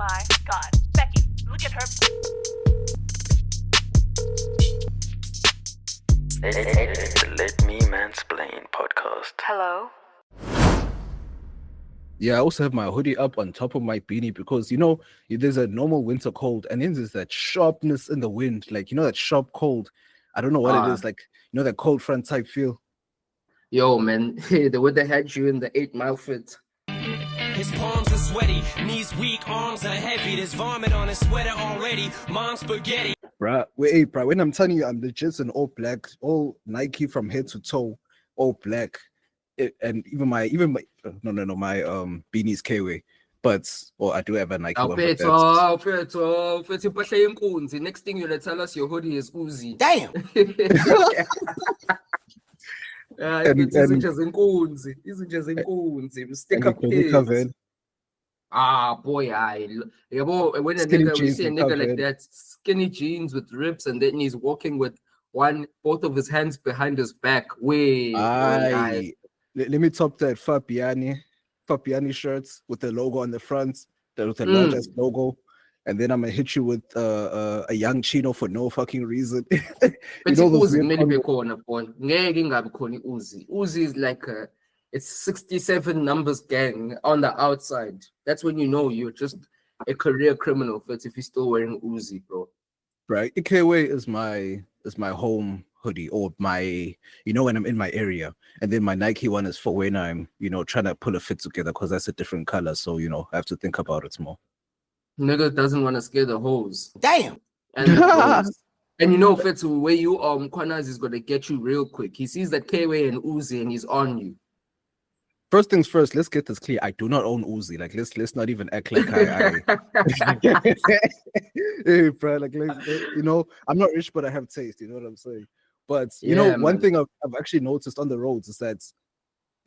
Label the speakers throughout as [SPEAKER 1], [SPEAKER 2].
[SPEAKER 1] my God. Becky, look at her.
[SPEAKER 2] Let Me Mansplain Podcast.
[SPEAKER 1] Hello?
[SPEAKER 3] Yeah, I also have my hoodie up on top of my beanie because, there's a normal winter cold and then there's that sharpness in the wind. Like, that sharp cold. I don't know what it is. Like, that cold front type feel.
[SPEAKER 4] Yo, man, the way they had you in the 8 Mile fit.
[SPEAKER 5] His palms are sweaty, knees weak, arms are heavy. There's vomit on his sweater already. Mom's spaghetti.
[SPEAKER 3] Bruh, when I'm telling you, I'm legit in all black, all Nike from head to toe, all black. And even my beanie's K-way. But I do have a Nike one.
[SPEAKER 4] Next thing you're gonna tell us your hoodie is Uzi.
[SPEAKER 5] Damn.
[SPEAKER 4] Izinja zenkunzi. Stick up kids. Boy, when a nigga, we see a nigga like that, skinny jeans with rips, and then he's walking with both of his hands behind his back.
[SPEAKER 3] Let me top that Fabiani shirts with the logo on the front, with the largest logo, and then I'm gonna hit you with a young chino for no fucking reason.
[SPEAKER 4] Uzi is like it's 67 numbers gang on the outside. That's when you know you're just a career criminal if you're still wearing Uzi, bro.
[SPEAKER 3] Right, Ikeway is my home hoodie, or my when I'm in my area, and then my Nike one is for when I'm trying to pull a fit together because that's a different color, so I have to think about it more.
[SPEAKER 4] Nigga doesn't want to scare the hoes.
[SPEAKER 5] Damn.
[SPEAKER 4] And Fetsu, where you Mkwanaz is gonna get you real quick. He sees that K-Way and Uzi and he's on you.
[SPEAKER 3] First things first, let's get this clear. I do not own Uzi. Like, let's not even act like I hey, bro, I'm not rich, but I have taste. You know what I'm saying? But one thing I've actually noticed on the roads is that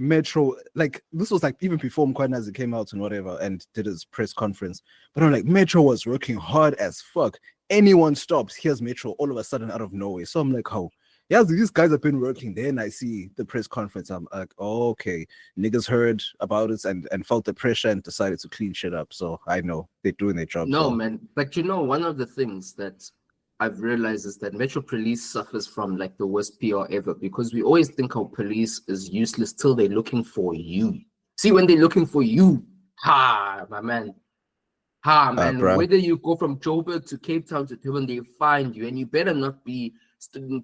[SPEAKER 3] Metro, like, this was like even before Mkwanaz came out and whatever and did his press conference. But I'm like, Metro was working hard as fuck. Anyone stops, here's Metro all of a sudden out of nowhere. So I'm like, oh. Yeah, these guys have been working. Then I see the press conference. I'm like, oh, okay. Niggas heard about it and felt the pressure and decided to clean shit up. So I know they're doing their job.
[SPEAKER 4] No, man. But one of the things that I've realized is that Metro Police suffers from like the worst PR ever, because we always think our police is useless till they're looking for you. See, when they're looking for you, my man. Whether you go from Joburg to Cape Town to Durban, they find you, and you better not be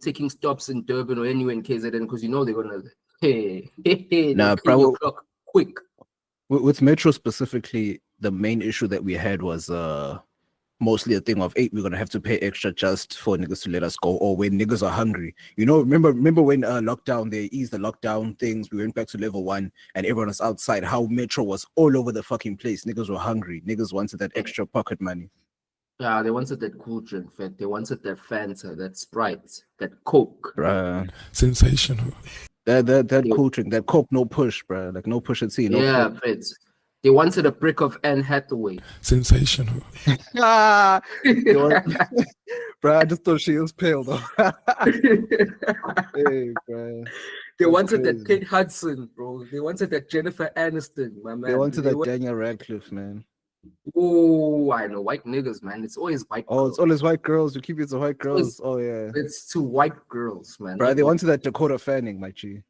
[SPEAKER 4] taking stops in Durban or anywhere in KZN, because they're gonna clock quick.
[SPEAKER 3] With Metro specifically, the main issue that we had was mostly a thing of, we're gonna have to pay extra just for niggas to let us go, or when niggas are hungry. Remember when lockdown, they eased the lockdown things, we went back to level 1 and everyone was outside, how Metro was all over the fucking place. Niggas were hungry, niggas wanted that extra pocket money.
[SPEAKER 4] Yeah, they wanted that cool drink, fat. They wanted that Fanta, that Sprite, that Coke.
[SPEAKER 3] Bruh.
[SPEAKER 6] Sensational.
[SPEAKER 3] That cool drink, that Coke, no push, bruh. Like no push and see.
[SPEAKER 4] No fat. They wanted a brick of Anne Hathaway.
[SPEAKER 6] Sensational.
[SPEAKER 3] Bruh, I just thought she was pale though. Hey, bruh.
[SPEAKER 4] They wanted that Kate Hudson, bro. They wanted that Jennifer Aniston, my man.
[SPEAKER 3] They wanted that Daniel Radcliffe, man.
[SPEAKER 4] Oh, I know, white niggas, man. It's always white girls.
[SPEAKER 3] Oh, it's always white girls. We keep it to white girls. Oh, yeah.
[SPEAKER 4] It's to white girls, man.
[SPEAKER 3] Bro, they wanted that Dakota Fanning, my G.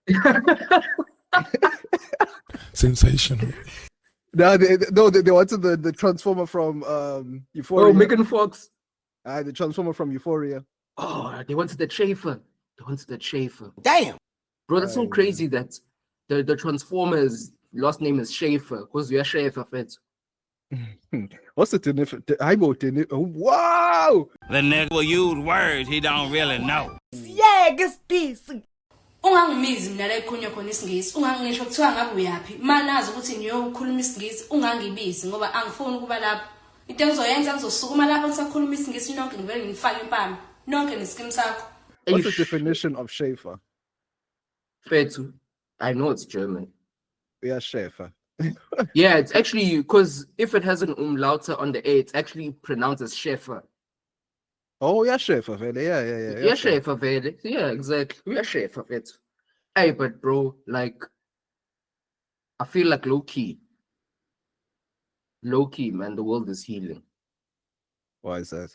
[SPEAKER 6] Sensational.
[SPEAKER 3] No, they wanted the Transformer from Euphoria.
[SPEAKER 4] Oh, Megan Fox.
[SPEAKER 3] The Transformer from Euphoria.
[SPEAKER 4] Oh, they wanted that Schaefer.
[SPEAKER 5] Damn.
[SPEAKER 4] Bro, that's so crazy that the Transformer's last name is Schaefer, because we are Schaefer feds.
[SPEAKER 3] What's the difference? Wow!
[SPEAKER 7] The nigga will use words he don't really know.
[SPEAKER 1] Yeah, guess this.
[SPEAKER 8] Ungangimizi mina la ekhulunywa khona isingisi, ungangisho kuthiwa ngabe uyapi. Manazi ukuthi niyokhuluma isingisi, ungangibizi ngoba angifuni ukuba lapho. Into engizoyenza ngizosukuma lapho ngisakhuluma isingisi nonke ngivele ngifake impama. Nonke neskim sakho.
[SPEAKER 3] What's the definition of Schaefer?
[SPEAKER 4] Fetu. I know it's German.
[SPEAKER 3] Yeah, Schaefer.
[SPEAKER 4] Yeah, it's actually, because if it has an umlaut on the A, it's actually pronounced as Schaefer.
[SPEAKER 3] Oh, yeah, Schaefer, vele. Yeah.
[SPEAKER 4] Yeah, Schaefer, vele. Yeah, exactly. Yeah, Schaefer, vele. Hey, but bro, like, I feel like low key. Low key, man, the world is healing.
[SPEAKER 3] Why is that?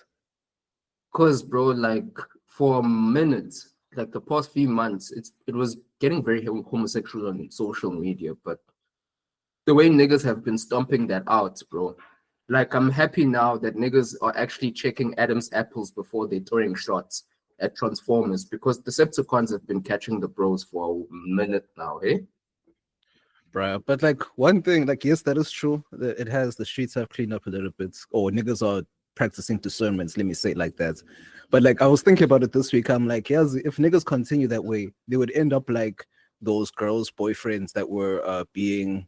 [SPEAKER 4] Cause, bro, like for a minute, like the past few months, it was getting very homosexual on social media, but the way niggas have been stomping that out, bro. Like, I'm happy now that niggas are actually checking Adam's apples before they're throwing shots at Transformers, because Decepticons have been catching the bros for a minute now, eh?
[SPEAKER 3] Bruh. But like one thing, like yes, that is true. It has the streets have cleaned up a little bit, or niggas are practicing discernments. Let me say it like that. But like I was thinking about it this week. I'm like, yes, if niggas continue that way, they would end up like those girls' boyfriends that were being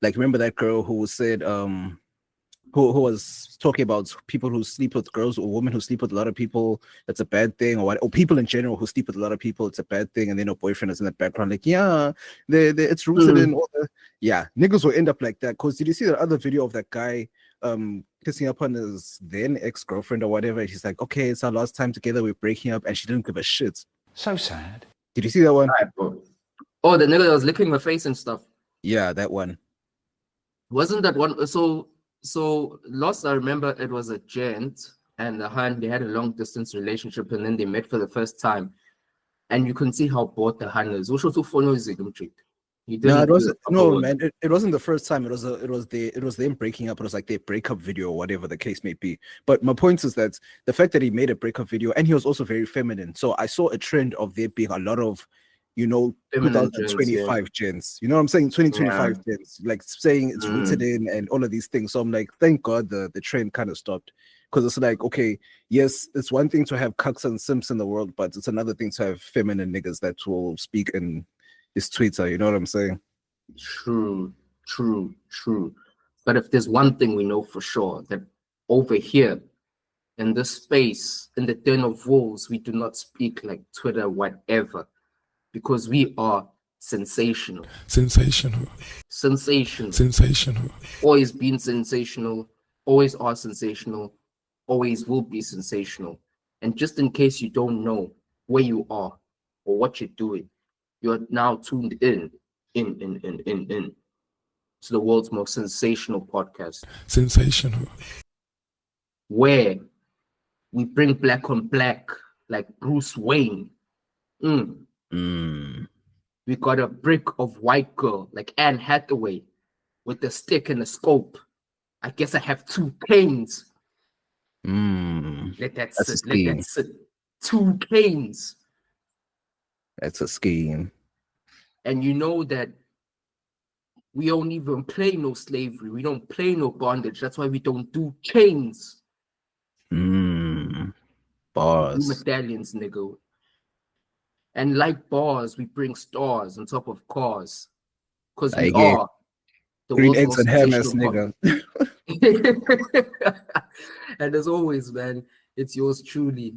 [SPEAKER 3] like. Remember that girl who said who was talking about people who sleep with girls or women who sleep with a lot of people, that's a bad thing, or what, or people in general who sleep with a lot of people, it's a bad thing, and then a boyfriend is in the background, like, yeah, it's rooted in all the, yeah, niggas will end up like that. Because did you see the other video of that guy kissing up on his then ex-girlfriend or whatever? He's like, okay, it's our last time together, we're breaking up, and she didn't give a shit.
[SPEAKER 7] So sad.
[SPEAKER 3] Did you see that one?
[SPEAKER 4] Right, bro. Oh, the nigga that was licking her face and stuff.
[SPEAKER 3] Yeah, that one.
[SPEAKER 4] Wasn't that one? So last I remember, it was a gent and a hun. They had a long distance relationship, and then they met for the first time. And you can see how bored the hun is. Which was too funny.
[SPEAKER 3] No, it wasn't. No, man, it wasn't the first time. It was them breaking up. It was like their breakup video or whatever the case may be. But my point is that the fact that he made a breakup video, and he was also very feminine. So I saw a trend of there being a lot of, you know, 2025 gens. You know what I'm saying? 2025 gens, like saying it's rooted in and all of these things. So I'm like, thank God the trend kind of stopped. Because it's like, okay, yes, it's one thing to have cucks and simps in the world, but it's another thing to have feminine niggas that will speak in his Twitter. You know what I'm saying?
[SPEAKER 4] True. But if there's one thing we know for sure, that over here in this space, in the den of wolves, we do not speak like Twitter, whatever. Because we are sensational.
[SPEAKER 6] Sensational.
[SPEAKER 4] Always been sensational. Always are sensational. Always will be sensational. And just in case you don't know where you are or what you're doing, you're now tuned in to the world's most sensational podcast.
[SPEAKER 6] Sensational.
[SPEAKER 4] Where we bring black on black like Bruce Wayne. We got a brick of white girl like Anne Hathaway with a stick and a scope. I guess I have 2 canes. Let that sit. 2 canes.
[SPEAKER 3] That's a scheme.
[SPEAKER 4] And you know that we don't even play no slavery. We don't play no bondage. That's why we don't do chains.
[SPEAKER 3] Bars.
[SPEAKER 4] Medallions, nigga. And like bars, we bring stars on top of cars. Because we are the
[SPEAKER 3] green
[SPEAKER 4] world's
[SPEAKER 3] eggs and ham ass
[SPEAKER 4] sensational
[SPEAKER 3] nigga.
[SPEAKER 4] And as always, man, it's yours truly,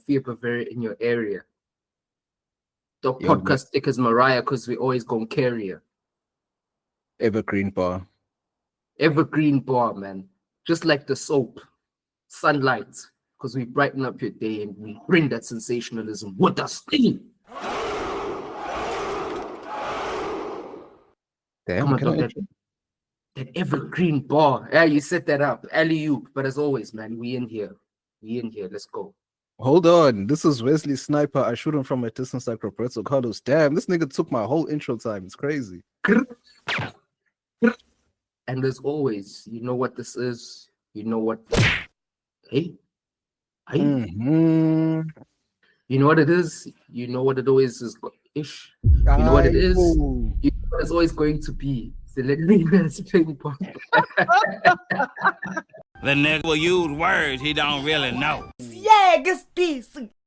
[SPEAKER 4] Fear Bavaria in your area. The podcast stickers Mariah, because we always gonna carry her.
[SPEAKER 3] Evergreen bar,
[SPEAKER 4] man. Just like the soap, sunlight, because we brighten up your day and we bring that sensationalism with us.
[SPEAKER 3] Damn,
[SPEAKER 4] come on, that evergreen bar. Yeah, you set that up. Alley-oop. But as always, man, we in here. Let's go.
[SPEAKER 3] Hold on. This is Wesley Sniper. I shoot him from a distance like Roberto Carlos. Damn, this nigga took my whole intro time. It's crazy.
[SPEAKER 4] And as always, you know what this is. You know what. Hey. You know what it is. You know what it always is. Ish. You know what it is. You know what it's always going to be. So let me mansplain podcast.
[SPEAKER 7] The nigga will use words he don't really know.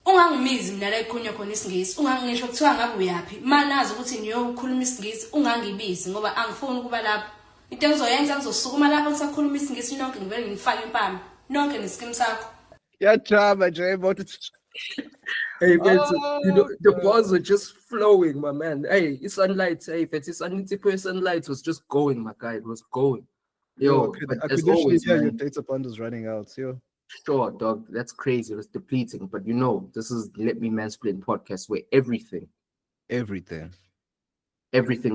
[SPEAKER 8] Ungangimizi mina la ekhulunywa khona isingisi, ungangisho kuthiwa ngabe uyaphi. Manazi ukuthi niyokhuluma isingisi, ungangibizi ngoba angifuni ukuba lapho. Into engizoyenza ngizosukuma lapho ngisakhuluma isingisi nonke ngivele ngifake impama. Nonke neskim sakho.
[SPEAKER 3] Yeah, drama, Jay, about it.
[SPEAKER 4] Hey, you know, the bars were just flowing, my man. Hey, it's sunlight. Hey, it's sunlight was just going, my guy. It was going. Yo,
[SPEAKER 3] I could always hear your data bundles running out. Yo.
[SPEAKER 4] Sure, dog. That's crazy. It was depleting. But you know, this is Let Me Mansplain Podcast where everything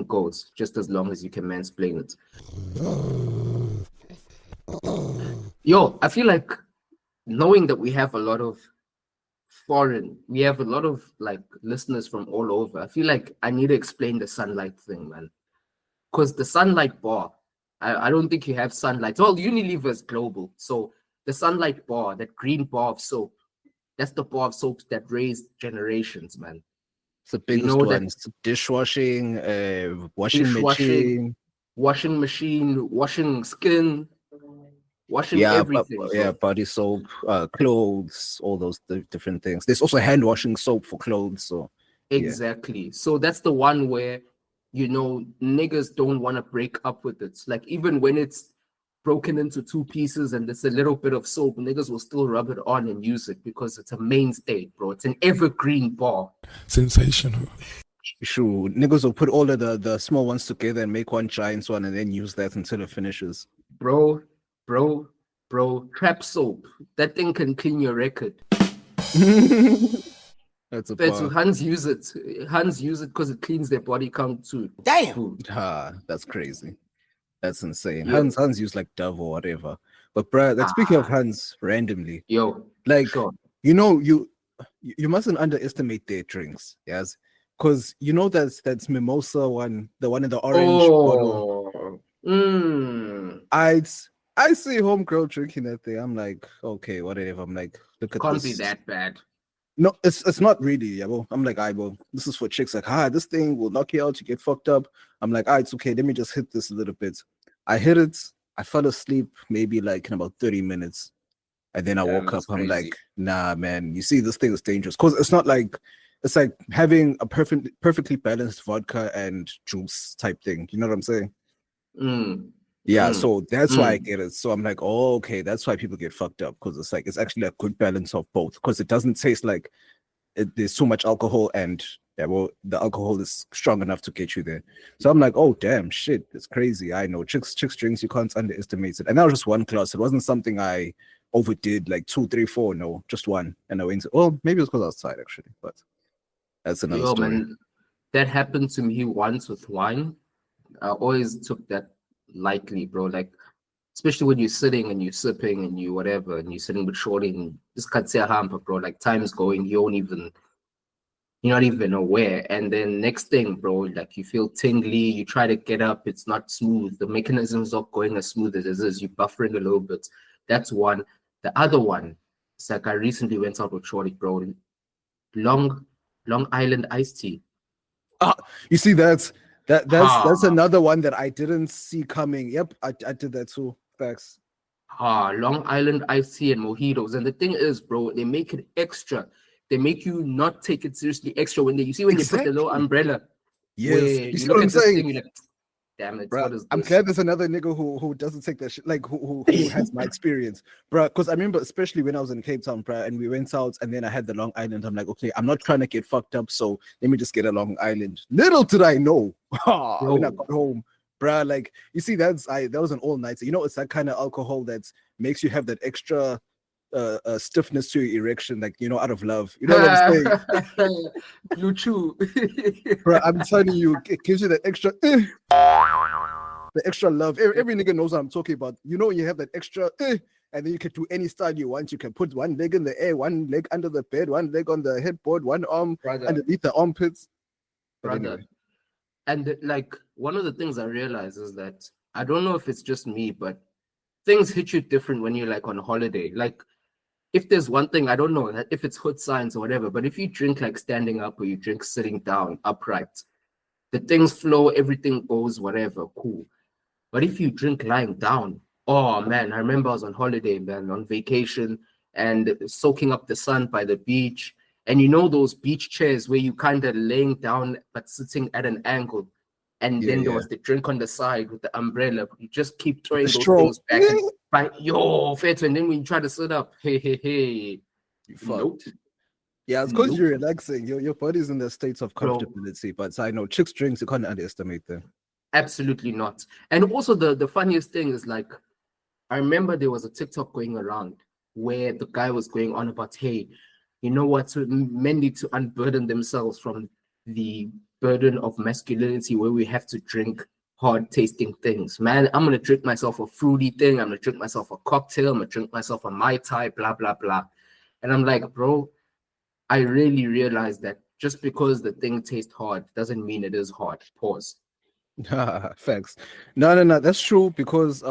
[SPEAKER 4] goes just as long as you can mansplain it. Yo, I feel like knowing that we have a lot of like listeners from all over. I feel like I need to explain the sunlight thing, man. Because the sunlight bar, I don't think you have sunlight. Well, Unilever is global. So the sunlight bar, that green bar of soap, that's the bar of soap that raised generations, man.
[SPEAKER 3] It's the biggest one. It's dishwashing, washing machine,
[SPEAKER 4] washing skin, washing everything.
[SPEAKER 3] Body soap, clothes, all those different things. There's also hand washing soap for clothes. So
[SPEAKER 4] exactly. So that's the one where, you know, niggas don't want to break up with it. Like even when it's broken into 2 pieces and there's a little bit of soap, niggas will still rub it on and use it because it's a mainstay, bro. It's an evergreen bar.
[SPEAKER 6] Sensational.
[SPEAKER 3] Sure, niggas will put all of the small ones together and make one giant one and then use that until it finishes.
[SPEAKER 4] Bro, trap soap. That thing can clean your record.
[SPEAKER 3] That's a bar.
[SPEAKER 4] Hans use it because it cleans their body count too.
[SPEAKER 1] Damn.
[SPEAKER 3] That's crazy. That's insane. Yeah. Hans use like Dove or whatever. But bruh, like speaking of Hans, randomly, like you know, you mustn't underestimate their drinks, yes, because you know that's mimosa one, the one in the orange bottle. I see homegirl drinking that thing. I'm like, okay, whatever. I'm like, look at
[SPEAKER 4] Can't
[SPEAKER 3] this.
[SPEAKER 4] Be that bad.
[SPEAKER 3] No, it's not really, yeah. Well, I'm like, this is for chicks. Like, this thing will knock you out. You get fucked up. I'm like, it's okay. Let me just hit this a little bit. I hit it. I fell asleep maybe like in about 30 minutes. And then I woke up. I'm like, nah, man. You see, this thing is dangerous. Because it's not like, it's like having a perfectly balanced vodka and juice type thing. You know what I'm saying? So that's why I get it. So I'm like, oh, okay, that's why people get fucked up, because it's like it's actually a good balance of both, because it doesn't taste like there's too much alcohol, and the alcohol is strong enough to get you there. So I'm like, oh damn, shit, it's crazy. I know chicks drinks, you can't underestimate it. And that was just one glass. It wasn't something I overdid, like 2, 3, 4. No, just one. And I went maybe it was because I was tired actually, but that's another story.
[SPEAKER 4] Man, that happened to me once with wine. I always took that lightly, bro. Like, especially when you're sitting and you're sipping and you whatever, and you're sitting with shorty and just can't say a hamper, bro. Like, time's going, you're not even aware. And then next thing, bro, like you feel tingly, you try to get up, it's not smooth. The mechanism's not going as smooth as it is. You're buffering a little bit. That's one. The other one, it's like I recently went out with shorty, bro. Long Island iced tea.
[SPEAKER 3] You see, that's another one that I didn't see coming. Yep, I did that too. Facts.
[SPEAKER 4] Long Island iced tea and mojitos. And the thing is, bro, they make it extra. They make you not take it seriously extra when they put the little umbrella.
[SPEAKER 3] Yes, you see what I'm saying?
[SPEAKER 4] Thing, like, damn it,
[SPEAKER 3] bro,
[SPEAKER 4] what is this?
[SPEAKER 3] I'm glad there's another nigga who doesn't take that shit, like who has my experience, bro. Because I remember, especially when I was in Cape Town, bro, and we went out, and then I had the Long Island. I'm like, okay, I'm not trying to get fucked up, so let me just get a Long Island. Little did I know, when I got home, bro, like you see, that was an all-nighter. You know, it's that kind of alcohol that makes you have that extra stiffness to your erection, like, you know, out of love. You know what I'm saying?
[SPEAKER 4] Blue Chew.
[SPEAKER 3] Bro, I'm telling you, it gives you that extra the extra love. Every nigga knows what I'm talking about. You know, you have that extra and then you can do any style you want. You can put one leg in the air, one leg under the bed, one leg on the headboard, one arm underneath the armpits.
[SPEAKER 4] Anyway. And like, one of the things I realize is that, I don't know if it's just me, but things hit you different when you're like on holiday. Like, if there's one thing, I don't know if it's hood science or whatever, but if you drink like standing up or you drink sitting down upright, the things flow, everything goes, whatever, cool. But if you drink lying down, oh man, I remember I was on holiday, man, on vacation and soaking up the sun by the beach. And you know those beach chairs where you kind of laying down but sitting at an angle. And then there was the drink on the side with the umbrella. You just keep throwing those things back. And Feto, and then when you try to sit up, hey.
[SPEAKER 3] You fucked. Yeah, it's because you're relaxing. Your body's in the states of comfortability. But I know chicks drinks, you can't underestimate them.
[SPEAKER 4] Absolutely not. And also the funniest thing is, like, I remember there was a TikTok going around where the guy was going on about, hey, you know what? So men need to unburden themselves from the burden of masculinity where we have to drink hard tasting things, man. I'm gonna drink myself a fruity thing. I'm gonna drink myself a cocktail. I'm gonna drink myself a Mai Tai, blah blah blah. And I'm like, bro, I really realized that just because the thing tastes hard doesn't mean it is hard. Pause.
[SPEAKER 3] Facts. No, that's true because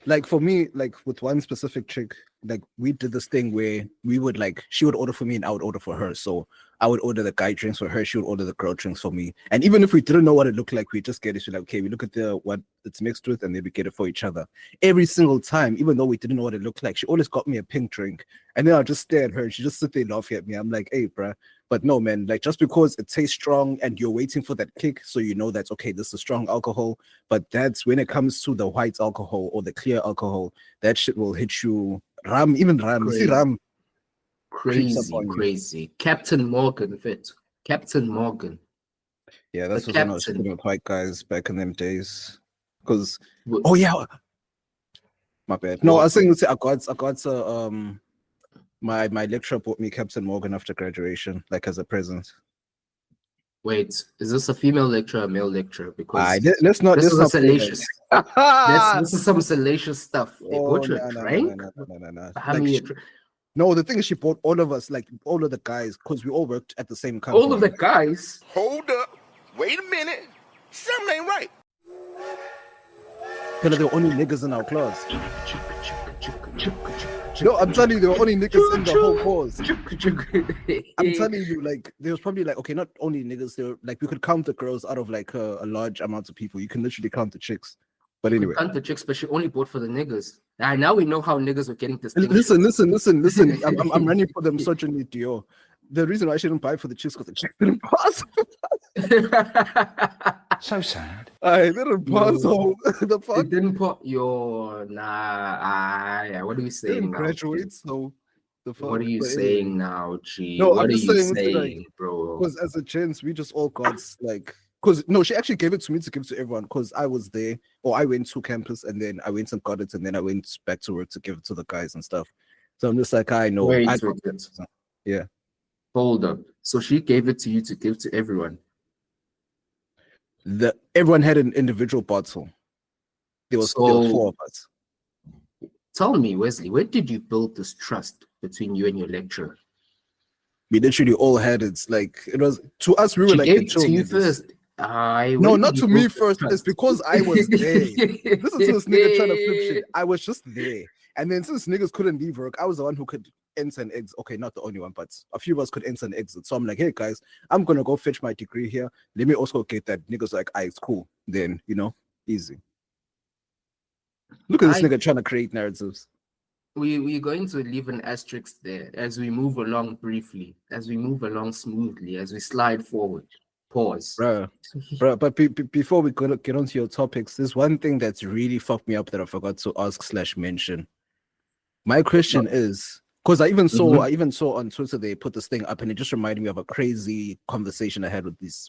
[SPEAKER 3] like for me, like with one specific chick, like we did this thing where we would like she would order for me and I would order for her. So I would order the guy drinks for her, she would order the girl drinks for me. And even if we didn't know what it looked like, we just get it. So like, okay, we look at the what it's mixed with and then we get it for each other. Every single time, even though we didn't know what it looked like, she always got me a pink drink. And then I'll just stare at her and she just sit there laughing at me. I'm like, hey, bruh. But no, man, like just because it tastes strong and you're waiting for that kick, so you know that's okay, this is strong alcohol. But that's when it comes to the white alcohol or the clear alcohol, that shit will hit you. Ram, even ram. You see ram.
[SPEAKER 4] Crazy. Captain Morgan, fit. Captain Morgan.
[SPEAKER 3] Yeah, that's what I was talking with white guys back in them days. Because my bad. No, I was saying I got my lecturer bought me Captain Morgan after graduation, like as a present.
[SPEAKER 4] Wait, is this a female lecturer or a male lecturer? Because
[SPEAKER 3] let's not.
[SPEAKER 4] This is salacious. This is some salacious stuff. They bought you a drink?
[SPEAKER 3] No. No, the thing is, she bought all of us, like all of the guys, because we all worked at the same company.
[SPEAKER 4] All of the guys?
[SPEAKER 9] Hold up. Wait a minute. Something ain't right.
[SPEAKER 3] Because there were only niggas in our class. No, I'm telling you, there were only niggas in the whole course. I'm telling you, like, there was probably like, okay, not only niggas, there were, like, we could count the girls out of like a large amount of people. You can literally count the chicks. But anyway,
[SPEAKER 4] count the chicks, but she only bought for the niggas. Now we know how niggas were getting this.
[SPEAKER 3] Listen. I'm running for the misogyny, Dio. The reason why I shouldn't buy for the chicks because the chicks didn't pass.
[SPEAKER 7] So sad.
[SPEAKER 3] I didn't pass. So the fuck?
[SPEAKER 4] It didn't put your what are you saying?
[SPEAKER 3] Didn't
[SPEAKER 4] now,
[SPEAKER 3] graduate. So the fuck?
[SPEAKER 4] What are you saying now, G?
[SPEAKER 3] No,
[SPEAKER 4] what
[SPEAKER 3] I'm
[SPEAKER 4] are
[SPEAKER 3] just
[SPEAKER 4] you
[SPEAKER 3] saying,
[SPEAKER 4] saying, bro?
[SPEAKER 3] Because as a gents, we just all got like. Because no, she actually gave it to me to give to everyone because I was there, or I went to campus and then I went and got it, and then I went back to work to give it to the guys and stuff. So I'm just like, I know.
[SPEAKER 4] Wait,
[SPEAKER 3] yeah.
[SPEAKER 4] Hold up. So she gave it to you to give to everyone.
[SPEAKER 3] Everyone had an individual bottle. There was 4 of us.
[SPEAKER 4] Tell me, Wesley, where did you build this trust between you and your lecturer?
[SPEAKER 3] We literally all had it. Like it was to us, we were like
[SPEAKER 4] gave to you first.
[SPEAKER 3] No, not to me first. It's because I was there. Listen to this nigga trying to flip shit. I was just there. And then since niggas couldn't leave work, I was the one who could enter and exit. Okay, not the only one, but a few of us could enter and exit. So I'm like, hey guys, I'm gonna go fetch my degree here. Let me also get that. Niggas like, it's cool. Then, easy. Look at this nigga trying to create narratives.
[SPEAKER 4] We're going to leave an asterisk there as we move along briefly, as we move along smoothly, as we slide forward. Pause.
[SPEAKER 3] Bro, but before we get onto your topics, there's one thing that's really fucked me up that I forgot to ask/mention. My question is, because I even saw on Twitter they put this thing up and it just reminded me of a crazy conversation I had with these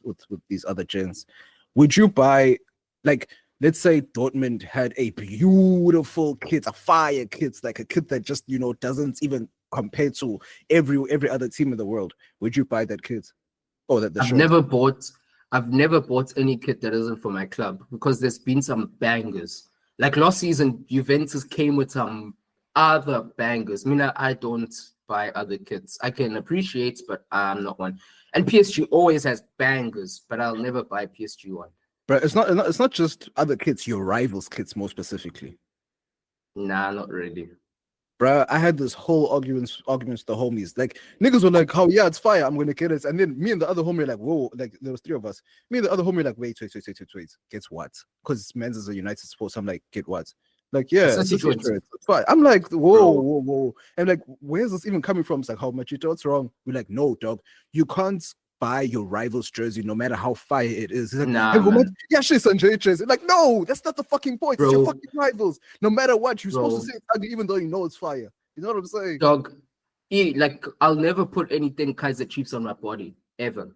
[SPEAKER 3] other gents. Would you buy, like, let's say Dortmund had a beautiful kit, a fire kit, like a kit that just doesn't even compare to every other team in the world. Would you buy that kit? I've never bought any kit that isn't for my club because there's been some bangers. Like last season, Juventus came with some other bangers. I don't buy other kits. I can appreciate, but I'm not one. And PSG always has bangers, but I'll never buy PSG one. But it's not just other kits, your rivals' kits more specifically.
[SPEAKER 4] Nah, not really.
[SPEAKER 3] Bruh, I had this whole arguments with the homies. Like, niggas were like, oh, yeah, it's fire. I'm going to get it. And then me and the other homie were like, whoa. Like, there was 3 of us. Me and the other homie were like, wait. Get what? Because men's is a United sports. I'm like, get what? Like, yeah, it's fine. I'm like, whoa. And like, where's this even coming from? It's like, how much you thought it's wrong? We're like, no, dog. You can't buy your rival's jersey no matter how fire it is. Like, she's on jersey. Like, no, that's not the fucking point. Bro, it's your fucking rivals. No matter what, you're supposed to say it's ugly even though you know it's fire. You know what I'm saying?
[SPEAKER 4] Dog, like, I'll never put anything Kaiser Chiefs on my body. Ever.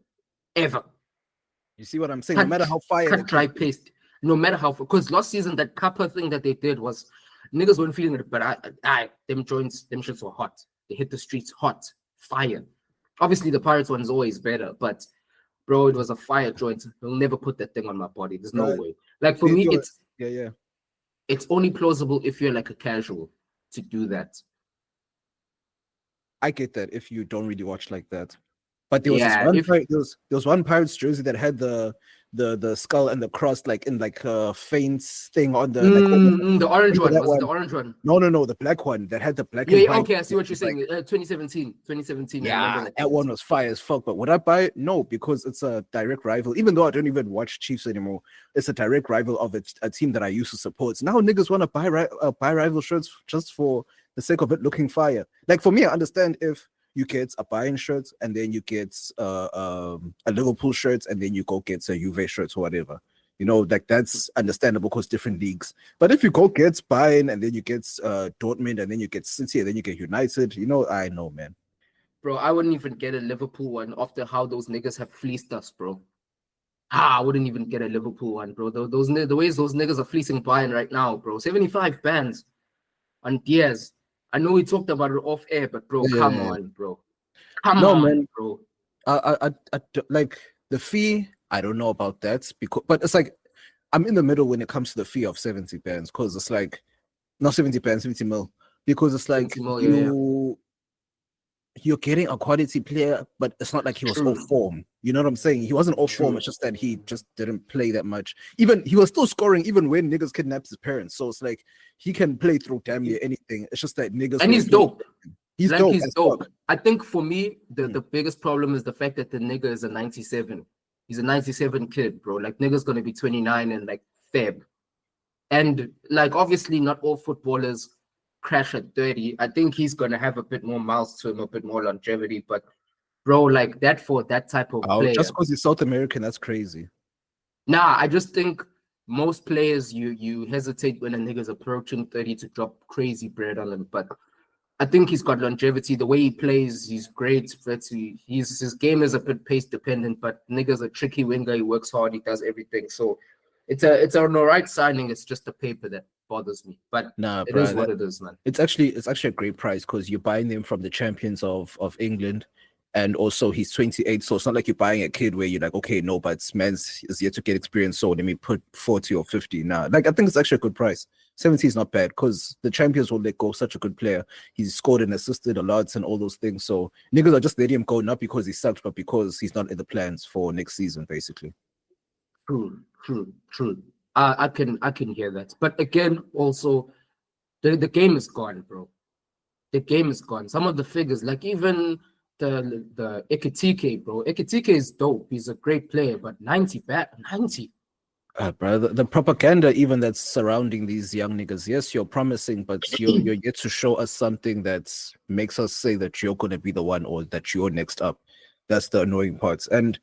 [SPEAKER 4] You
[SPEAKER 3] see what I'm saying? No matter how fire.
[SPEAKER 4] Cut, dry, paste. No matter how, because last season that Kappa thing that they did was niggas weren't feeling it, but them shits were hot. They hit the streets hot, fire. Obviously, the Pirates one is always better, but bro, it was a fire joint. He'll never put that thing on my body. There's no
[SPEAKER 3] Right.
[SPEAKER 4] way. Like for me,
[SPEAKER 3] yeah.
[SPEAKER 4] It's only plausible if you're like a casual to do that.
[SPEAKER 3] I get that if you don't really watch like that. But there was
[SPEAKER 4] Yeah,
[SPEAKER 3] there was one Pirates jersey that had the skull and the cross like in like a faint thing on the
[SPEAKER 4] the orange one. Was it the orange one?
[SPEAKER 3] No, the black one that had the black
[SPEAKER 4] Yeah,
[SPEAKER 3] and white.
[SPEAKER 4] okay, I see what you're saying. 2017.
[SPEAKER 3] Yeah, that one was fire as fuck. But would I buy it? No, because it's a direct rival. Even though I don't even watch Chiefs anymore, it's a direct rival of a team that I used to support. So now niggas want to buy rival shirts just for the sake of it looking fire. Like for me, I understand if you get a Bayern shirt and then you get a Liverpool shirt and then you go get a Juve shirt or whatever. You know, like that's understandable because different leagues. But if you go get Bayern and then you get Dortmund and then you get City and then you get United, you know, I know, man.
[SPEAKER 4] Bro, I wouldn't even get a Liverpool one after how those niggas have fleeced us, bro. I wouldn't even get a Liverpool one, bro. The ways those niggas are fleecing Bayern right now, bro. 75 bands on Diaz. I know we talked about it off air, but bro, come on, bro. Come on, man, bro.
[SPEAKER 3] I like the fee. I don't know about that but it's like I'm in the middle when it comes to the fee of 70 bands because it's like not 70 bands, 70 mil. Because it's like you're getting a quality player, but it's not like he was off form. You know what I'm saying? He wasn't off form. It's just that he just didn't play that much. Even he was still scoring even when niggas kidnapped his parents. So it's like he can play through damn near anything. It's just that niggas.
[SPEAKER 4] And he's dope.
[SPEAKER 3] He's dope.
[SPEAKER 4] I think for me, the biggest problem is the fact that the nigga is a 97. He's a 97 kid, bro. Like nigga's gonna be 29 in like Feb. And like obviously not all footballers crash at 30. I think he's gonna have a bit more miles to him, a bit more longevity. But bro, like that for that type of player.
[SPEAKER 3] Just because he's South American, that's crazy.
[SPEAKER 4] Nah, I just think most players you hesitate when a nigga's approaching 30 to drop crazy bread on him. But I think he's got longevity. The way he plays, he's great. His game is a bit pace dependent, but nigga's a tricky winger. He works hard. He does everything. So it's an alright signing. It's just the paper that bothers me. But it is what it is, man.
[SPEAKER 3] It's actually a great price because you're buying them from the champions of England. And also he's 28, so it's not like you're buying a kid where you're like, okay, no, but man's is yet to get experience, so let me put 40 or 50 now. Like I think it's actually a good price. 70 is not bad because the champions will let go such a good player. He's scored and assisted a lot and all those things. So niggas are just letting him go not because he sucks, but because he's not in the plans for next season, basically.
[SPEAKER 4] True. I can hear that. But again, also the game is gone, bro. The game is gone. Some of the figures, like even the Ekitike, bro. Ekitike is dope. He's a great player, but 90.
[SPEAKER 3] Bro, the propaganda even that's surrounding these young niggas. Yes, you're promising, but you're yet to show us something that makes us say that you're gonna be the one or that you're next up. That's the annoying parts. And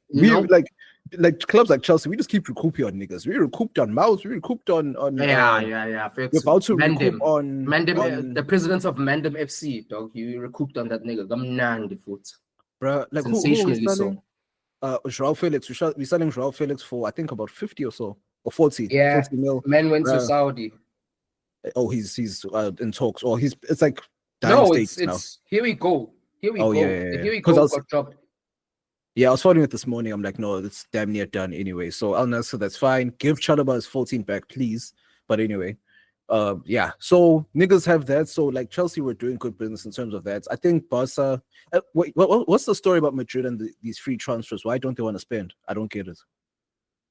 [SPEAKER 3] like clubs like Chelsea, we just keep recouping on niggas. We recouped on Mouse. We recouped on
[SPEAKER 4] yeah.
[SPEAKER 3] We're about to recoup on
[SPEAKER 4] Mandem, the president of Mandem FC, dog. You recouped on that nigga. Gamnandi foot.
[SPEAKER 3] Bro, like
[SPEAKER 4] sensationally so.
[SPEAKER 3] Joao Felix. We're selling Joao Felix for I think about 50 or so or 40.
[SPEAKER 4] Yeah,
[SPEAKER 3] 40 mil.
[SPEAKER 4] Man went to Saudi.
[SPEAKER 3] Oh, he's in talks. Or it's like
[SPEAKER 4] it's here we go. Here we go.
[SPEAKER 3] Yeah.
[SPEAKER 4] Here we go. Got dropped.
[SPEAKER 3] Yeah, I was following it this morning. I'm like, no, it's damn near done anyway. So Al Nassr, that's fine. Give Chalobah his 14 back, please. But anyway, yeah. So niggas have that. So like Chelsea were doing good business in terms of that. I think Barca. Wait, what's the story about Madrid and these free transfers? Why don't they want to spend? I don't get it.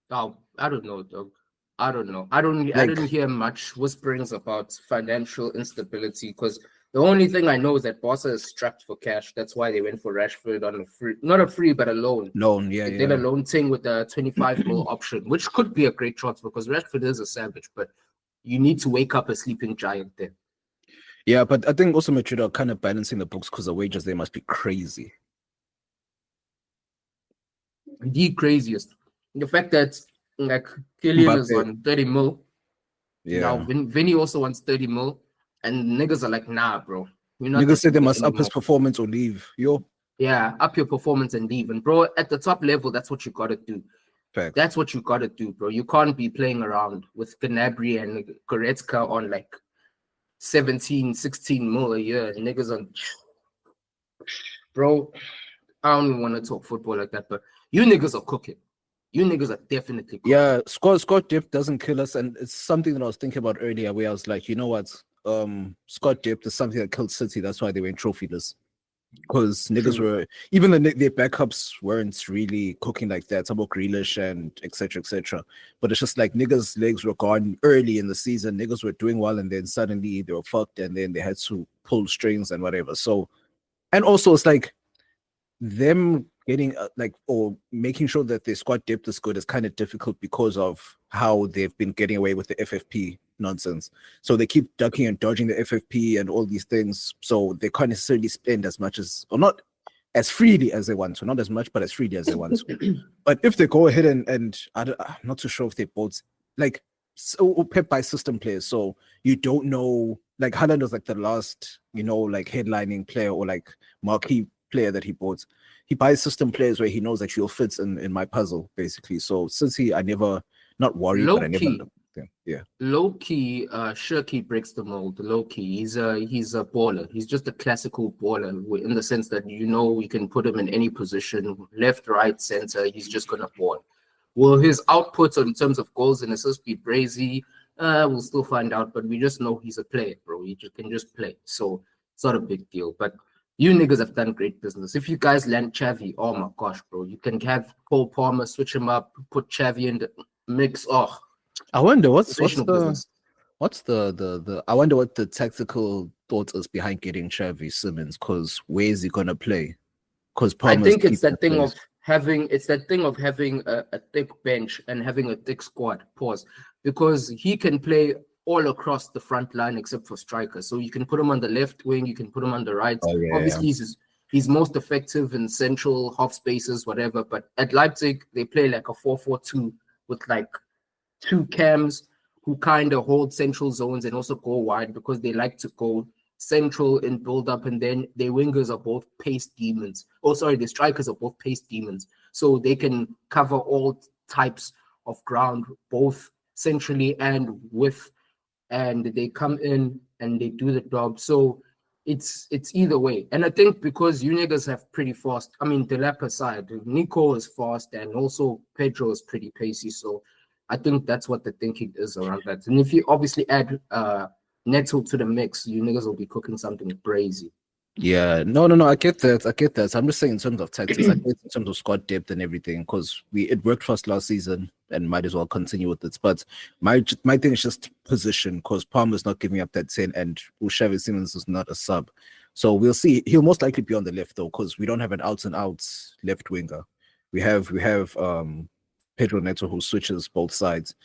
[SPEAKER 4] Oh, I don't know, dog. I don't know. I didn't hear much whisperings about financial instability because the only thing I know is that Barca is strapped for cash. That's why they went for Rashford on a free, not a free, but a loan.
[SPEAKER 3] Yeah.
[SPEAKER 4] They did a loan thing with a 25 mil option, which could be a great transfer because Rashford is a savage, but you need to wake up a sleeping giant there.
[SPEAKER 3] Yeah, but I think also Madrid are kind of balancing the books because the wages they must be crazy.
[SPEAKER 4] The craziest. The fact that like Kylian is on 30 mil.
[SPEAKER 3] Yeah.
[SPEAKER 4] Now Vinny also wants 30 mil. And niggas are like, nah, bro.
[SPEAKER 3] Niggas say they must up his performance or leave.
[SPEAKER 4] Yeah, up your performance and leave. And bro, at the top level, that's what you gotta do.
[SPEAKER 3] Fact.
[SPEAKER 4] That's what you gotta do, bro. You can't be playing around with Gnabry and Goretzka on like 17, 16 mil a year. Niggas on, bro. I don't even want to talk football like that, but You niggas are cooking. You niggas are definitely cooking.
[SPEAKER 3] Yeah, squad depth doesn't kill us, and it's something that I was thinking about earlier, where I was like, you know what? Squad depth is something that killed City. That's why they went trophyless. Because niggas were, even their backups weren't really cooking like that. Some about Grealish and etc. But it's just like niggas' legs were gone early in the season. Niggas were doing well, and then suddenly they were fucked, and then they had to pull strings and whatever. So, and also it's like them getting or making sure that their squad depth is good is kind of difficult because of how they've been getting away with the FFP nonsense. So they keep ducking and dodging the FFP and all these things. So they can't necessarily spend as much as, or not as freely as they want to, not as much, but as freely as they want to. But if they go ahead and I'm not too sure if they both Pep buy system players, so you don't know, like Haaland was like the last, like headlining player or like marquee player that he bought. He buys system players where he knows that you'll fit in my puzzle, basically. So City, I never, not worried, but I never. Yeah.
[SPEAKER 4] Low key, Shirky breaks the mold. Low key, he's a baller. He's just a classical baller in the sense that you can put him in any position, left, right, center. He's just gonna ball. Will his output in terms of goals and assists be brazy? We'll still find out, but we just know he's a player, bro. He can just play, so it's not a big deal. But you niggas have done great business. If you guys land Xavi, oh my gosh, bro, you can have Cole Palmer, switch him up, put Xavi in the mix. Oh,
[SPEAKER 3] I wonder I wonder what the tactical thought is behind getting Xavi Simons, because where is he gonna play? Because
[SPEAKER 4] I think it's that thing of having a thick bench and having a thick squad. Pause, because he can play all across the front line except for striker. So you can put him on the left wing, you can put him on the right. Obviously, he's most effective in central half spaces, whatever. But at Leipzig, they play like a 4-4-2 with like two cams who kind of hold central zones and also go wide, because they like to go central in build up, and then their wingers are both pace demons. The strikers are both pace demons. So they can cover all types of ground, both centrally and width, and they come in and they do the job. So it's either way. And I think because you niggas have pretty fast, I mean, Delap aside, Nico is fast and also Pedro is pretty pacey. So I think that's what the thinking is around that. And if you obviously add Neto to the mix, you niggas will be cooking something brazy.
[SPEAKER 3] Yeah, no, I get that. So I'm just saying in terms of tactics, I get in terms of squad depth and everything, because it worked for us last season and might as well continue with it. But my thing is just position, because Palmer's not giving up that 10 and Xavi Simons is not a sub. So we'll see. He'll most likely be on the left though, because we don't have an out and out left winger. We have Pedro Neto who switches both sides,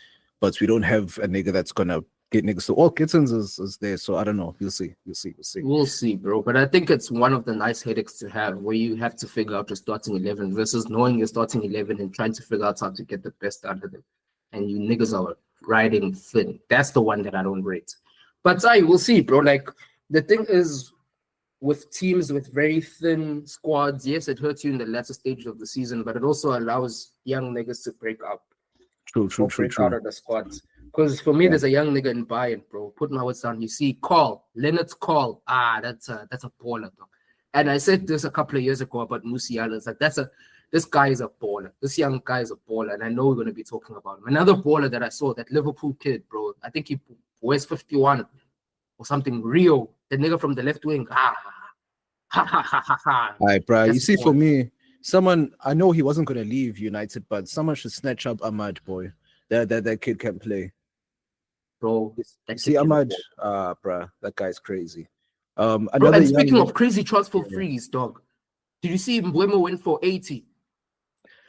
[SPEAKER 3] but we don't have a nigga that's gonna get niggas to all Gittins is there. So I don't know. We'll see, bro.
[SPEAKER 4] But I think it's one of the nice headaches to have, where you have to figure out your starting 11 versus knowing your starting 11 and trying to figure out how to get the best out of them. And you niggas are riding thin. That's the one that I don't rate. But we'll see, bro. Like, the thing is, with teams with very thin squads, yes, it hurts you in the latter stage of the season, but it also allows young niggas to break out. True. Out of the squads. Because for me, there's a young nigga in Bayern, bro. Put my words down. You see, Leonard's call. That's a baller, though. And I said this a couple of years ago about Musiala. It's like this guy is a baller. This young guy is a baller, and I know we're going to be talking about him. Another baller that I saw, that Liverpool kid, bro. I think he wears 51 or something. Rio, the nigga from the left wing.
[SPEAKER 3] All right, bro. You see, for me, someone, I know he wasn't going to leave United, but someone should snatch up Ahmad, boy. That kid can play.
[SPEAKER 4] Bro,
[SPEAKER 3] see Ahmad, bro, that guy's crazy.
[SPEAKER 4] And speaking of crazy transfer freeze, dog, did you see Mbeumo went for 80?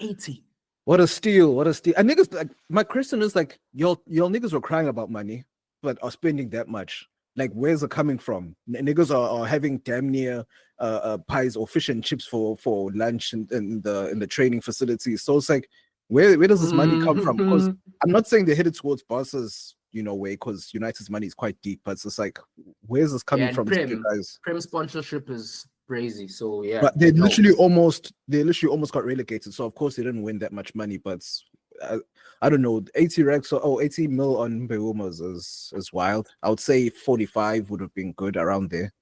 [SPEAKER 4] 80.
[SPEAKER 3] What a steal! And niggas, like, my question is, like, y'all niggas were crying about money, but are spending that much. Like, where's it coming from? Niggas are having damn near pies or fish and chips for lunch in the training facilities. So it's like, where does this money come from? Because I'm not saying they're headed towards Barca's way, because United's money is quite deep, but it's just like, where's this coming from?
[SPEAKER 4] Prem sponsorship is crazy, so yeah.
[SPEAKER 3] But they literally almost got relegated, so of course they didn't win that much money. But I don't know, 80 racks or 80 mil on Mbeumo is wild. I would say 45 would have been good around there.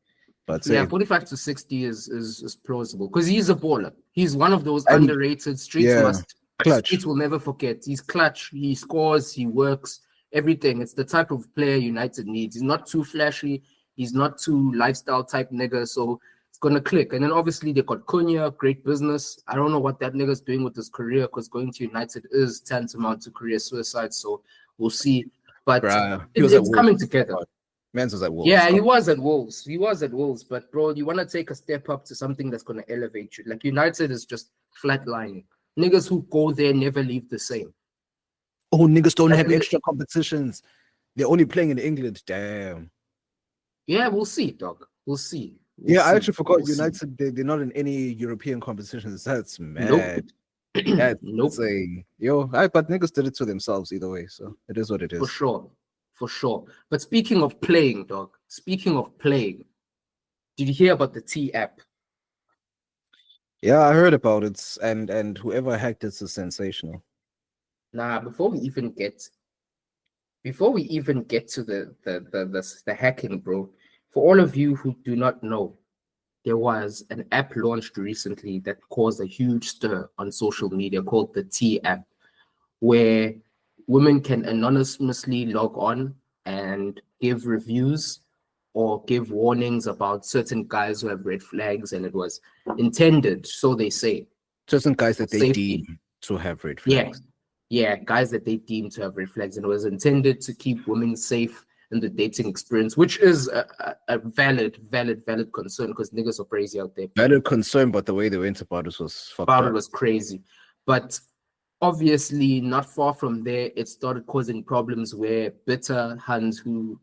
[SPEAKER 3] But
[SPEAKER 4] yeah, 45 to 60 is plausible because he's a baller. He's one of those
[SPEAKER 3] And-
[SPEAKER 4] underrated streets
[SPEAKER 3] yeah, clutch.
[SPEAKER 4] Streets will never forget. He's clutch. He scores. He works. Everything. It's the type of player United needs. He's not too flashy. He's not too lifestyle type nigga. So it's gonna click. And then obviously they got Cunha, great business. I don't know what that nigga's doing with his career because going to United is tantamount to career suicide. So we'll see. But
[SPEAKER 3] Bruh,
[SPEAKER 4] it's coming together.
[SPEAKER 3] Mans was at Wolves.
[SPEAKER 4] Yeah, he was at Wolves. He was at Wolves. But bro, you want to take a step up to something that's gonna elevate you. Like United is just flatlining. Niggas who go there never leave the same.
[SPEAKER 3] Oh, niggas don't have extra competitions. They're only playing in England. Damn.
[SPEAKER 4] Yeah, we'll see, dog. We'll see.
[SPEAKER 3] I actually forgot United. They're not in any European competitions. That's mad.
[SPEAKER 4] Nope.
[SPEAKER 3] That's
[SPEAKER 4] Nope.
[SPEAKER 3] insane. But niggas did it to themselves either way. So it is what it is.
[SPEAKER 4] For sure. But speaking of playing, dog. Did you hear about the T app?
[SPEAKER 3] Yeah, I heard about it, and whoever hacked it is sensational.
[SPEAKER 4] Nah, before we even get to the hacking, bro, for all of you who do not know, there was an app launched recently that caused a huge stir on social media called the T app, where women can anonymously log on and give reviews or give warnings about certain guys who have red flags, and it was intended, so they say.
[SPEAKER 3] Certain guys that they
[SPEAKER 4] Safety.
[SPEAKER 3] deem to have red flags.
[SPEAKER 4] Yeah, guys that they deem to have red flags, and it was intended to keep women safe in the dating experience, which is a valid concern because niggas are crazy out there.
[SPEAKER 3] Valid concern, but the way they went about it was fucked
[SPEAKER 4] About
[SPEAKER 3] up.
[SPEAKER 4] it was crazy. But obviously, not far from there, it started causing problems where bitter Huns who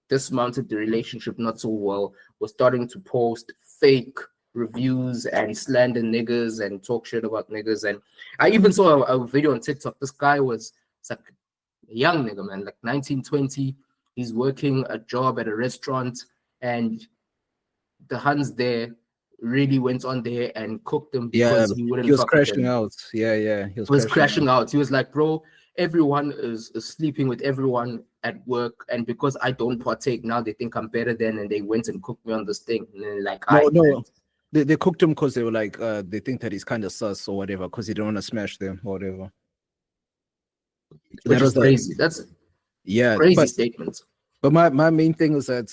[SPEAKER 4] dismounted the relationship not so well were starting to post fake reviews and slander niggas and talk shit about niggas. And I even saw a video on TikTok. This guy was like a young nigga, man, like 19, 20. He's working a job at a restaurant, and the Huns there really went on there and cooked him because he wouldn't.
[SPEAKER 3] He was
[SPEAKER 4] fuck with
[SPEAKER 3] crashing
[SPEAKER 4] them.
[SPEAKER 3] out. Yeah. He
[SPEAKER 4] Was crashing out. He was like, bro, everyone is sleeping with everyone at work, and because I don't partake now, they think I'm better than, and they went and cooked me on this thing. And then like,
[SPEAKER 3] no. They cooked him because they were like, they think that he's kind of sus or whatever, because he don't want to smash them or whatever.
[SPEAKER 4] Which is crazy. That's crazy statement.
[SPEAKER 3] But my main thing is that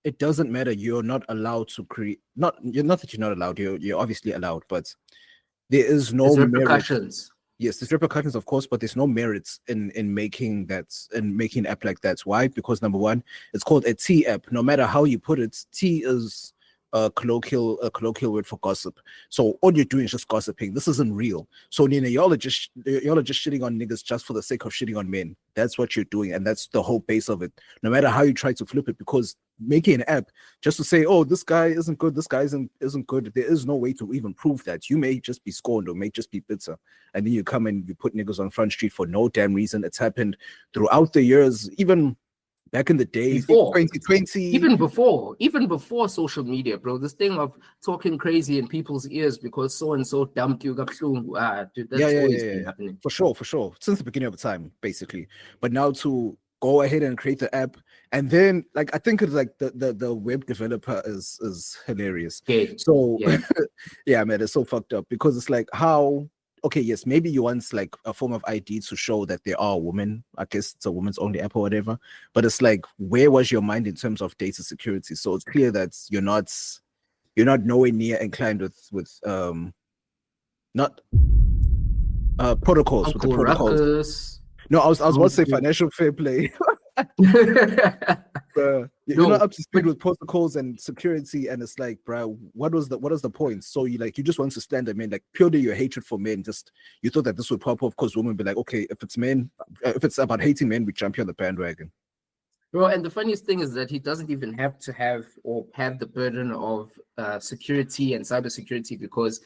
[SPEAKER 3] it doesn't matter. You're not allowed to create. Not that you're not allowed. You're obviously allowed, but there is no
[SPEAKER 4] repercussions.
[SPEAKER 3] Yes, there's repercussions, of course, but there's no merits in making an app like that. Why? Because number one, it's called a T app. No matter how you put it, T is a colloquial word for gossip. So all you're doing is just gossiping. This isn't real. So Nina, y'all are just shitting on niggas just for the sake of shitting on men. That's what you're doing, and that's the whole base of it. No matter how you try to flip it, because making an app just to say, oh, this guy isn't good, this guy isn't good, there is no way to even prove that. You may just be scorned or may just be bitter, and then you come and you put niggas on Front Street for no damn reason. It's happened throughout the years, even back in the day,
[SPEAKER 4] before
[SPEAKER 3] 2020,
[SPEAKER 4] even before social media, bro. This thing of talking crazy in people's ears because so and so dumped you, dude, that's always been happening.
[SPEAKER 3] For sure, since the beginning of time, basically. But now to go ahead and create the app, and then like I think it's like the web developer is hilarious.
[SPEAKER 4] Okay.
[SPEAKER 3] So yeah, man, it's so fucked up because it's like how. Okay, yes, maybe you want like a form of ID to show that they are a woman. I guess it's a woman's only app or whatever. But it's like, where was your mind in terms of data security? So it's clear that you're not nowhere near inclined with not protocols. With the protocols.
[SPEAKER 4] Ruckus.
[SPEAKER 3] No, I was about to say financial fair play. You're not up to speed with protocols and security, and it's like, bro, what is the point? So you just want to stand men, like purely your hatred for men. Just you thought that this would pop off because women be like, okay, if it's about hating men, we jump here on the bandwagon.
[SPEAKER 4] Bro, and the funniest thing is that he doesn't even have to have the burden of security and cybersecurity, because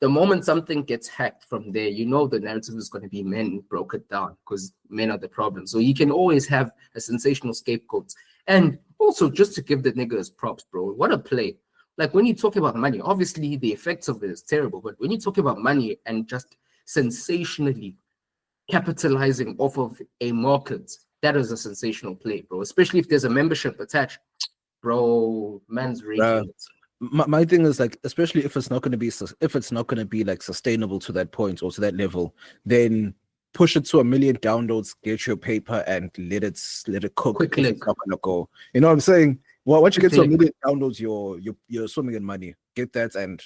[SPEAKER 4] the moment something gets hacked from there, the narrative is going to be men broke it down because men are the problem. So you can always have a sensational scapegoat. And also, just to give the niggas props, bro, what a play. Like when you talk about money, obviously the effects of it is terrible, but when you talk about money and just sensationally capitalizing off of a market, that is a sensational play, bro. Especially if there's a membership attached. Bro, man's raging.
[SPEAKER 3] My thing is like, especially if it's not going to be like sustainable to that point or to that level, then push it to 1 million downloads, get your paper, and let it cook.
[SPEAKER 4] Quickly.
[SPEAKER 3] It's not gonna go. You know what I'm saying? Well, once you get to 1 million downloads, you're swimming in money. Get that and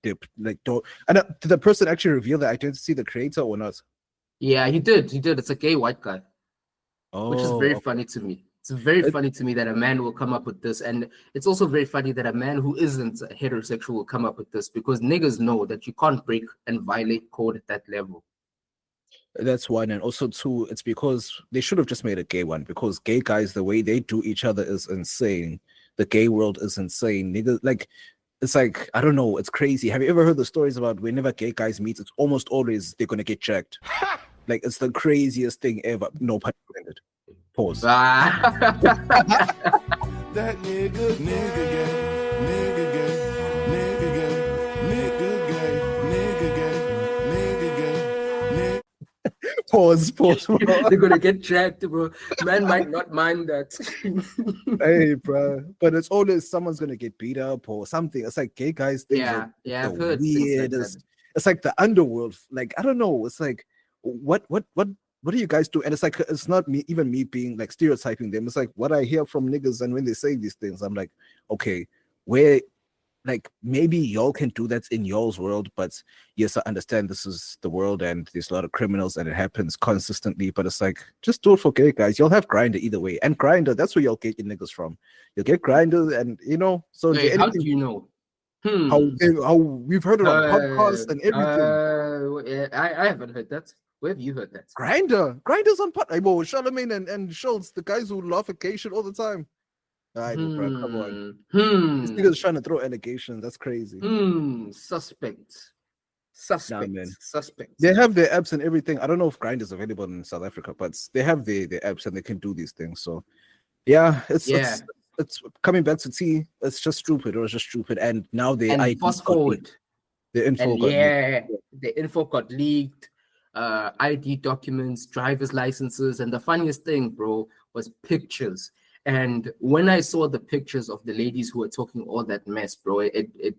[SPEAKER 3] dip. Like, don't. And did the person actually reveal the identity, the creator, or not?
[SPEAKER 4] Yeah, he did. It's a gay white guy, which is very funny to me. It's very funny to me that a man will come up with this, and it's also very funny that a man who isn't heterosexual will come up with this, because niggas know that you can't break and violate code at that level.
[SPEAKER 3] That's one, and also two, it's because they should have just made a gay one, because gay guys, the way they do each other is insane. The gay world is insane. Niggas, like, it's like, I don't know, it's crazy. Have you ever heard the stories about whenever gay guys meet, it's almost always they're gonna get jacked? Like, it's the craziest thing ever. No pun intended. Pause.
[SPEAKER 9] That nigga gay, nigga gay, nigga gay, nigga gay, nigga gay, nigga gay, nigga.
[SPEAKER 3] Pause.
[SPEAKER 4] They're gonna get jacked, bro. Man might not mind that.
[SPEAKER 3] Hey, bro. But it's always someone's gonna get beat up or something. It's like gay guys think
[SPEAKER 4] Yeah, I've heard
[SPEAKER 3] weirdest. It's like the underworld. Like, I don't know. It's like what do you guys do? And it's like, it's not me being like stereotyping them. It's like what I hear from niggas, and when they say these things, I'm like, okay, where, like, maybe y'all can do that in y'all's world, but yes, I understand this is the world and there's a lot of criminals and it happens consistently, but it's like, just do it for gay guys. You'll have Grindr either way, and Grindr, that's where you'll get your niggas from. You'll get Grindr, and you know, so
[SPEAKER 4] Wait, how do you know?
[SPEAKER 3] How we've heard it on podcasts and everything.
[SPEAKER 4] I haven't heard that. Where have you heard that?
[SPEAKER 3] Grindr's on pod. Well, Charlemagne and Schultz, the guys who laugh at gay shit all the time. Bro, come on. This nigga's trying to throw allegations. That's crazy.
[SPEAKER 4] Suspect.
[SPEAKER 3] Nah, man.
[SPEAKER 4] Suspect.
[SPEAKER 3] They have their apps and everything. I don't know if Grindr is available in South Africa, but they have their apps and they can do these things. So yeah, it's coming back to T. It's just stupid. It was just stupid. And now the
[SPEAKER 4] fast forward.
[SPEAKER 3] The info got leaked.
[SPEAKER 4] The info got leaked. ID documents, driver's licenses, and the funniest thing, bro, was pictures. And when I saw the pictures of the ladies who were talking all that mess, bro, it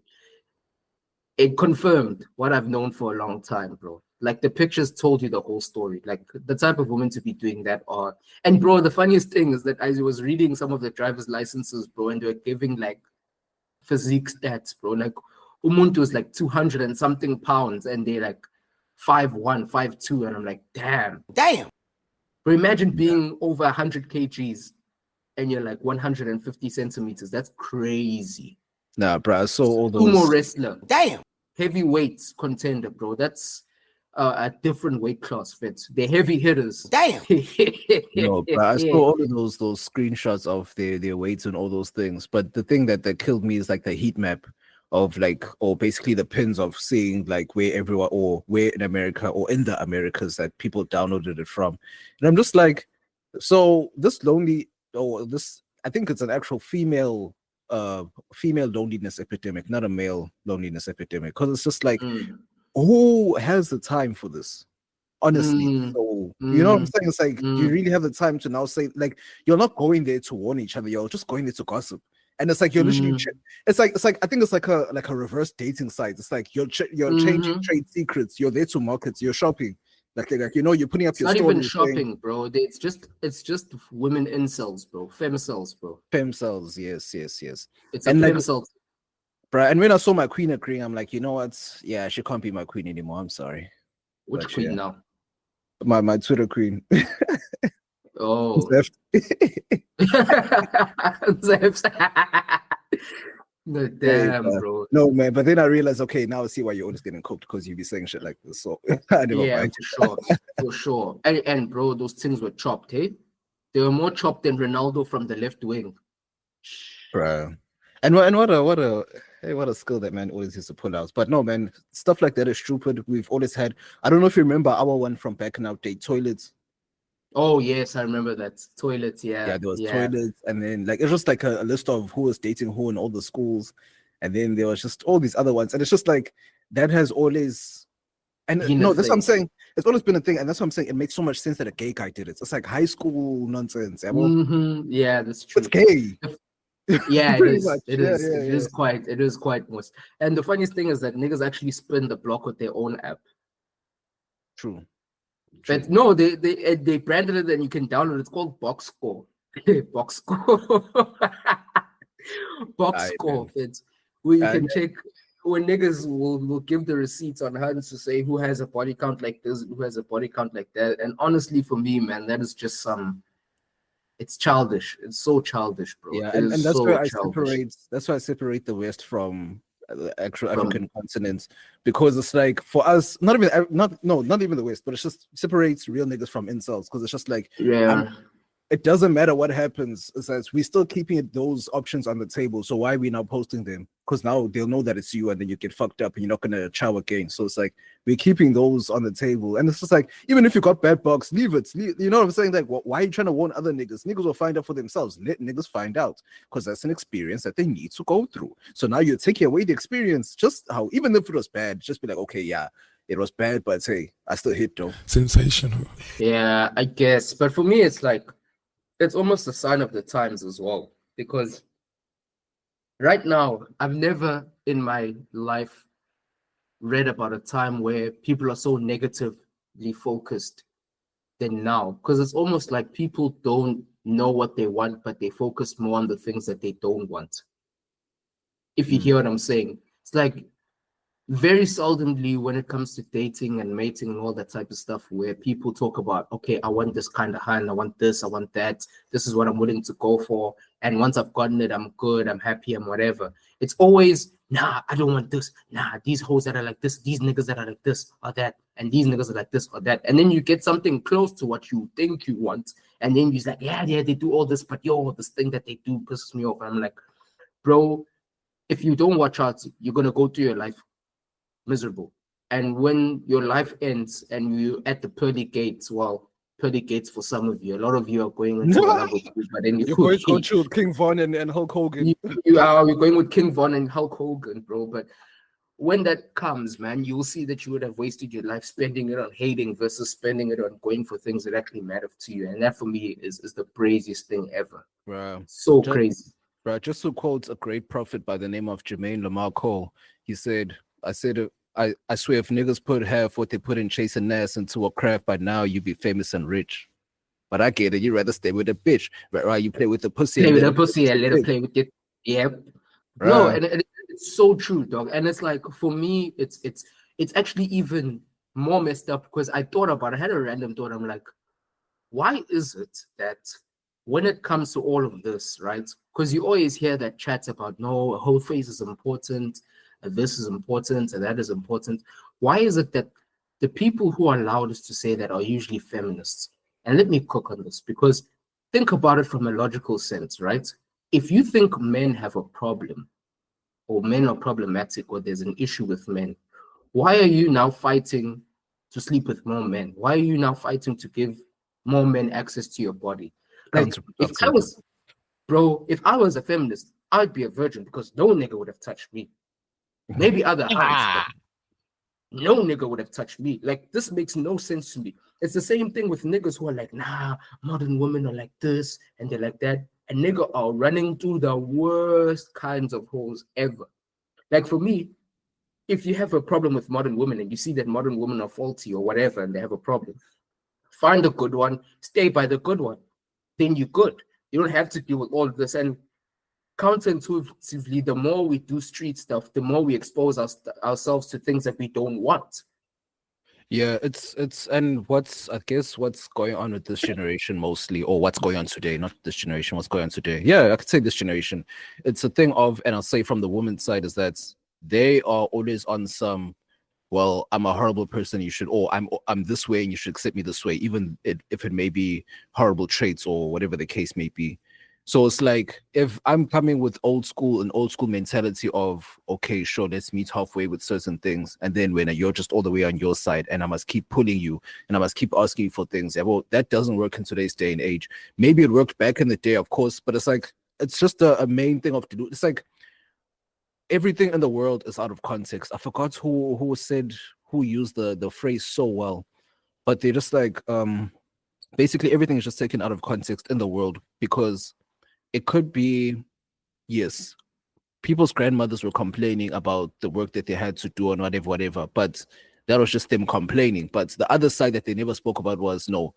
[SPEAKER 4] confirmed what I've known for a long time, bro. Like, the pictures told you the whole story. Like, the type of women to be doing that are. And bro, the funniest thing is that I was reading some of the driver's licenses, bro, and they were giving like physique stats, bro. Like, umuntu was like 200 and something pounds, and they like 5'1", 5'2", and I'm like, damn. But imagine being over 100 kgs and you're like 150 centimeters. That's crazy.
[SPEAKER 3] Nah, bro, I saw all those.
[SPEAKER 4] Sumo wrestler. Damn. Heavyweight contender, bro. That's a different weight class, fit. They're heavy hitters. Damn.
[SPEAKER 3] No, bro, I saw all of those screenshots of their weights and all those things. But the thing that killed me is like the heat map of like, or basically the pins of seeing like where everyone, or where in America or in the Americas that people downloaded it from. And I'm just like, so this I think it's an actual female loneliness epidemic, not a male loneliness epidemic, because it's just like, who has the time for this? Honestly, so you know what I'm saying? It's like, do you really have the time to now say, like, you're not going there to warn each other, you're just going there to gossip. And it's like you're literally, it's like I think it's like a reverse dating site. It's like you're changing trade secrets. You're there to market. You're shopping. Like you know, you're putting up your.
[SPEAKER 4] Not
[SPEAKER 3] store
[SPEAKER 4] even shopping, bro. It's just women incels, bro. Femcells, bro.
[SPEAKER 3] Femcells, yes.
[SPEAKER 4] It's and a femcell,
[SPEAKER 3] bro. And when I saw my queen agreeing, I'm like, you know what? Yeah, she can't be my queen anymore. I'm sorry.
[SPEAKER 4] Which queen now?
[SPEAKER 3] My Twitter queen.
[SPEAKER 4] Oh.
[SPEAKER 3] Nzeft.
[SPEAKER 4] No, damn, bro.
[SPEAKER 3] No, man. But then I realized, okay, now I see why you're always getting cooked, because you be saying shit like this. So I never mind.
[SPEAKER 4] For sure. And bro, those things were chopped, hey? They were more chopped than Ronaldo from the left wing.
[SPEAKER 3] Bro. And what a skill that man always used to pull out. But no, man, stuff like that is stupid. We've always had, I don't know if you remember our one from back in our day, toilets.
[SPEAKER 4] Oh yes, I remember that. Toilets, yeah,
[SPEAKER 3] there was toilets, and then like it's just like a list of who was dating who in all the schools, and then there was just all these other ones, and it's just like that has always, and no, that's what I'm saying. It's always been a thing, and that's what I'm saying. It makes so much sense that a gay guy did it. It's like high school nonsense.
[SPEAKER 4] Yeah, that's true.
[SPEAKER 3] It's gay.
[SPEAKER 4] Yeah, it
[SPEAKER 3] Pretty
[SPEAKER 4] is.
[SPEAKER 3] much.
[SPEAKER 4] It
[SPEAKER 3] Yeah,
[SPEAKER 4] is.
[SPEAKER 3] yeah,
[SPEAKER 4] It
[SPEAKER 3] yeah.
[SPEAKER 4] is quite. It is quite most. And the funniest thing is that niggas actually spin the block with their own app.
[SPEAKER 3] True.
[SPEAKER 4] But no, they branded it and you can download it. It's called Box Score. Box Score. Box
[SPEAKER 3] Aight,
[SPEAKER 4] Score.
[SPEAKER 3] man.
[SPEAKER 4] It's where you
[SPEAKER 3] And
[SPEAKER 4] can check when niggas will give the receipts on hands to say who has a body count like this, who has a body count like that. And honestly, for me, man, that is just some. It's childish. It's so childish, bro.
[SPEAKER 3] yeah,
[SPEAKER 4] It
[SPEAKER 3] and
[SPEAKER 4] is
[SPEAKER 3] that's
[SPEAKER 4] so
[SPEAKER 3] where I
[SPEAKER 4] childish.
[SPEAKER 3] separate the West from the actual
[SPEAKER 4] From
[SPEAKER 3] African continent, because it's like for us, not even the West, but it just separates real niggas from incels, because it's just like
[SPEAKER 4] yeah.
[SPEAKER 3] it doesn't matter what happens, it's that we're still keeping those options on the table. So why are we now posting them? Because now they'll know that it's you, and then you get fucked up and you're not gonna chow again. So it's like we're keeping those on the table, and it's just like, even if you got bad bugs, leave it. You know what I'm saying? Like, why are you trying to warn other niggas? Niggas will find out for themselves. Let niggas find out, because that's an experience that they need to go through. So now you're taking away the experience. Just how, even if it was bad, just be like, okay, yeah, it was bad, but hey, I still hit though.
[SPEAKER 6] Sensational.
[SPEAKER 4] Yeah, I guess. But for me, it's like it's almost a sign of the times as well. Because right now, I've never in my life read about a time where people are so negatively focused than now. Because it's almost like people don't know what they want, but they focus more on the things that they don't want. If you hear what I'm saying, it's like very seldomly when it comes to dating and mating and all that type of stuff, where people talk about, okay, I want this kind of hand, I want this, I want that, this is what I'm willing to go for, and once I've gotten it, I'm good, I'm happy, I'm whatever. It's always, nah, I don't want this, nah, these hoes that are like this, these niggas that are like this or that, and these niggas are like this or that, and then you get something close to what you think you want, and then you're like, yeah, they do all this, but yo, this thing that they do pisses me off. And I'm like, bro, if you don't watch out, you're gonna go through your life miserable. And when your life ends and you at the pearly gates, well, pearly gates for some of you, a lot of you are going into the love of you, but then
[SPEAKER 3] You're going to go chill with King Von and Hulk Hogan.
[SPEAKER 4] you're going with King Von and Hulk Hogan, bro. But when that comes, man, you'll see that you would have wasted your life spending it on hating versus spending it on going for things that actually matter to you. And that for me is the craziest thing ever.
[SPEAKER 3] Wow.
[SPEAKER 4] So crazy.
[SPEAKER 3] Right, just to quote a great prophet by the name of Jermaine Lamar Cole, he said, I swear if niggas put half what they put in chasing ass into a craft, by now you'd be famous and rich. But I get it, you'd rather stay with a bitch. Right, you play with the pussy.
[SPEAKER 4] Play with a pussy and let her play with it. Yep.
[SPEAKER 3] Right.
[SPEAKER 4] No, and it's so true, dog. And it's like, for me, it's actually even more messed up, because I thought about it. I had a random thought. I'm like, why is it that when it comes to all of this, right? Because you always hear that chat about, no, a whole face is important, this is important, and that is important. Why is it that the people who are loudest to say that are usually feminists? And let me cook on this, because think about it from a logical sense, right? If you think men have a problem, or men are problematic, or there's an issue with men, why are you now fighting to sleep with more men? Why are you now fighting to give more men access to your body? Like, if I was a feminist, I'd be a virgin, because no nigga would have touched me. Maybe other hands, but no nigga would have touched me. Like, this makes no sense to me. It's the same thing with niggas who are like, nah, modern women are like this and they're like that. And nigga are running through the worst kinds of holes ever. Like, for me, if you have a problem with modern women and you see that modern women are faulty or whatever and they have a problem, find a good one, stay by the good one. Then you're good. You don't have to deal with all of this. And counterintuitively, the more we do street stuff, the more we expose ourselves to things that we don't want.
[SPEAKER 3] Yeah, it's and what's going on with this generation mostly, or what's going on today, not this generation, what's going on today. Yeah, I could say this generation. It's a thing of, and I'll say from the woman's side, is that they are always on some, well, I'm a horrible person, you should, or I'm this way and you should accept me this way, even if it may be horrible traits or whatever the case may be. So it's like, if I'm coming with an old school mentality of, okay, sure, let's meet halfway with certain things, and then when you're just all the way on your side and I must keep pulling you and I must keep asking you for things, yeah, well, that doesn't work in today's day and age. Maybe it worked back in the day, of course, but it's like, it's just a main thing of to do. It's like everything in the world is out of context. I forgot who used the phrase so well, but they're just like, basically everything is just taken out of context in the world, because it could be yes, people's grandmothers were complaining about the work that they had to do and whatever. But that was just them complaining. But the other side that they never spoke about was no,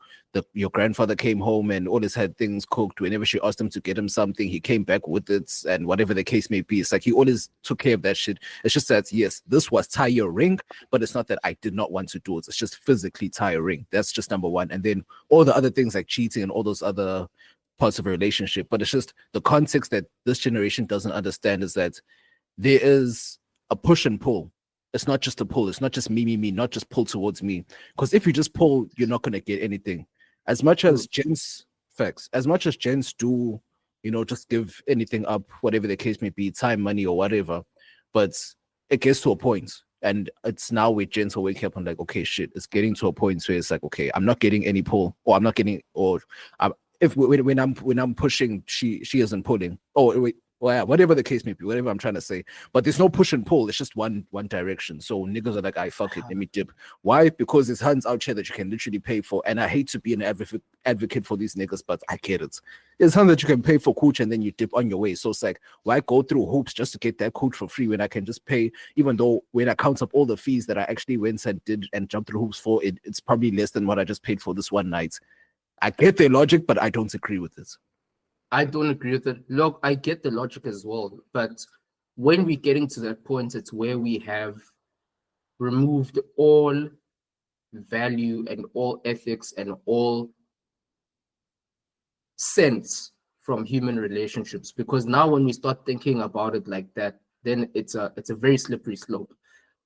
[SPEAKER 3] your grandfather came home and always had things cooked. Whenever she asked him to get him something, he came back with it, and whatever the case may be. It's like he always took care of that shit. It's just that yes, this was tiring, but it's not that I did not want to do it. It's just physically tiring. That's just number one. And then all the other things like cheating and all those other parts of a relationship. But it's just the context that this generation doesn't understand is that there is a push and pull. It's not just a pull. It's not just me, not just pull towards me. Because if you just pull, you're not going to get anything. As much as gents, facts, as much as gents do, just give anything up, whatever the case may be, time, money, or whatever. But it gets to a point. And it's now where gents are waking up and like, okay, shit, it's getting to a point where it's like, okay, I'm not getting any pull, or I'm not getting, or if when I'm pushing, she isn't pulling. Oh wait, well, yeah, whatever the case may be, whatever I'm trying to say. But there's no push and pull. It's just one direction. So niggas are like, I fuck it, let me dip. Why? Because there's hands out here that you can literally pay for. And I hate to be an advocate for these niggas, but I get it. There's hands that you can pay for cooch and then you dip on your way. So it's like, why go through hoops just to get that cooch for free when I can just pay, even though when I count up all the fees that I actually went and did and jumped through hoops for, it's probably less than what I just paid for this one night. I get their logic, but I don't agree with it.
[SPEAKER 4] I don't agree with it. Look, I get the logic as well, but when we're getting to that point, it's where we have removed all value and all ethics and all sense from human relationships. Because now when we start thinking about it like that, then it's a very slippery slope.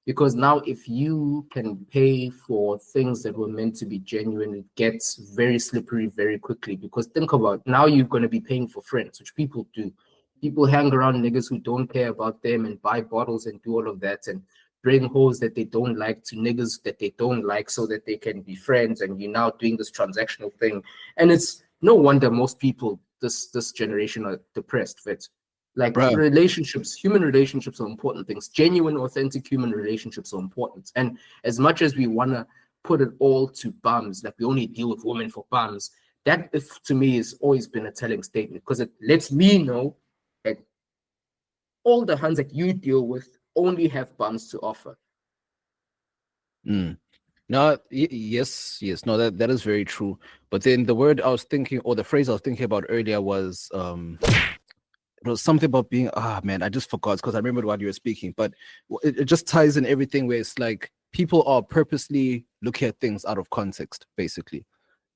[SPEAKER 4] Because now if you can pay for things that were meant to be genuine, it gets very slippery very quickly. Because think about it, now you're going to be paying for friends, which people do. People hang around niggas who don't care about them and buy bottles and do all of that and bring hoes that they don't like to niggas that they don't like so that they can be friends. And you're now doing this transactional thing. And it's no wonder most people this generation are depressed, Fit. Like relationships, human relationships are important things. Genuine, authentic human relationships are important. And as much as we want to put it all to bums, like we only deal with women for bums, that to me has always been a telling statement because it lets me know that all the hands that you deal with only have bums to offer.
[SPEAKER 3] No, yes, no, that is very true. But then the word I was thinking, or the phrase I was thinking about earlier was it was something about being, man, I just forgot because I remembered while you were speaking, but it just ties in everything where it's like people are purposely looking at things out of context, basically.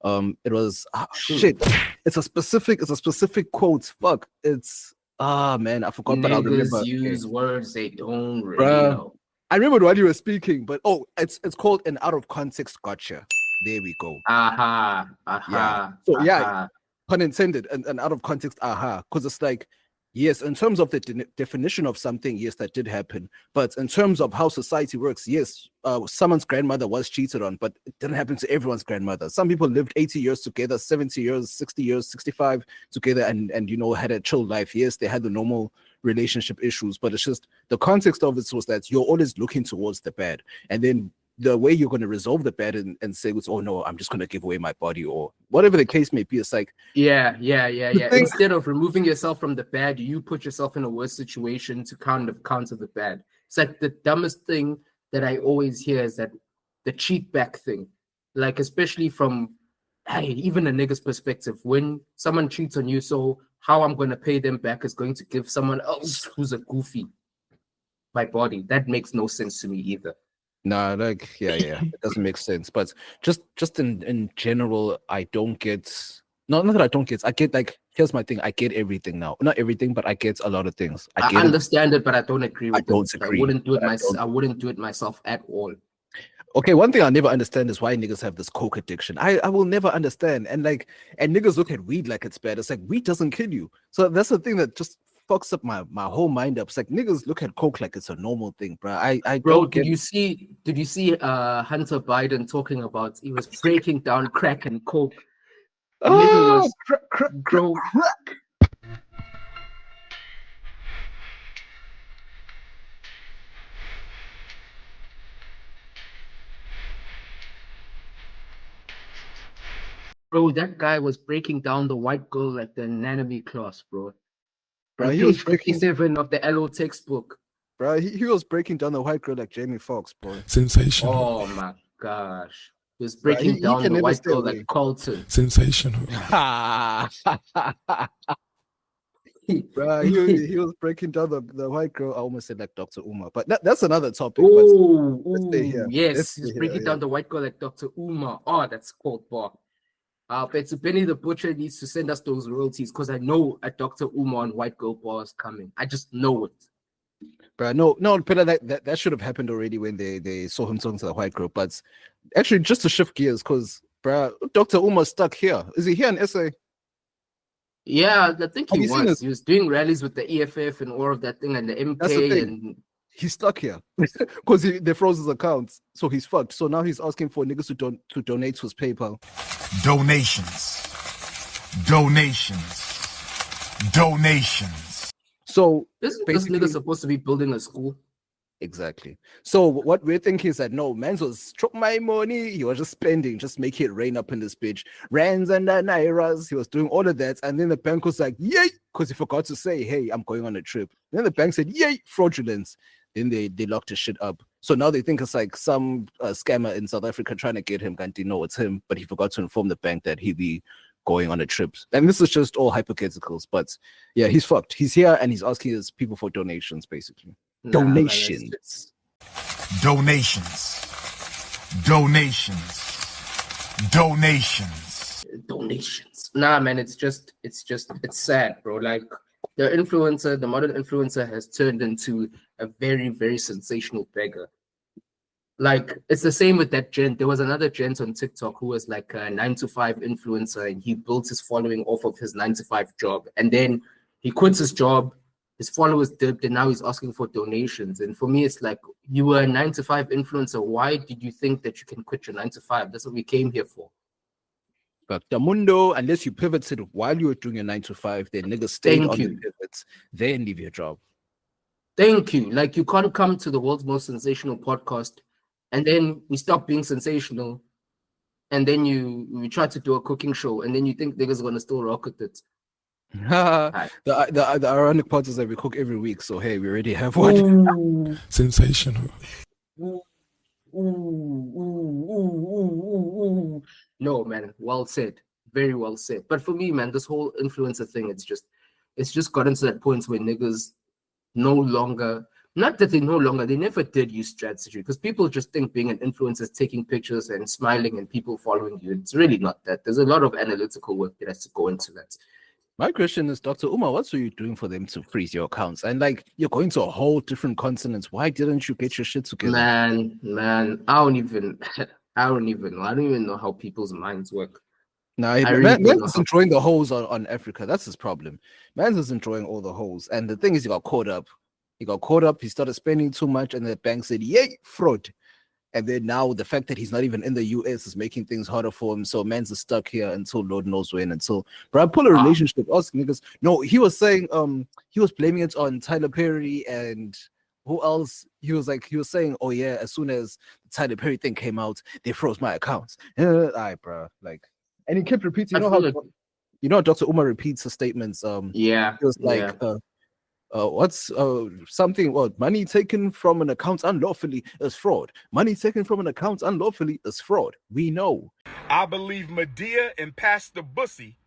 [SPEAKER 3] It was shit. It's a specific quote. Fuck. It's man, I forgot, but I'll remember.
[SPEAKER 4] Use words they don't really know.
[SPEAKER 3] I remembered while you were speaking, but it's called an out of context gotcha. There we go. Yeah. So yeah, pun intended, an out of context because it's like, yes, in terms of the definition of something, yes, that did happen. But in terms of how society works, yes, someone's grandmother was cheated on, but it didn't happen to everyone's grandmother. Some people lived 80 years together, 70 years, 60 years, 65 together, and had a chill life. Yes, they had the normal relationship issues, but it's just the context of it was that you're always looking towards the bad. And then the way you're going to resolve the bad and say, oh no, I'm just going to give away my body or whatever the case may be. It's like,
[SPEAKER 4] yeah. Instead of removing yourself from the bad, you put yourself in a worse situation to kind of counter the bad. It's like the dumbest thing that I always hear is that the cheat back thing, like especially from even a nigga's perspective, when someone cheats on you, so how I'm going to pay them back is going to give someone else who's a goofy my body. That makes no sense to me either.
[SPEAKER 3] Nah, like it doesn't make sense. But just in general, I don't get. No, not that I don't get. I get like here's my thing. I get everything now. Not everything, but I get a lot of things.
[SPEAKER 4] I understand it, but I don't agree with it.
[SPEAKER 3] I don't agree.
[SPEAKER 4] I wouldn't do it myself. I wouldn't do it myself at all.
[SPEAKER 3] Okay, one thing I'll never understand is why niggas have this coke addiction. I will never understand. And niggas look at weed like it's bad. It's like weed doesn't kill you. So that's the thing that just fucks up my whole mind up. It's like niggas look at coke like it's a normal thing, bro.
[SPEAKER 4] Did you see Hunter Biden talking about he was breaking down crack and coke? Crack. Bro, that guy was breaking down the white girl like the anatomy class, bro.
[SPEAKER 3] Bro, he
[SPEAKER 4] page
[SPEAKER 3] was breaking,
[SPEAKER 4] 57 of the LO textbook.
[SPEAKER 3] bro. He was breaking down the white girl like Jamie Foxx, bro.
[SPEAKER 6] Sensational.
[SPEAKER 4] Oh my gosh. He was
[SPEAKER 3] Bro,
[SPEAKER 4] breaking
[SPEAKER 3] he
[SPEAKER 4] down
[SPEAKER 3] can
[SPEAKER 4] the
[SPEAKER 3] never
[SPEAKER 4] white
[SPEAKER 3] stay
[SPEAKER 4] girl
[SPEAKER 3] away.
[SPEAKER 4] like Colton.
[SPEAKER 6] Sensational.
[SPEAKER 3] Bro, he was breaking down the white girl. I almost said like Dr. Umar, but that's another topic.
[SPEAKER 4] Ooh,
[SPEAKER 3] let's stay here.
[SPEAKER 4] yes.
[SPEAKER 3] Let's
[SPEAKER 4] He's
[SPEAKER 3] stay
[SPEAKER 4] breaking
[SPEAKER 3] here,
[SPEAKER 4] down the white girl like Dr. Umar. Oh, that's cold bar. Bet Benny the Butcher needs to send us those royalties because I know a Dr. Umar and white girl bar is coming. I just know it.
[SPEAKER 3] Bro, no, Peter, that should have happened already when they saw him talking to the white girl. But actually, just to shift gears, because bro, Dr. Umar's stuck here. Is he here in SA?
[SPEAKER 4] Yeah, I think
[SPEAKER 3] Have
[SPEAKER 4] he
[SPEAKER 3] you seen
[SPEAKER 4] was. He was doing rallies with the EFF and all of that thing and the
[SPEAKER 3] That's the
[SPEAKER 4] MK
[SPEAKER 3] thing.
[SPEAKER 4] and
[SPEAKER 3] He's stuck here because they froze his account, so he's fucked. So now he's asking for niggas to donate to his PayPal.
[SPEAKER 9] Donations.
[SPEAKER 3] So
[SPEAKER 4] this
[SPEAKER 3] basically,
[SPEAKER 4] nigga supposed to be building a school.
[SPEAKER 3] exactly. So what we're thinking is that no, man was drop my money. He was just spending, just make it rain up in this bitch. Rands and Nairas. He was doing all of that, and then the bank was like, yay, because he forgot to say, hey, I'm going on a trip. Then the bank said, yay, fraudulence. Then they locked his shit up. So now they think it's like some scammer in South Africa trying to get him. Can't know it's him, but he forgot to inform the bank that he'd be going on a trip. And this is just all hypotheticals, but yeah, he's fucked. He's here and he's asking his people for donations, basically.
[SPEAKER 4] Nah, man,
[SPEAKER 3] Donations.
[SPEAKER 9] Donations.
[SPEAKER 4] Nah, man, it's sad, bro. Like the modern influencer has turned into a very, very sensational beggar. Like it's the same with that gent. There was another gent on TikTok who was like a 9-to-5 influencer, and he built his following off of his 9-to-5 job. And then he quits his job, his followers dipped, and now he's asking for donations. And for me, it's like, you were a 9-to-5 influencer. Why did you think that you can quit your 9-to-5? That's what we came here for.
[SPEAKER 3] But the mundo, unless you pivoted while you were doing your 9-to-5, then niggas stayed
[SPEAKER 4] Thank
[SPEAKER 3] on
[SPEAKER 4] you.
[SPEAKER 3] the pivots, then leave your job.
[SPEAKER 4] Thank you. Like, you can't come to the world's most sensational podcast and then we stop being sensational, and then we try to do a cooking show, and then you think niggas gonna still rock with it.
[SPEAKER 3] The ironic part is that we cook every week, so hey, we already have one.
[SPEAKER 6] Sensational.
[SPEAKER 4] No, man, well said. Very well said. But for me, man, this whole influencer thing, it's just gotten to that point where niggas no longer, not that they never did use strategy, because people just think being an influencer is taking pictures and smiling and people following you. It's really not that. There's a lot of analytical work that has to go into that.
[SPEAKER 3] My question is, Dr. Umar, what were you doing for them to freeze your accounts? And like, you're going to a whole different continent. Why didn't you get your shit together?
[SPEAKER 4] Man, I don't even know how people's minds work.
[SPEAKER 3] Nah, man's is enjoying the holes on Africa. That's his problem. Man's is enjoying all the holes. And the thing is, he got caught up. He started spending too much, and the bank said, yay, fraud. And then now the fact that he's not even in the US is making things harder for him. So man's is stuck here until Lord knows when. Bro, I pull a relationship, ask niggas. No, he was saying he was blaming it on Tyler Perry and who else? He was saying, oh yeah, as soon as the Tyler Perry thing came out, they froze my accounts. Alright, bro. Like, and he kept repeating, you know how Dr. Umar repeats the statements.
[SPEAKER 4] Yeah.
[SPEAKER 3] He was like, what's something? What, money taken from an account unlawfully is fraud. Money taken from an account unlawfully is fraud. We know.
[SPEAKER 10] I believe Medea and Pastor Bussy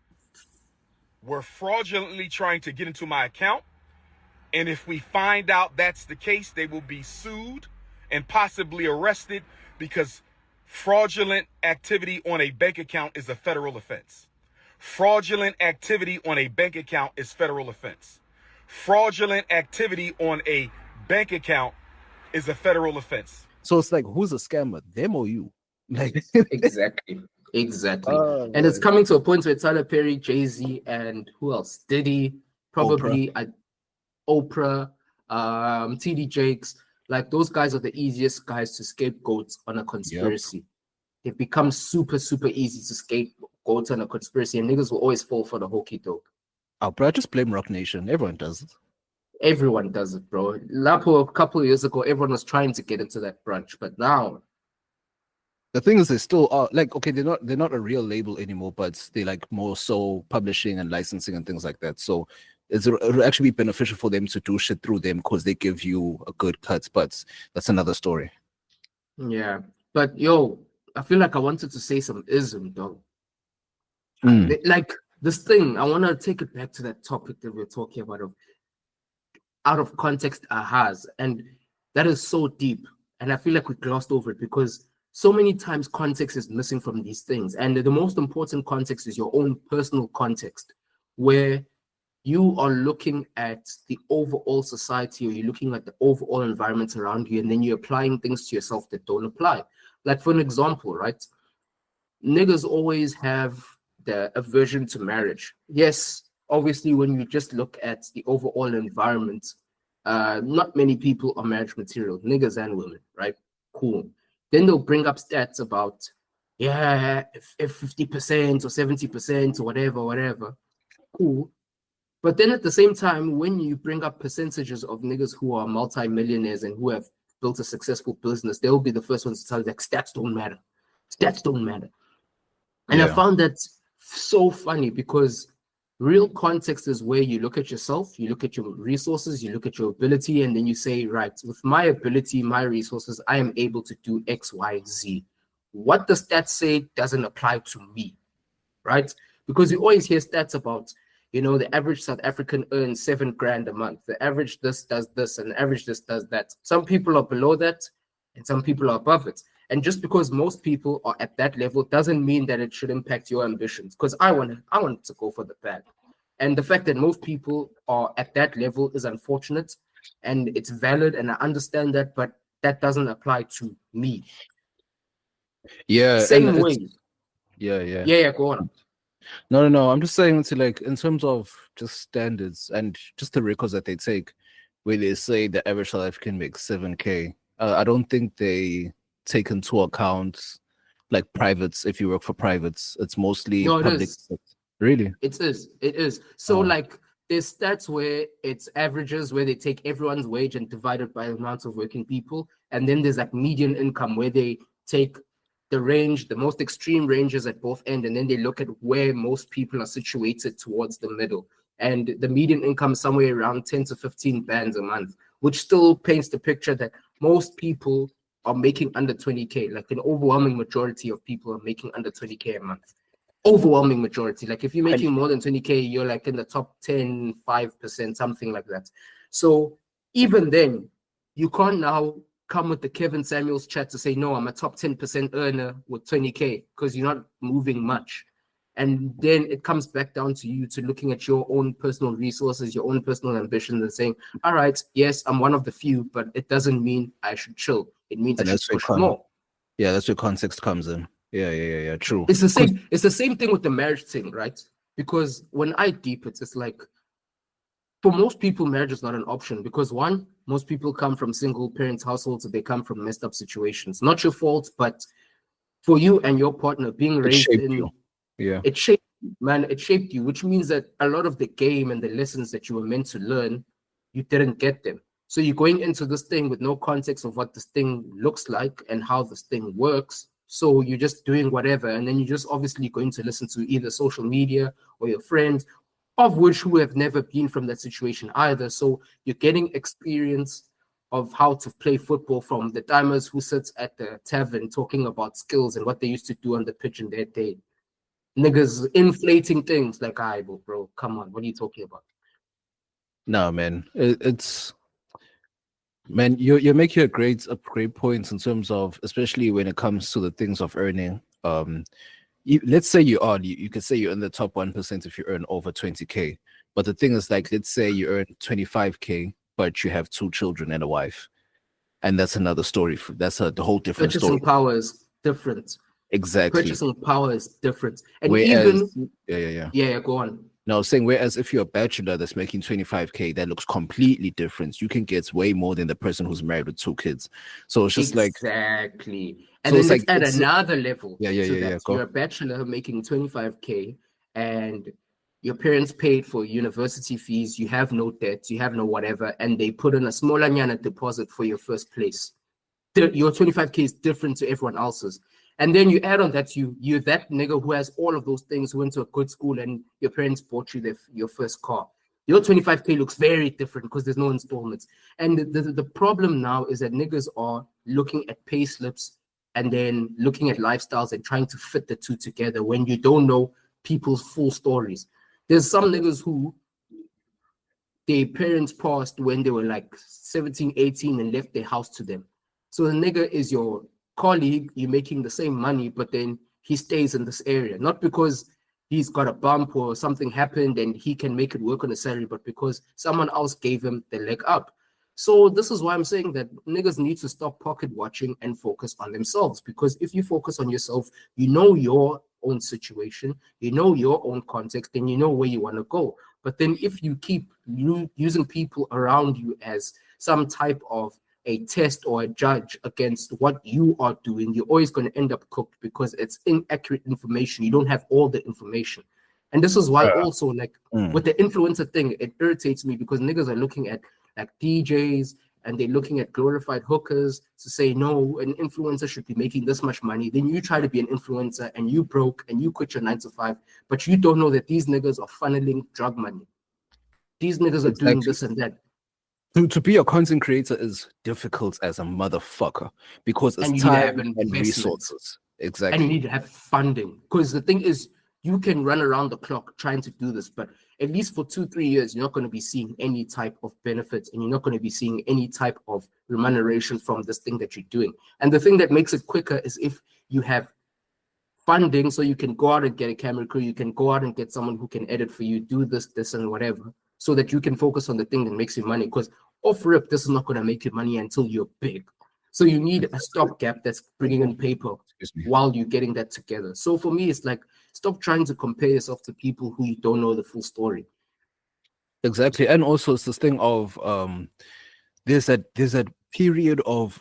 [SPEAKER 10] were fraudulently trying to get into my account. And if we find out that's the case, they will be sued and possibly arrested, because fraudulent activity on a bank account is a federal offense. Fraudulent activity on a bank account is federal offense. Fraudulent activity on a bank account is a federal offense.
[SPEAKER 3] So it's like, who's a scammer, them or you? Like,
[SPEAKER 4] exactly. And it's coming to a point where Tyler Perry, Jay-Z, and who else? Diddy, probably Oprah, TD Jakes, like those guys are the easiest guys to scapegoat on a conspiracy. Yep. They've become super, super easy to scapegoat on a conspiracy, and niggas will always fall for the hokey doke.
[SPEAKER 3] Oh, bro, just blame Rock Nation. Everyone does it.
[SPEAKER 4] Everyone does it, bro. Lapo, a couple of years ago, everyone was trying to get into that brunch, but now
[SPEAKER 3] the thing is, they still are like, okay, they're not a real label anymore, but they like more so publishing and licensing and things like that. So it'll actually be beneficial for them to do shit through them because they give you a good cut. But that's another story.
[SPEAKER 4] Yeah, but yo, I feel like I wanted to say some ism, dog. Like this thing, I want to take it back to that topic that we're talking about of out of context ahas, and that is so deep, and I feel like we glossed over it because so many times context is missing from these things, and the most important context is your own personal context, where you are looking at the overall society, or you're looking at the overall environment around you, and then you're applying things to yourself that don't apply. Like for an example, right? Niggas always have the aversion to marriage. Yes, obviously, when you just look at the overall environment, not many people are marriage material, niggas and women, right? Cool. Then they'll bring up stats about, yeah, if 50% or 70% or whatever. Cool. But then at the same time, when you bring up percentages of niggas who are multi-millionaires and who have built a successful business, they'll be the first ones to tell you, like, stats don't matter. Stats don't matter. And I found that so funny because real context is where you look at yourself, you look at your resources, you look at your ability, and then you say, right, with my ability, my resources, I am able to do X, Y, Z. What the stats say doesn't apply to me, right? Because you always hear stats about, you know, the average South African earns $7,000 a month. The average this does this, and the average this does that. Some people are below that, and some people are above it. And just because most people are at that level doesn't mean that it should impact your ambitions. Because I want to go for the bag. And the fact that most people are at that level is unfortunate, and it's valid, and I understand that, but that doesn't apply to me.
[SPEAKER 3] Yeah.
[SPEAKER 4] Same way.
[SPEAKER 3] Yeah,
[SPEAKER 4] go on.
[SPEAKER 3] No. I'm just saying, to like, in terms of just standards and just the records that they take, where they say the average South African makes 7K, I don't think they take into account like privates. If you work for privates, it's mostly public. Really?
[SPEAKER 4] It is. So like there's stats where it's averages, where they take everyone's wage and divide it by the amount of working people. And then there's like median income, where they take the range, the most extreme ranges at both ends, and then they look at where most people are situated towards the middle. And the median income is somewhere around 10 to 15 bands a month, which still paints the picture that most people are making under 20K. Like an overwhelming majority of people are making under 20K a month. Overwhelming majority. Like if you're making more than 20K, you're like in the top 10, 5%, something like that. So even then, you can't now come with the Kevin Samuels chat to say, no, I'm a top 10% earner with 20K, because you're not moving much. And then it comes back down to you to looking at your own personal resources, your own personal ambitions, and saying, all right, yes, I'm one of the few, but it doesn't mean I should chill. It means I should push more.
[SPEAKER 3] Yeah, that's where context comes in. Yeah, true.
[SPEAKER 4] It's the same thing with the marriage thing, right? Because when I deep it, it's like, for most people, marriage is not an option because one, most people come from single parent households, they come from messed up situations. Not your fault, but for you and your partner being raised in, it shaped you, man. It shaped you, which means that a lot of the game and the lessons that you were meant to learn, you didn't get them. So you're going into this thing with no context of what this thing looks like and how this thing works. So you're just doing whatever, and then you're just obviously going to listen to either social media or your friends, of which who have never been from that situation either. So you're getting experience of how to play football from the timers who sits at the tavern talking about skills and what they used to do on the pitch in their day. Niggas inflating things like, bro, come on, what are you talking about?
[SPEAKER 3] No, man, it's man, you're making a great point in terms of, especially when it comes to the things of earning. Let's say you could say you're in the top 1% if you earn over 20K. But the thing is, like, let's say you earn 25K, but you have 2 children and a wife, and that's another story. That's the whole different story.
[SPEAKER 4] Purchasing power is different.
[SPEAKER 3] Exactly.
[SPEAKER 4] Purchasing power is different. And
[SPEAKER 3] whereas,
[SPEAKER 4] even yeah, go on.
[SPEAKER 3] No, I was saying, whereas if you're a bachelor that's making 25K, that looks completely different. You can get way more than the person who's married with 2 kids. So it's just
[SPEAKER 4] exactly. And
[SPEAKER 3] so
[SPEAKER 4] then it's like, at another level.
[SPEAKER 3] Yeah.
[SPEAKER 4] You're a bachelor making 25K, and your parents paid for university fees. You have no debt. You have no whatever, and they put in a small anyana deposit for your first place. Your 25K is different to everyone else's. And then you add on that you're that nigga who has all of those things, who went to a good school, and your parents bought you your first car. Your 25K looks very different because there's no installments. And the problem now is that niggas are looking at pay slips and then looking at lifestyles and trying to fit the two together when you don't know people's full stories. There's some niggas who their parents passed when they were like 17, 18 and left their house to them. So the nigga is your colleague, you're making the same money, but then he stays in this area. Not because he's got a bump or something happened and he can make it work on a salary, but because someone else gave him the leg up. So this is why I'm saying that niggas need to stop pocket watching and focus on themselves. Because if you focus on yourself, you know your own situation, you know your own context, and you know where you want to go. But then if you keep using people around you as some type of a test or a judge against what you are doing, you're always going to end up cooked because it's inaccurate information. You don't have all the information. And this is why also like with the influencer thing, it irritates me because niggas are looking at like DJs and they're looking at glorified hookers to say, no, an influencer should be making this much money. Then you try to be an influencer and you broke and you quit your 9 to 5, but you don't know that these niggas are funneling drug money. These niggas are doing this and that.
[SPEAKER 3] To be a content creator is difficult as a motherfucker because it's time and resources. Exactly.
[SPEAKER 4] And you need to have funding because the thing is, you can run around the clock trying to do this, but at least for 2-3 years, you're not going to be seeing any type of benefits and you're not going to be seeing any type of remuneration from this thing that you're doing. And the thing that makes it quicker is if you have funding, so you can go out and get a camera crew, you can go out and get someone who can edit for you, do this and whatever, so that you can focus on the thing that makes you money. Because off rip, this is not going to make you money until you're big. So you need a stopgap that's bringing in paper while you're getting that together. So for me, it's like, stop trying to compare yourself to people who you don't know the full story.
[SPEAKER 3] Exactly. And also it's this thing of there's a period of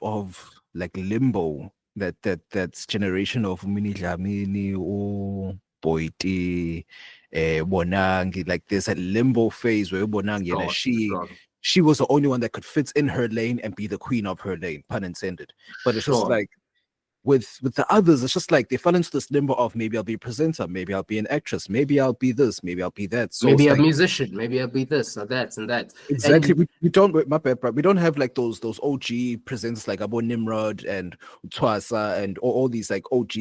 [SPEAKER 3] like limbo that's generation of Mini Dlamini or Boiti Bonangi. Like there's a limbo phase where Bonangi she was the only one that could fit in her lane and be the queen of her lane, pun intended. But it's just like with the others, it's just like they fell into this limbo of maybe I'll be a presenter, maybe I'll be an actress, maybe I'll be this, maybe I'll be that. So
[SPEAKER 4] maybe a musician, maybe I'll be this or that and that.
[SPEAKER 3] Exactly. And we don't, my bad, bro. We don't have like those OG presenters like Abo Nimrod and Twasa and all these like OG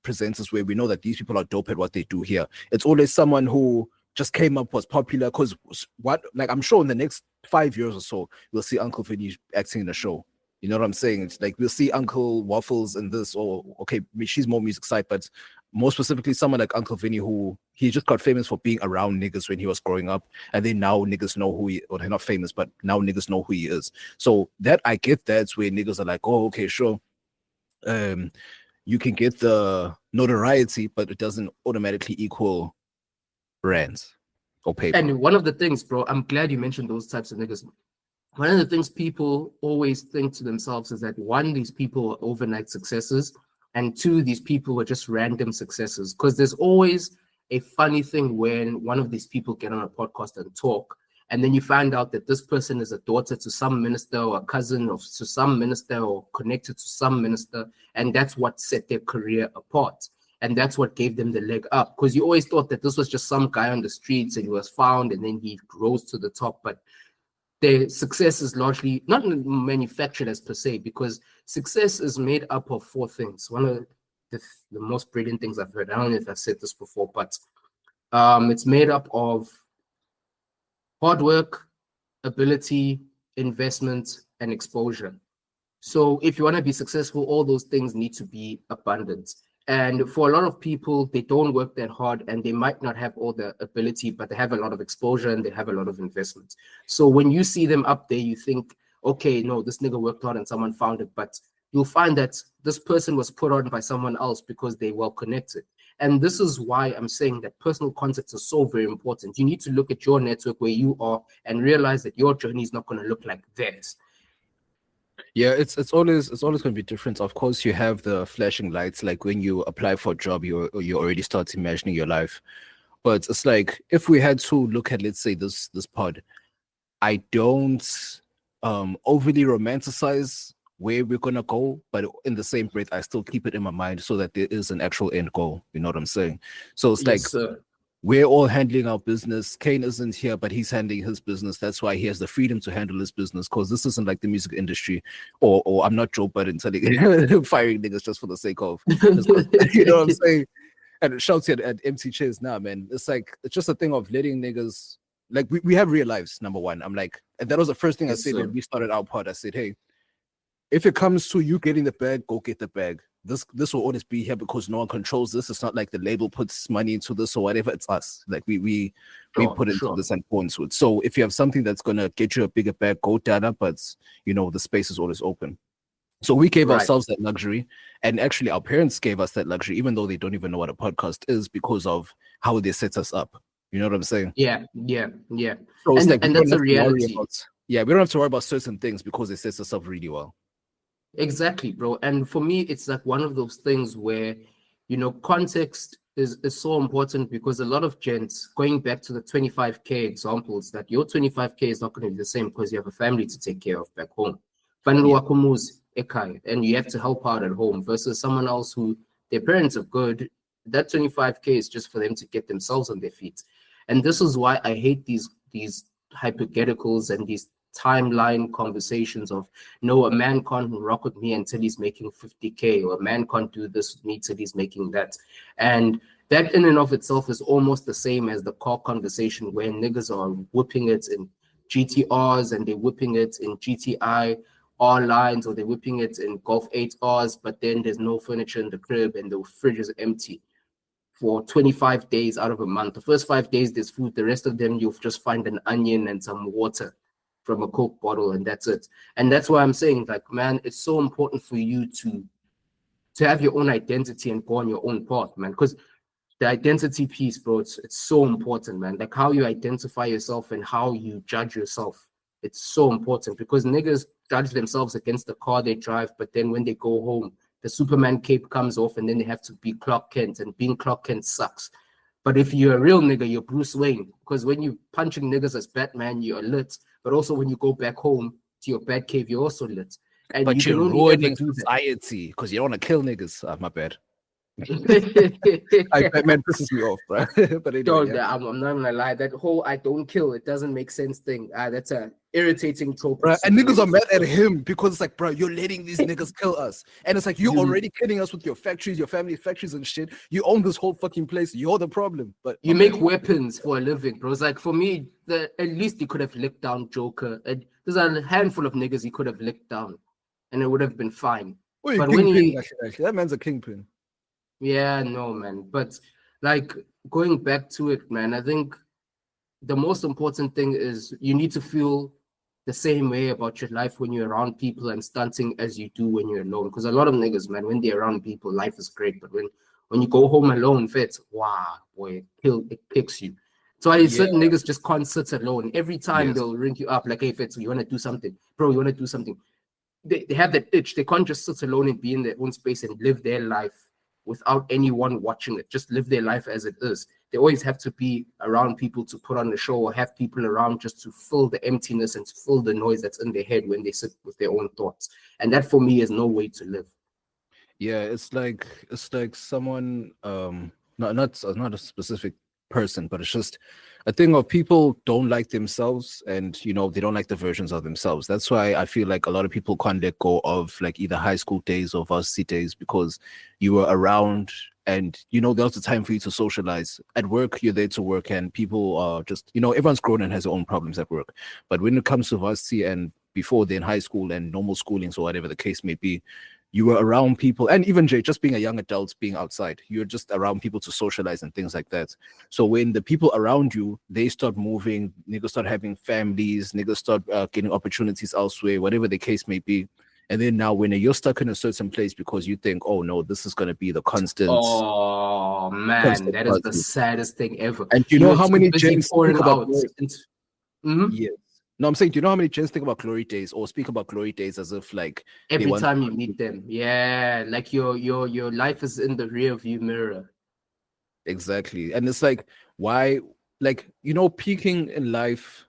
[SPEAKER 3] presenters where we know that these people are dope at what they do here. It's always someone who just came up, was popular, because what, like, I'm sure in the next 5 years or so, we'll see Uncle Vinny acting in a show. You know what I'm saying? It's like we'll see Uncle Waffles in this, or okay, she's more music side, but more specifically, someone like Uncle Vinny, who he just got famous for being around niggas when he was growing up, and then now niggas know who he, or they're not famous, but now niggas know who he is. So that I get that's where niggas are like, oh, okay, sure. You can get the notoriety, but it doesn't automatically equal brands or paper.
[SPEAKER 4] And one of the things, bro, I'm glad you mentioned those types of niggas. One of the things people always think to themselves is that one, these people are overnight successes, and two, these people are just random successes. Because there's always a funny thing when one of these people get on a podcast and talk, and then you find out that this person is a daughter to some minister or a cousin of to some minister or connected to some minister, and that's what set their career apart. And that's what gave them the leg up. Because you always thought that this was just some guy on the streets and he was found and then he rose to the top. But their success is largely not manufactured as per se, because success is made up of 4 things. One of the most brilliant things I've heard, I don't know if I've said this before, but it's made up of hard work, ability, investment, and exposure. So if you want to be successful, all those things need to be abundant. And for a lot of people, they don't work that hard and they might not have all the ability, but they have a lot of exposure and they have a lot of investment. So when you see them up there, you think, okay, no, this nigga worked hard and someone found it. But you'll find that this person was put on by someone else because they're well connected. And this is why I'm saying that personal context is so very important. You need to look at your network where you are and realize that your journey is not going to look like theirs.
[SPEAKER 3] Yeah, it's always going to be different. Of course, you have the flashing lights, like when you apply for a job, you already start imagining your life. But it's like if we had to look at, let's say, this pod, I don't overly romanticize where we're gonna go, but in the same breath, I still keep it in my mind so that there is an actual end goal. You know what I'm saying? So it's like we're all handling our business. K.A.N.E isn't here, but he's handling his business. That's why he has the freedom to handle his business, because this isn't like the music industry, or I'm not Joe Budden telling firing niggas just for the sake of, you know what I'm saying? And shouts at empty chairs. Nah, man, it's just a thing of letting niggas, like, we have real lives, number one. I'm like, and that was the first thing I said when we started our pod. I said, hey, if it comes to you getting the bag, go get the bag. This will always be here because no one controls this. It's not like the label puts money into this or whatever. It's us. Like we put into this and pour into it. So if you have something that's gonna get you a bigger bag, go data. But the space is always open. So we gave ourselves that luxury, and actually our parents gave us that luxury, even though they don't even know what a podcast is, because of how they set us up. You know what I'm saying?
[SPEAKER 4] Yeah.
[SPEAKER 3] So it's and that's a reality. We don't have to worry about certain things because it sets us up really well.
[SPEAKER 4] Exactly, bro. And for me, it's like one of those things where, context is so important, because a lot of gents, going back to the 25K examples, that your 25K is not going to be the same because you have a family to take care of back home. And you have to help out at home, versus someone else who their parents are good. That 25K is just for them to get themselves on their feet. And this is why I hate these hypotheticals and these timeline conversations of, no, a man can't rock with me until he's making 50K, or a man can't do this with me till he's making that. And that in and of itself is almost the same as the car conversation, where niggas are whipping it in GTRs and they're whipping it in GTI R lines, or they're whipping it in Golf 8Rs, but then there's no furniture in the crib and the fridge is empty for 25 days out of a month. The first 5 days there's food, the rest of them you'll just find an onion and some water from a Coke bottle, and that's it. And that's why I'm saying, like, man, it's so important for you to have your own identity and go on your own path, man, because the identity piece, bro, it's so important, man. Like, how you identify yourself and how you judge yourself, it's so important, because niggas judge themselves against the car they drive, but then when they go home, the Superman cape comes off and then they have to be Clark Kent, and being Clark Kent sucks. But if you're a real nigga, you're Bruce Wayne, because when you're punching niggas as Batman, you're lit. But also when you go back home to your bad cave, you're also lit. And
[SPEAKER 3] but you're ruining society because you don't want to kill niggas. My bad. Batman pisses me off, bro. But anyway,
[SPEAKER 4] I'm not gonna lie. That whole "I don't kill, it doesn't make sense" thing. That's a irritating trope.
[SPEAKER 3] Bro, and niggas are mad at him because it's like, bro, you're letting these niggas kill us, and it's like, you're already killing us with your factories, your family factories and shit. You own this whole fucking place. You're the problem. But
[SPEAKER 4] you make weapons for a living, bro. It's like, for me, at least he could have licked down Joker. There's a handful of niggas he could have licked down, and it would have been fine.
[SPEAKER 3] But when actually, that man's a kingpin.
[SPEAKER 4] Yeah, no, man. But like, going back to it, man, I think the most important thing is you need to feel the same way about your life when you're around people and stunting as you do when you're alone. Because a lot of niggas, man, when they're around people, life is great. But when you go home alone, fits, wow, boy, it kicks you. So certain niggas just can't sit alone. Every time they'll ring you up like, hey, Fitz, you want to do something? Bro, you want to do something? They have that itch. They can't just sit alone and be in their own space and live their life without anyone watching it. Just live their life as it is. They always have to be around people to put on the show, or have people around just to fill the emptiness and to fill the noise that's in their head when they sit with their own thoughts. And that, for me, is no way to live.
[SPEAKER 3] Yeah, it's like someone, not a specific person, but it's just a thing of people don't like themselves, and they don't like the versions of themselves. That's why I feel like a lot of people can't let go of like either high school days or varsity days, because you were around and there was a time for you to socialize. At work, you're there to work, and people are just everyone's grown and has their own problems at work. But when it comes to varsity and before then high school and normal schoolings or whatever the case may be, you were around people, and even Jay, just being a young adult, being outside, you're just around people to socialize and things like that. So when the people around you, they start moving, niggas start having families, niggas start getting opportunities elsewhere, whatever the case may be. And then now when you're stuck in a certain place because you think, oh no, this is going to be the constant.
[SPEAKER 4] Oh man, that is the saddest thing ever.
[SPEAKER 3] And you know how many gents think about Yes. No, I'm saying, do you know how many gents think about glory days or speak about glory days as if like
[SPEAKER 4] every time you meet them? Yeah, like your life is in the rear view mirror.
[SPEAKER 3] Exactly. And it's like, why, like, peaking in life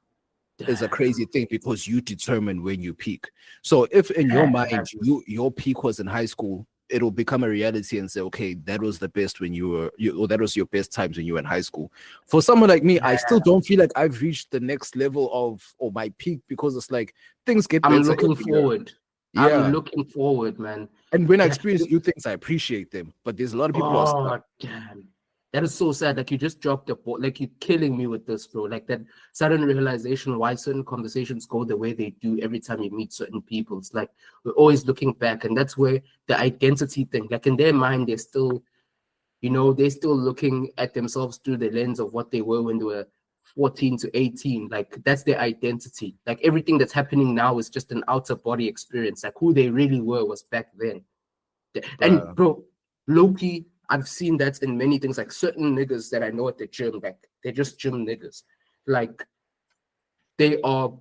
[SPEAKER 3] is a crazy thing because you determine when you peak. So if in your mind your peak was in high school, it'll become a reality and say, okay, that was the best when or that was your best times when you were in high school. For someone like me, I still don't feel like I've reached the next level or my peak, because it's like things get better.
[SPEAKER 4] I'm looking forward.
[SPEAKER 3] Yeah.
[SPEAKER 4] I'm looking forward, man.
[SPEAKER 3] And when I experience new things, I appreciate them. But there's a lot of people who are stuck.
[SPEAKER 4] Damn. That is so sad. Like, you just dropped the ball. Like, you're killing me with this, bro. Like, that sudden realization why certain conversations go the way they do every time you meet certain people. It's like we're always looking back, and that's where the identity thing, like, in their mind, they're still, they're still looking at themselves through the lens of what they were when they were 14 to 18. Like, that's their identity. Like, everything that's happening now is just an outer body experience. Like, who they really were was back then. And bro, low-key, I've seen that in many things. Like, certain niggas that I know at the gym, like, they're just gym niggas. Like, they are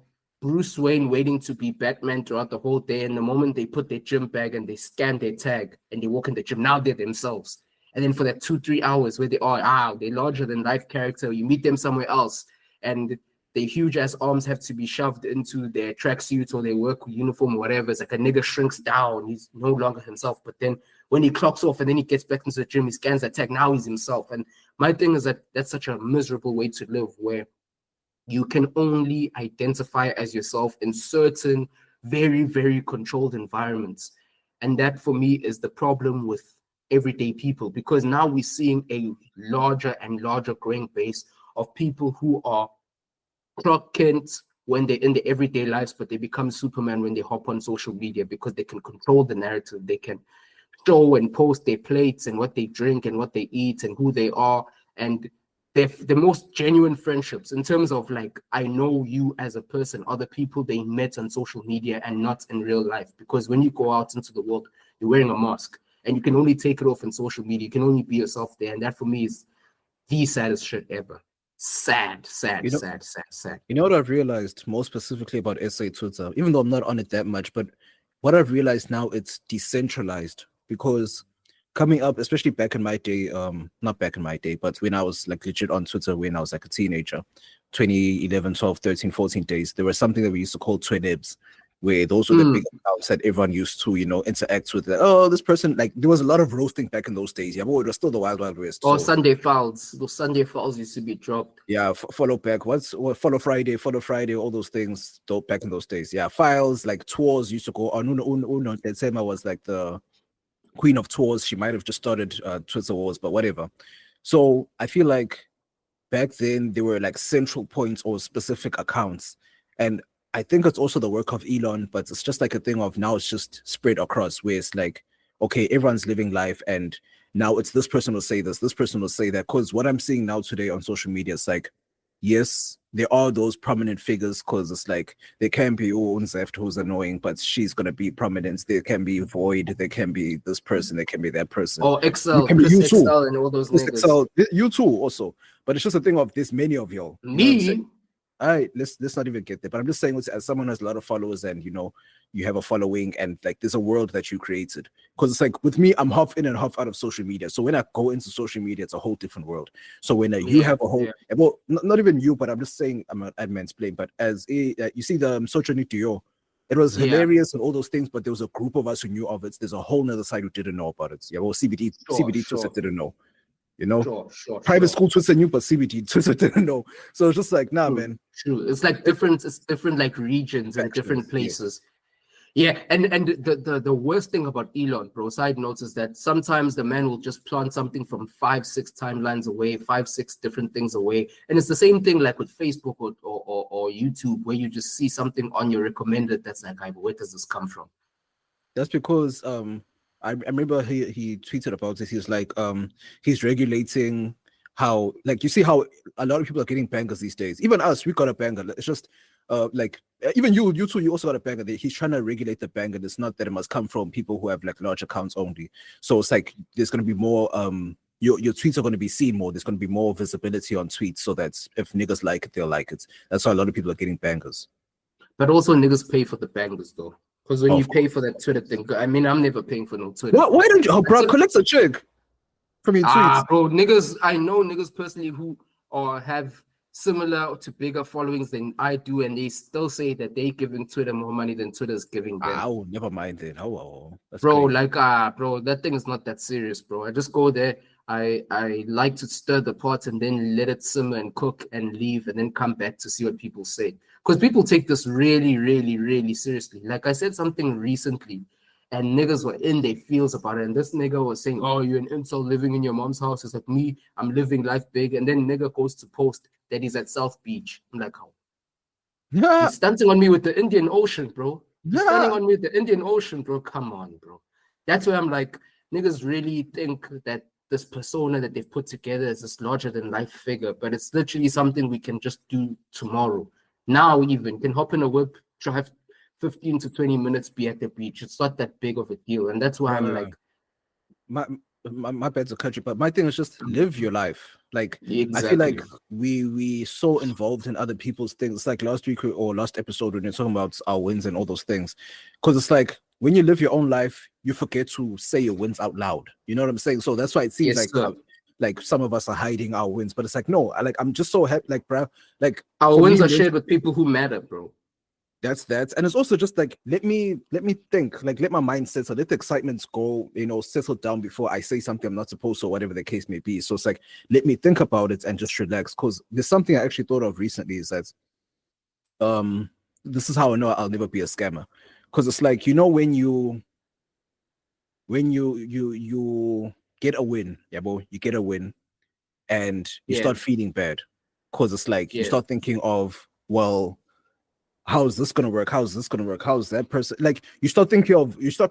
[SPEAKER 4] Bruce Wayne waiting to be Batman throughout the whole day. And the moment they put their gym bag and they scan their tag and they walk in the gym, now they're themselves. And then for that 2-3 hours where they are, they're larger than life character, you meet them somewhere else, and their huge ass arms have to be shoved into their tracksuit or their work uniform or whatever. It's like a nigga shrinks down. He's no longer himself. But then when he clocks off and then he gets back into the gym, he scans that tag. Now he's himself. And my thing is that that's such a miserable way to live, where you can only identify as yourself in certain very, very controlled environments. And that, for me, is the problem with everyday people, because now we're seeing a larger and larger growing base of people who are Clark Kent when they're in their everyday lives, but they become Superman when they hop on social media, because they can control the narrative. They can show and post their plates and what they drink and what they eat and who they are. And they're the most genuine friendships in terms of, like, I know you as a person, are the people they met on social media and not in real life. Because when you go out into the world, you're wearing a mask and you can only take it off in social media. You can only be yourself there. And that, for me, is the saddest shit ever. Sad.
[SPEAKER 3] You know what I've realized more specifically about SA Twitter, even though I'm not on it that much, but what I've realized now, it's decentralized. Because coming up, especially back in my day, not back in my day, but when I was like legit on Twitter, when I was like a teenager, 2011, 12, 13, 14 days, there was something that we used to call Twinibs, where those were the big accounts that everyone used to, interact with. Oh, this person, like, there was a lot of roasting back in those days. Yeah, but it was still the wild, wild west.
[SPEAKER 4] Or Sunday files. Those Sunday files used to be dropped.
[SPEAKER 3] Yeah, follow back. Follow Friday, all those things, though, back in those days. Yeah, files, like tours used to go on. Uno, that same was like the queen of tours. She might have just started Twitter wars, but whatever. So I feel like back then there were like central points or specific accounts, and I think it's also the work of Elon, but it's just like a thing of now it's just spread across, where it's like, okay, everyone's living life, and now it's this person will say this person will say that. Because what I'm seeing now today on social media is like, yes, there are those prominent figures, because it's like there can be Nzeft, who's annoying, but she's gonna be prominent. There can be Void, there can be this person, there can be that person.
[SPEAKER 4] Or Excel,
[SPEAKER 3] can be you too.
[SPEAKER 4] Excel and all those niggas.
[SPEAKER 3] Excel, you too also. But it's just a thing of this many of y'all.
[SPEAKER 4] Me?
[SPEAKER 3] All right, let's not even get there. But I'm just saying, as someone who has a lot of followers, and you have a following, and like there's a world that you created. Because it's like with me, I'm half in and half out of social media. So when I go into social media, it's a whole different world. So when you have a whole, well, not even you, but I'm just saying, I'm mansplaining. But as you see the social media, it was hilarious and all those things. But there was a group of us who knew of it. There's a whole nother side who didn't know about it. Yeah, well, CBD Twitter didn't know. Private school Twitter knew, but CBD Twitter didn't know. So it's just like, nah, man.
[SPEAKER 4] True. It's like different like regions and different places. Yeah, and the worst thing about Elon, bro, side notes, is that sometimes the man will just plant something from 5-6 timelines away, 5-6 different things away. And it's the same thing like with Facebook or YouTube, where you just see something on your recommended that's like, where does this come from?
[SPEAKER 3] That's because I remember he tweeted about it. He was like, he's regulating how, like, you see how a lot of people are getting bangers these days. Even us, we got a banger. It's just like, even you too, you also got a banger. He's trying to regulate the banger. It's not that it must come from people who have like large accounts only. So it's like there's going to be more, your tweets are going to be seen more. There's going to be more visibility on tweets, so that if niggas like it, they'll like it. That's why a lot of people are getting bangers.
[SPEAKER 4] But also niggas pay for the bangers though. Because when you pay for that Twitter thing, I mean, I'm never paying for no Twitter.
[SPEAKER 3] Why don't you, bro, collect a check from your tweets?
[SPEAKER 4] Bro, niggas, I know niggas personally who have similar to bigger followings than I do, and they still say that they're giving Twitter more money than Twitter's giving them.
[SPEAKER 3] Oh, never mind then. That's
[SPEAKER 4] bro,
[SPEAKER 3] crazy.
[SPEAKER 4] like bro, that thing is not that serious, bro. I just go there. I like to stir the pot and then let it simmer and cook and leave and then come back to see what people say. Because people take this really, really, really seriously. Like I said something recently, and niggas were in their feels about it. And this nigga was saying, "Oh, you're an incel living in your mom's house." It's like me, I'm living life big. And then nigga goes to post that he's at South Beach. I'm like, how? He's stunting on me with the Indian Ocean, bro. He's standing on me with the Indian Ocean, bro. Come on, bro. That's where I'm like, niggas really think that this persona that they've put together is this larger than life figure, but it's literally something we can just do tomorrow. Now, even can hop in a whip, drive 15 to 20 minutes, be at the beach. It's not that big of a deal, and that's why I'm like,
[SPEAKER 3] my bad to cut you, but my thing is just live your life. Like
[SPEAKER 4] exactly.
[SPEAKER 3] I feel like we so involved in other people's things. It's like last week or last episode when you're talking about our wins and all those things, because it's like when you live your own life, you forget to say your wins out loud. You know what I'm saying? So that's why it seems like some of us are hiding our wins, but it's like no, I'm just so happy, like bro, like
[SPEAKER 4] our wins are shared with people who matter, bro.
[SPEAKER 3] That's and it's also just like let me think, like let my mind settle, let the excitement go, settle down before I say something I'm not supposed to, or whatever the case may be. So it's like let me think about it and just relax. Because there's something I actually thought of recently is that this is how I know I'll never be a scammer. Because it's like when you get a win, you get a win, and you start feeling bad. Because it's like you start thinking of, well, how's this gonna work? How's this gonna work? How's that person? Like you start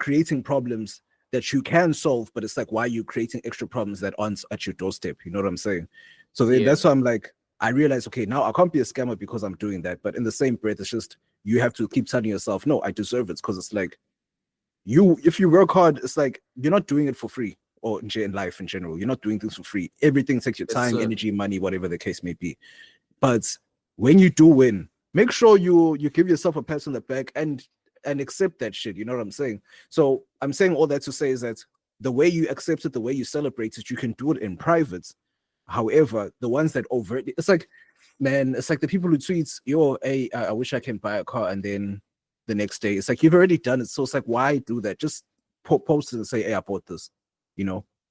[SPEAKER 3] creating problems that you can solve, but it's like, why are you creating extra problems that aren't at your doorstep? You know what I'm saying? So that's why I'm like, I realize, okay, now I can't be a scammer because I'm doing that. But in the same breath, it's just you have to keep telling yourself, no, I deserve it. Because it's like if you work hard, it's like you're not doing it for free, or in life in general, you're not doing things for free. Everything takes your time, energy, money, whatever the case may be. But when you do win, make sure you give yourself a pat on the back and accept that shit. You know what I'm saying? So I'm saying all that to say is that the way you accept it, the way you celebrate it, you can do it in private. However, the ones that overtly, it's like, man, it's like the people who tweets, I wish I can buy a car, and then the next day, it's like you've already done it. So it's like, why do that? Just post it and say, hey, I bought this.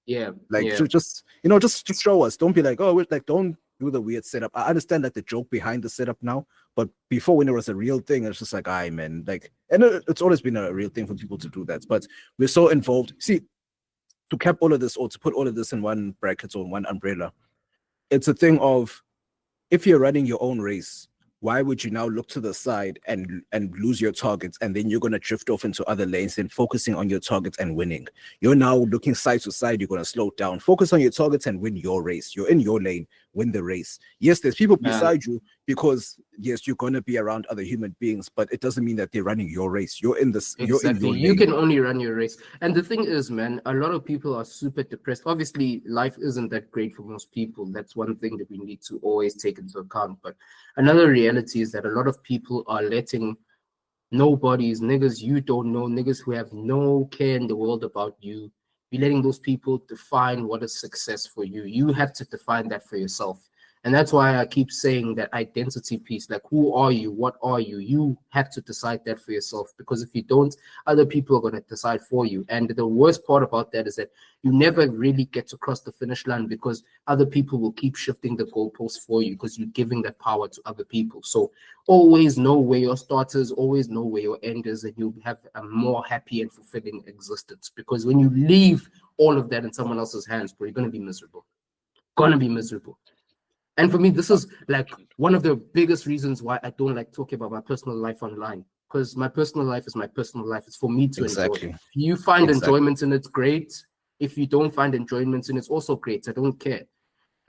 [SPEAKER 3] Just show us. Don't be like, oh, don't do the weird setup. I understand like the joke behind the setup now, but before, when it was a real thing, it's just like, man, like, and it's always been a real thing for people to do that. But we're so involved. See, to cap all of this, or to put all of this in one bracket or one umbrella, it's a thing of, if you're running your own race, why would you now look to the side and lose your targets, and then you're going to drift off into other lanes and focusing on your targets and winning? You're now looking side to side. You're going to slow down, focus on your targets and win your race. You're in your lane, win the race. Yes, there's people beside you, because yes, you're going to be around other human beings, but it doesn't mean that they're running your race. You're in this.
[SPEAKER 4] Exactly.
[SPEAKER 3] You're in your lane.
[SPEAKER 4] You can only run your race. And the thing is, man, a lot of people are super depressed. Obviously, life isn't that great for most people. That's one thing that we need to always take into account. But another reality is that a lot of people are letting nobodies, niggas you don't know, niggas who have no care in the world about you, be letting those people define what is success for you. You have to define that for yourself. And that's why I keep saying that identity piece, like, who are you? What are you? You have to decide that for yourself, because if you don't, other people are going to decide for you. And the worst part about that is that you never really get to cross the finish line, because other people will keep shifting the goalposts for you, because you're giving that power to other people. So always know where your start is, always know where your end is, and you'll have a more happy and fulfilling existence. Because when you leave all of that in someone else's hands, bro, you're going to be miserable. And for me, this is like one of the biggest reasons why I don't like talking about my personal life online, because my personal life is my personal life. It's for me to enjoy. If you find enjoyment in it, great. If you don't find enjoyment in it, it's also great. I don't care.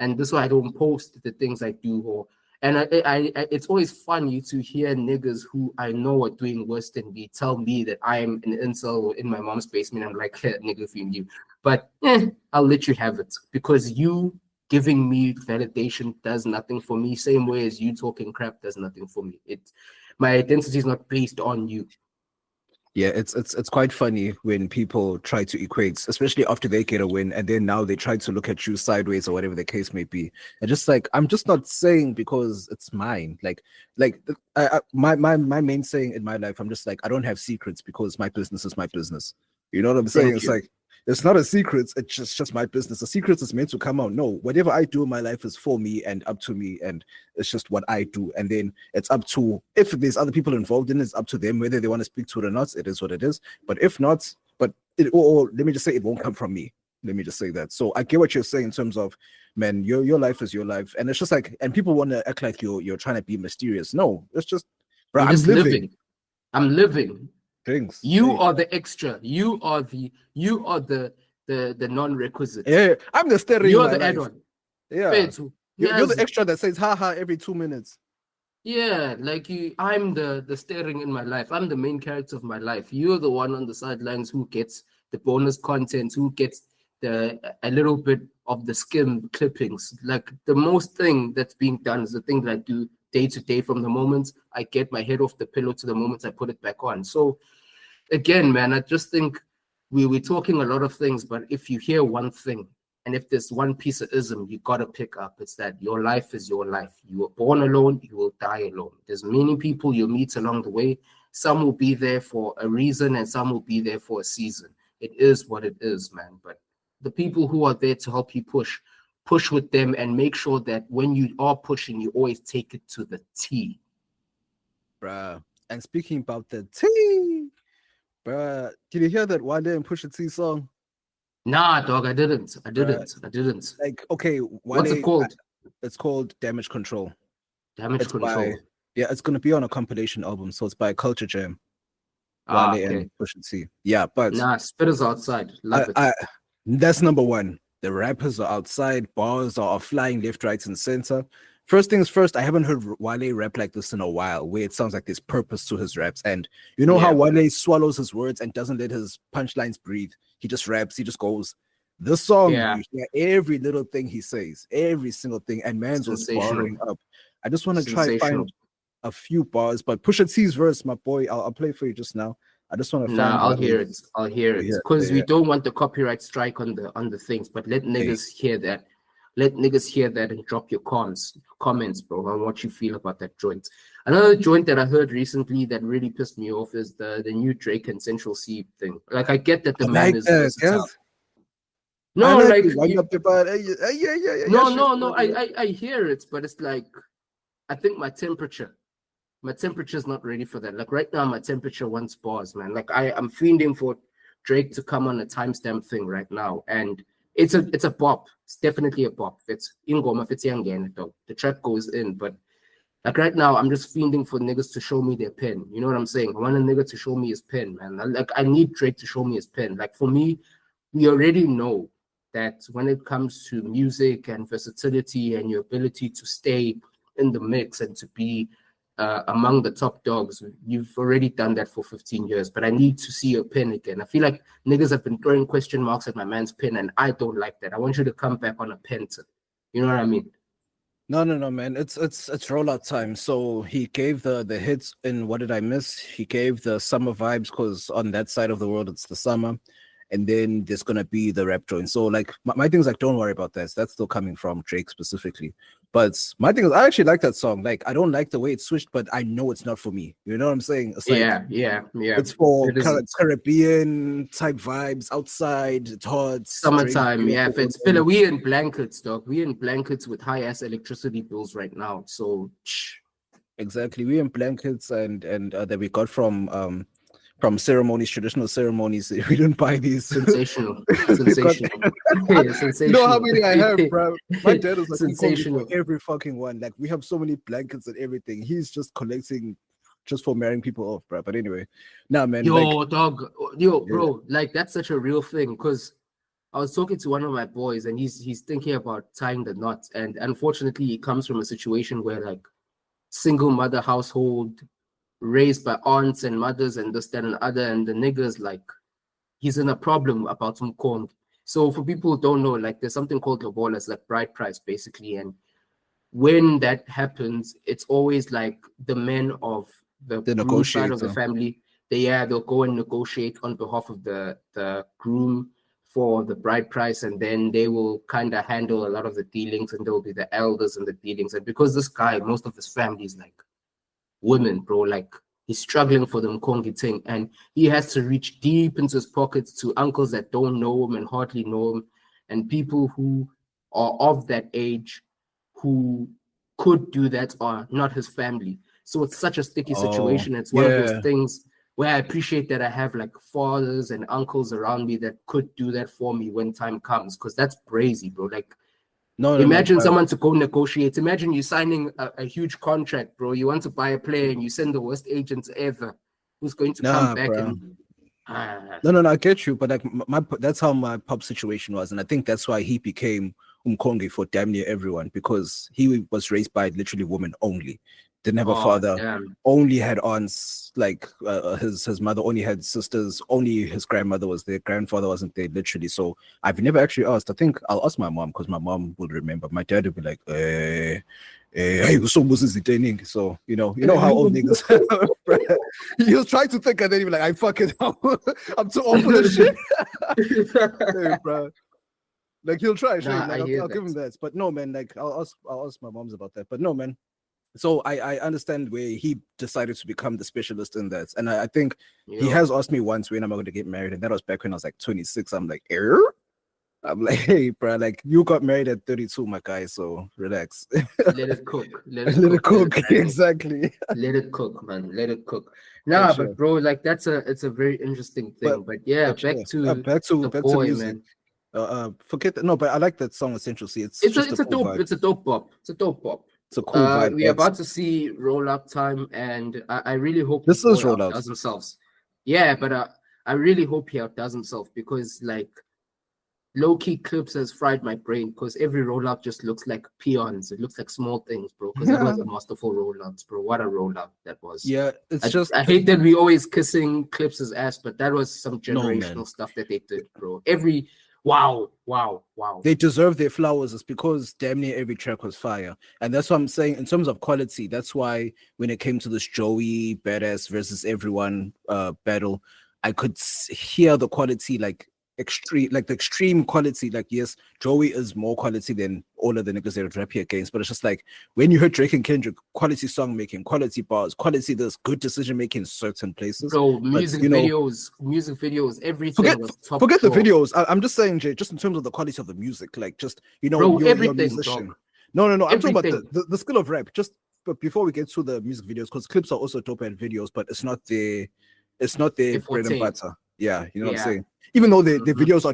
[SPEAKER 4] And this is why I don't post the things I do. And it's always funny to hear niggas who I know are doing worse than me tell me that I am an incel in my mom's basement. I'm like, hey, nigga, if you knew. But I'll let you have it, because you giving me validation does nothing for me, same way as you talking crap does nothing for me. My identity is not based on you.
[SPEAKER 3] Yeah, it's quite funny when people try to equate, especially after they get a win, and then now they try to look at you sideways or whatever the case may be. And just like I'm just not saying because it's mine. My main saying in my life, I'm just like I don't have secrets because my business is my business. You know what I'm saying? It's like it's not a secret. It's just my business. A secret is meant to come out. No, whatever I do in my life is for me and up to me, and it's just what I do. And then it's up to if there's other people involved in it, it's up to them whether they want to speak to it or not. It is what it is. But if not, or let me just say it won't come from me. Let me just say that. So I get what you're saying in terms of, man, your life is your life, and it's just like, and people want to act like you're trying to be mysterious. No, it's just, bro, I'm living.
[SPEAKER 4] I'm living.
[SPEAKER 3] Things.
[SPEAKER 4] You are the extra. You are the non-requisite.
[SPEAKER 3] Yeah, I'm the steering.
[SPEAKER 4] You're the add-on.
[SPEAKER 3] Yeah, you're the extra that says haha every 2 minutes.
[SPEAKER 4] Yeah, like I'm the steering in my life. I'm the main character of my life. You're the one on the sidelines who gets the bonus content, who gets a little bit of the skim clippings. Like the most thing that's being done is the thing that I do day to day from the moment I get my head off the pillow to the moment I put it back on. So again, man, I just think we're talking a lot of things, but if you hear one thing, and if there's one piece of ism you got to pick up, it's that your life is your life. You were born alone, you will die alone. There's many people you'll meet along the way. Some will be there for a reason and some will be there for a season. It is what it is, man. But the people who are there to help you push with them and make sure that when you are pushing, you always take it to the T.
[SPEAKER 3] Bruh. And speaking about the T, bruh, did you hear that Wale and Pusha T song?
[SPEAKER 4] Nah, dog, I didn't.
[SPEAKER 3] Like, okay, Wale,
[SPEAKER 4] what's it called?
[SPEAKER 3] It's called Damage Control.
[SPEAKER 4] Damage Control.
[SPEAKER 3] It's gonna be on a compilation album, so it's by Culture Jam.
[SPEAKER 4] Wale
[SPEAKER 3] and Pusha T. Yeah, but
[SPEAKER 4] spittaz outside. Love it.
[SPEAKER 3] That's number one. The rappers are outside, bars are flying left, right, and center. First things first, I haven't heard Wale rap like this in a while, where it sounds like there's purpose to his raps. And you know how Wale swallows his words and doesn't let his punchlines breathe. He just raps, he just goes. This song, you hear every little thing he says, every single thing, and man's was barring up. I just want to try and find a few bars, but Pusha T's verse, my boy, I'll play for you just now. I just want to find
[SPEAKER 4] I'll hear it because we don't want the copyright strike on the things, but let niggas hear that. Let niggas hear that and drop your comments, bro, on what you feel about that joint. Another joint that I heard recently that really pissed me off is the new Drake and Central C thing. Like, I get that the man is versatile. No, I hear it, but it's like, I think my temperature is not ready for that. Like right now, my temperature wants bars, man. Like I'm fiending for Drake to come on a timestamp thing right now, and it's a bop. It's definitely a bop. It's ingoma again, though. The track goes in, but like right now, I'm just fiending for niggas to show me their pen. You know what I'm saying? I want a nigga to show me his pen, man. I need Drake to show me his pen. Like for me, we already know that when it comes to music and versatility and your ability to stay in the mix and to be among the top dogs, you've already done that for 15 years, but I need to see your pen again. I feel like niggas have been throwing question marks at my man's pen, and I don't like that. I want you to come back on a pen. You know what I mean?
[SPEAKER 3] No, man. It's rollout time. So he gave the hits in What Did I Miss? He gave the summer vibes because on that side of the world it's the summer. And then there's gonna be the rap joint. So like my thing is like, don't worry about that. That's still coming from Drake specifically. But my thing is, I actually like that song. Like I don't like the way it switched, but I know it's not for me. You know what I'm saying? It's like,
[SPEAKER 4] yeah.
[SPEAKER 3] It's for Caribbean type vibes outside. It's hot.
[SPEAKER 4] Summertime. It's we in blankets, dog. We in blankets with high ass electricity bills right now. So
[SPEAKER 3] exactly, we in blankets and that we got from ceremonies, traditional ceremonies. We didn't buy these.
[SPEAKER 4] Sensational.
[SPEAKER 3] Sensational. You know how many I have, bro? My dad is like, sensational. Every fucking one. Like we have so many blankets and everything. He's just collecting just for marrying people off, bro. But anyway, man.
[SPEAKER 4] Bro, like that's such a real thing. Because I was talking to one of my boys and he's thinking about tying the knot. And unfortunately, he comes from a situation where like single mother household, raised by aunts and mothers and this, that, and other, and the niggas, like, he's in a problem about Mkongi. So for people who don't know, like, there's something called lobola, like bride price, basically, and when that happens, it's always like the men of the side of the family they'll go and negotiate on behalf of the groom for the bride price, and then they will kind of handle a lot of the dealings, and there will be the elders and the dealings. And because this guy, most of his family is like women, bro, like he's struggling for the Mkongi thing, and he has to reach deep into his pockets to uncles that don't know him and hardly know him, and people who are of that age who could do that are not his family. So it's such a sticky situation. It's one of those things where I appreciate that I have like fathers and uncles around me that could do that for me when time comes, because that's crazy, bro. Like, imagine someone to go negotiate. Imagine you signing a huge contract, bro. You want to buy a player and you send the worst agent ever who's going to come back and...
[SPEAKER 3] No, I get you, but like that's how my pop situation was, and I think that's why he became Umkongi for damn near everyone, because he was raised by literally women only. Didn't have a father, only had aunts, like his mother only had sisters, only his grandmother was there, grandfather wasn't there, literally. So I've never actually asked. I think I'll ask my mom, because my mom will remember. My dad would be like, hey, so you know how old niggas he'll try to think, and then he'll be like, I fuck it up. I'm too old for this shit. Hey, bro. Like he'll try, I'll give him that. But no, man, like I'll ask my moms about that. But no, man. So I understand where he decided to become the specialist in that. And I think he has asked me once, when am I going to get married? And that was back when I was like 26. I'm like, I'm like, hey, bro, like you got married at 32, my guy. So relax.
[SPEAKER 4] Let it cook.
[SPEAKER 3] Let it cook. Exactly.
[SPEAKER 4] Let it cook, man. Let it cook. Nah, but bro, like it's a very interesting thing. But yeah, back to the boy,
[SPEAKER 3] music. Man. Forget that. No, but I like that song Essential C. It's
[SPEAKER 4] a dope pop.
[SPEAKER 3] It's a cool vibe.
[SPEAKER 4] We're about to see roll up time, and I really hope
[SPEAKER 3] this is roll up
[SPEAKER 4] does himself. Yeah, but I really hope he outdoes himself, because like low-key clips has fried my brain, because every roll up just looks like peons. It looks like small things, bro. Because that was a masterful roll up, bro. What a roll up that was.
[SPEAKER 3] Yeah,
[SPEAKER 4] I hate that we always kissing Clips' ass, but that was some generational stuff that they did, bro. Wow.
[SPEAKER 3] They deserve their flowers. It's because damn near every track was fire. And that's what I'm saying in terms of quality. That's why when it came to this Joey Badass versus everyone battle, I could hear the quality, like the extreme quality. Like, yes, Joey is more quality than all of the niggas that rap here against, but it's just like when you heard Drake and Kendrick, quality song making, quality bars, quality this, good decision making in certain places.
[SPEAKER 4] So music videos, everything.
[SPEAKER 3] Forget the videos. I'm just saying, Jay, just in terms of the quality of the music, like just you're a musician. No. I'm talking about the skill of rap. Just but before we get to the music videos, because clips are also dope at videos, but it's not their bread and butter. Yeah, you know what I'm saying? Even though the videos are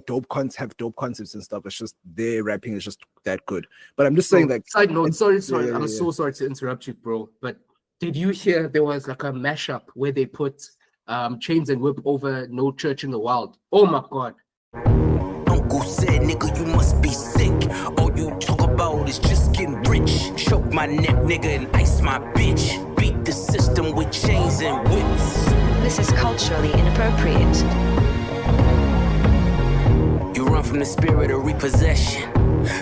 [SPEAKER 3] have dope concepts and stuff, it's just their rapping is just that good. But I'm just saying, like,
[SPEAKER 4] side note, sorry, I'm so sorry to interrupt you, bro. But did you hear there was like a mashup where they put Chains and Whip over No Church in the Wild? Oh my god.
[SPEAKER 5] Uncle said, nigga, you must be sick. All you talk about is just getting rich. Choke my neck, nigga, and ice my bitch. Beat the system with chains and whips.
[SPEAKER 11] This is culturally inappropriate.
[SPEAKER 5] You run from the spirit of repossession.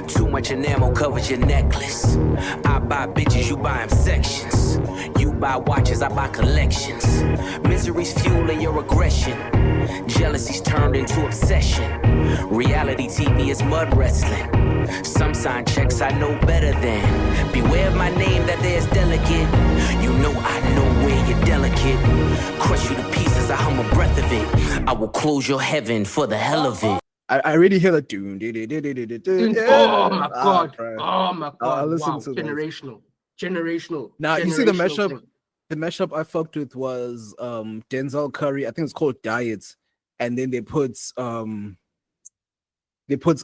[SPEAKER 5] Too much enamel covers your necklace. I buy bitches, you buy them sections. You buy watches, I buy collections. Misery's fueling your aggression. Jealousy's turned into obsession. Reality TV is mud wrestling. Some sign checks I know better than. Beware of my name that there's delicate. You know I know where you're delicate. Crush you to pieces, I hum a breath of it. I will close your heaven for the hell of it.
[SPEAKER 3] I really hear that tune.
[SPEAKER 4] Oh my god. Oh my god.
[SPEAKER 3] Listen to
[SPEAKER 4] generational.
[SPEAKER 3] Now you see the mashup. The mashup I fucked with was Denzel Curry. I think it's called Diets, and then they put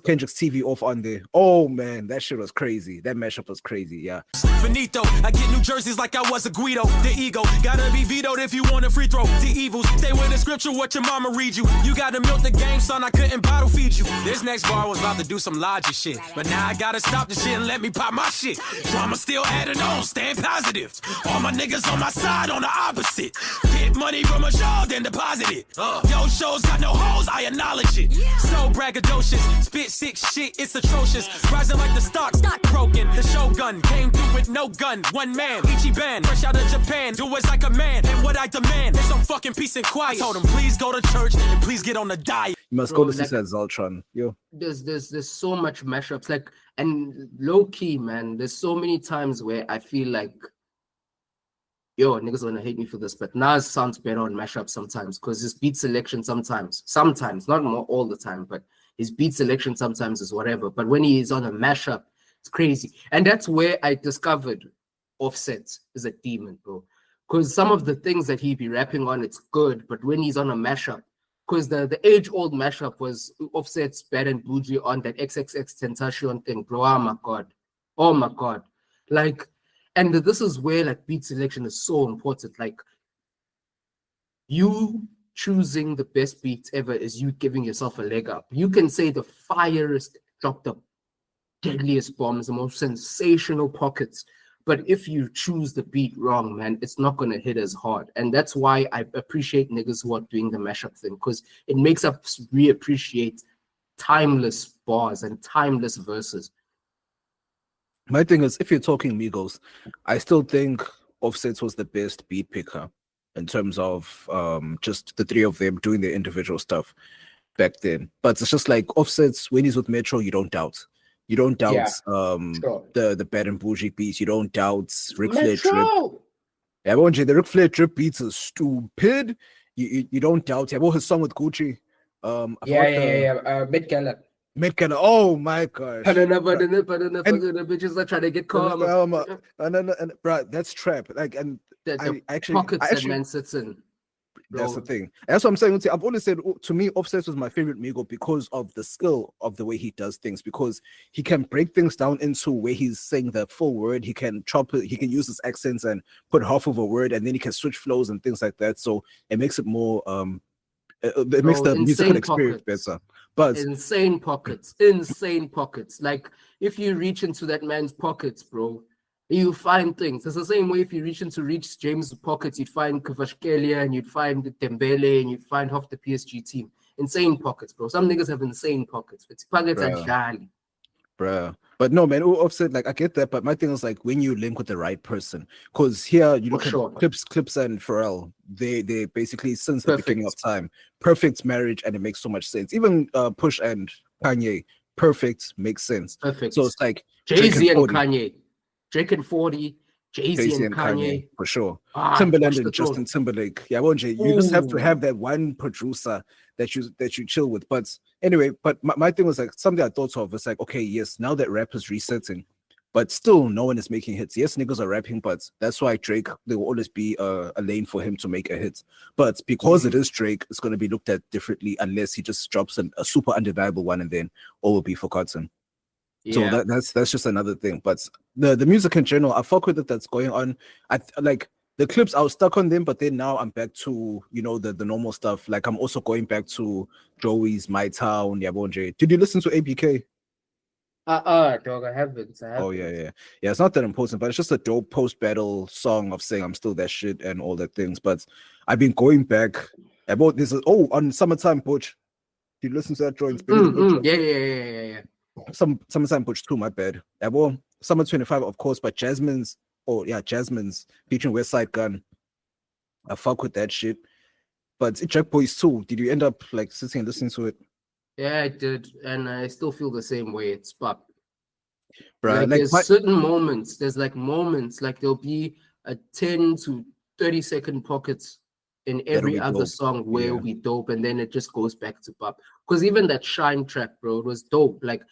[SPEAKER 3] Kendrick's TV off on there. Oh man, that shit was crazy. That mashup was crazy. Yeah.
[SPEAKER 12] Finito, I get New Jerseys like I was a Guido. The ego gotta be vetoed if you want a free throw. The evils stay with the scripture. What your mama read you. You gotta milk the game, son. I couldn't bottle feed you. This next bar was about to do some logic shit, but now I gotta stop the shit and let me pop my shit. Drama still adding on, staying positive. All my niggas on my side on the opposite. Get money from a show, then deposit it. Yo shows got no hoes, I acknowledge it. So braggadocious. Spit sick shit, it's atrocious. Rising like the stocks, broken. The Shogun came through with no gun. One man, Ichiban, fresh out of Japan. Do as I command, and what I demand is some fucking peace and quiet. I told him, please go to church and please get on the diet.
[SPEAKER 3] You must go listen to Zoltron. Yo.
[SPEAKER 4] There's so much mashups, like, and low key, man. There's so many times where I feel like, yo, niggas gonna hate me for this, but Nas sounds better on mashup sometimes because his beat selection sometimes, not more all the time, but his beat selection sometimes is whatever. But when he is on a mashup, it's crazy. And that's where I discovered Offset is a demon, bro. Because some of the things that he be rapping on, it's good, but when he's on a mashup, because the age-old mashup was Offset's Bad and Bougie on that XXX Tentacion thing, bro. Oh my god. Like, and this is where like beat selection is so important. Like, you choosing the best beats ever is you giving yourself a leg up. You can say the firest, drop the deadliest bombs, the most sensational pockets, but if you choose the beat wrong, man, it's not gonna hit as hard. And that's why I appreciate niggas who are doing the mashup thing, because it makes us reappreciate timeless bars and timeless verses.
[SPEAKER 3] My thing is, if you're talking Migos, I still think Offset was the best beat picker in terms of just the three of them doing their individual stuff back then. But it's just like Offset's, when he's with Metro, you don't doubt. You don't doubt the Bad and Bougie beats. You don't doubt Ric Flair drip. Yeah, the Ric Flair drip beats are stupid. You don't doubt. Yeah, his song with Gucci. Mid-Gala. Oh my gosh.
[SPEAKER 4] Bitches are trying to get calm.
[SPEAKER 3] And bro, that's trap. Like, and
[SPEAKER 4] the pockets that man sits in. Bro.
[SPEAKER 3] That's the thing. That's what I'm saying. I've always said, to me, Offset was my favorite Migo because of the skill of the way he does things, because he can break things down into where he's saying the full word. He can chop it, he can use his accents and put half of a word, and then he can switch flows and things like that. So it makes it more it makes the musical experience better. But
[SPEAKER 4] insane pockets. Like, if you reach into that man's pockets, bro, you find things. It's the same way if you reach James' pockets, you'd find Kvaratskhelia and you'd find Dembele and you'd find half the PSG team. Insane pockets, bro. Some niggas have insane pockets. But pockets are jolly.
[SPEAKER 3] Bruh. But no, man, Offset, like, I get that, but my thing is, like, when you link with the right person, because here you look at Clips and Pharrell, they basically, since the beginning of time, perfect marriage, and it makes so much sense. Even Push and Kanye, perfect, makes sense.
[SPEAKER 4] Perfect.
[SPEAKER 3] So it's like
[SPEAKER 4] Jay-Z and Kanye, Drake and 40, Jay-Z and Kanye,
[SPEAKER 3] for sure. Timberland and Justin Timberlake. Yeah, won't you? You just have to have that one producer that you chill with. But anyway, but my thing was like something I thought of was like, okay, yes, now that rap is resetting, but still no one is making hits. Yes, niggas are rapping, but that's why Drake, there will always be a lane for him to make a hit. But because it is Drake, it's going to be looked at differently unless he just drops a super undeniable one and then all will be forgotten. Yeah. So that's just another thing. But the music in general, I fuck with it that's going on. I like the clips, I was stuck on them, but then now I'm back to, you know, the normal stuff. Like, I'm also going back to Joey's My Town, Yabonje. Did you listen to ABK?
[SPEAKER 4] Dog, I haven't.
[SPEAKER 3] Oh, yeah. It's not that important, but it's just a dope post-battle song of saying I'm still that shit and all that things. But I've been going back about this. On Summertime Butch. Did you listen to that joint?
[SPEAKER 4] Yeah.
[SPEAKER 3] Summertime Butch 2, my bad. Summer 25, of course, but Jasmine's featuring Westside Gun. I fuck with that shit. But Jack Boys 2, did you end up like sitting and listening to it?
[SPEAKER 4] Yeah, I did, and I still feel the same way. It's pop.
[SPEAKER 3] Bruh,
[SPEAKER 4] like there's certain moments. There's like moments, like there'll be a 10 to 30 second pockets in every other song where it'll be dope, and then it just goes back to pop. Because even that Shine track, bro, it was dope. Like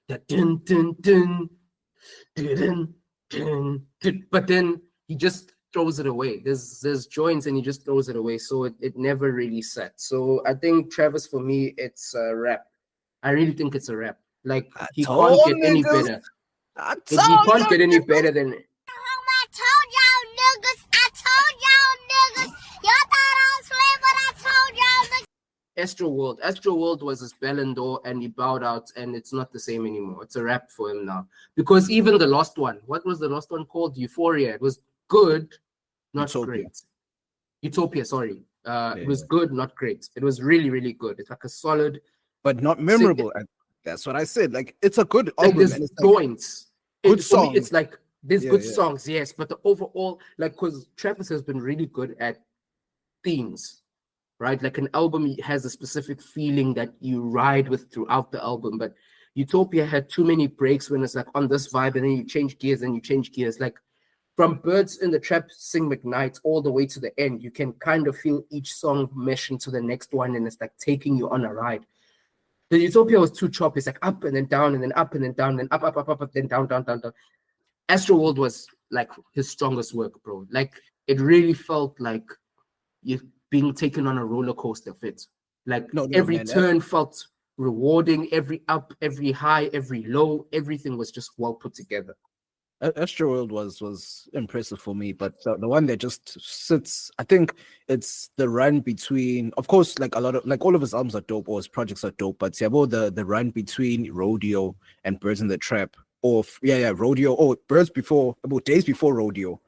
[SPEAKER 4] that dun dun dun dun dun dun, but then he just throws it away. There's joints and he just throws it away. So it never really sat. So I think Travis, for me, it's a rap. I really think it's a rap. Like he can't get any better. He can't get any better than it.
[SPEAKER 13] I told y'all niggas. Y'all thought I was playing, but I told y'all niggas.
[SPEAKER 4] Astro World was his Ballon d'Or and he bowed out, and it's not the same anymore. It's a rap for him now. Because even the last one, what was the last one called? Euphoria. It was good, not great. Utopia, sorry. It was good, not great. It was really, really good. It's like a solid,
[SPEAKER 3] but not memorable. That's what I said. Like, it's a good
[SPEAKER 4] Like
[SPEAKER 3] album.
[SPEAKER 4] there's
[SPEAKER 3] And it's like,
[SPEAKER 4] joints.
[SPEAKER 3] good
[SPEAKER 4] For me,
[SPEAKER 3] songs.
[SPEAKER 4] it's like there's
[SPEAKER 3] Yeah,
[SPEAKER 4] good
[SPEAKER 3] yeah.
[SPEAKER 4] songs, yes, but the overall, like, because Travis has been really good at themes, right? Like an album has a specific feeling that you ride with throughout the album, but Utopia had too many breaks when it's like on this vibe, and then you change gears and you change gears. Like from Birds in the Trap, Sing McKnight all the way to the end, you can kind of feel each song mesh into the next one, and it's like taking you on a ride. The Utopia was too choppy. It's like up and then down and then up and then down and up, then down, down, down, down. Astroworld was like his strongest work, bro. Like it really felt like you're being taken on a roller coaster fit. Like every turn felt rewarding, every up, every high, every low, everything was just well put together.
[SPEAKER 3] Astroworld was impressive for me, but the one that just sits, I think it's the run between, of course, like a lot of, like all of his albums are dope, or his projects are dope, but the run between Rodeo and Birds in the Trap, or Rodeo, or Birds before, about Days Before Rodeo.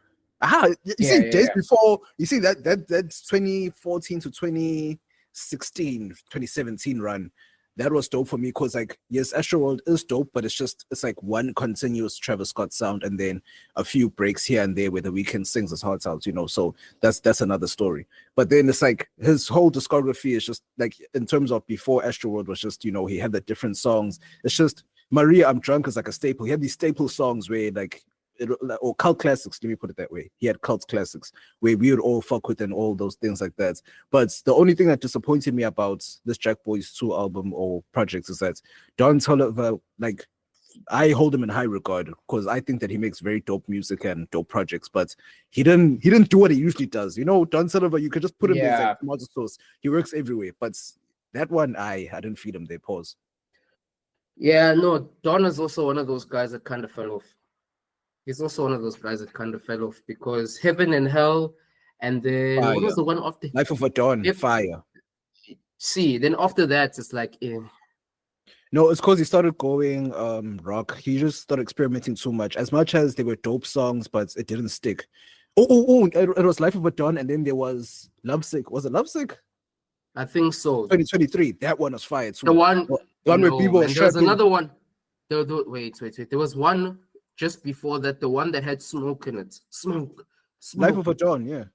[SPEAKER 3] Days Before, you see that's 2014 to 2016, 2017 run. That was dope for me because, like, yes, Astroworld is dope, but it's like one continuous Travis Scott sound and then a few breaks here and there where The Weeknd sings his heart out, so that's another story. But then it's like his whole discography is just like, in terms of before Astroworld was just, he had the different songs. It's just Maria, I'm Drunk is like a staple. He had these staple songs where or cult classics, let me put it that way. He had cult classics where we would all fuck with and all those things like that. But the only thing that disappointed me about this Jack Boys 2 album or projects is that Don Toliver, like, I hold him in high regard because I think that he makes very dope music and dope projects, but he didn't do what he usually does. Don Toliver, you could just put him there like tomato sauce. He works everywhere, but that one, I didn't feed him there. Pause.
[SPEAKER 4] Yeah, no, Don is also one of those guys that kind of fell off. He's also one of those guys that kind of fell off because Heaven and Hell, and then
[SPEAKER 3] Fire.
[SPEAKER 4] What was the one after?
[SPEAKER 3] Life of a Don, Fire.
[SPEAKER 4] See, then after that, it's like,
[SPEAKER 3] No, it's because he started going rock. He just started experimenting too much. As much as they were dope songs, but it didn't stick. It was Life of a Don, and then there was Lovesick. Was it Lovesick?
[SPEAKER 4] I think so.
[SPEAKER 3] 2023. That one was fire too.
[SPEAKER 4] The one
[SPEAKER 3] where people were
[SPEAKER 4] there was another one. Wait. There was one just before that, the one that had smoke in it. Smoke.
[SPEAKER 3] Life of a Don, yeah.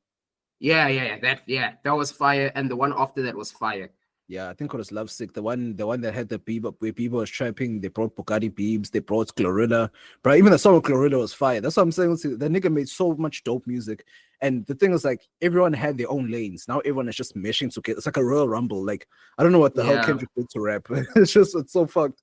[SPEAKER 4] Yeah. That was fire, and the one after that was fire.
[SPEAKER 3] Yeah, I think it was Lovesick. The one that had the bebop where people was trapping. They brought Bugatti Beebs. They brought Glorilla. But even the song of Glorilla was fire. That's what I'm saying. The nigga made so much dope music. And the thing is, like, everyone had their own lanes. Now everyone is just meshing together. It's like a Royal Rumble. Like, I don't know what the hell Kendrick did to rap. It's so fucked.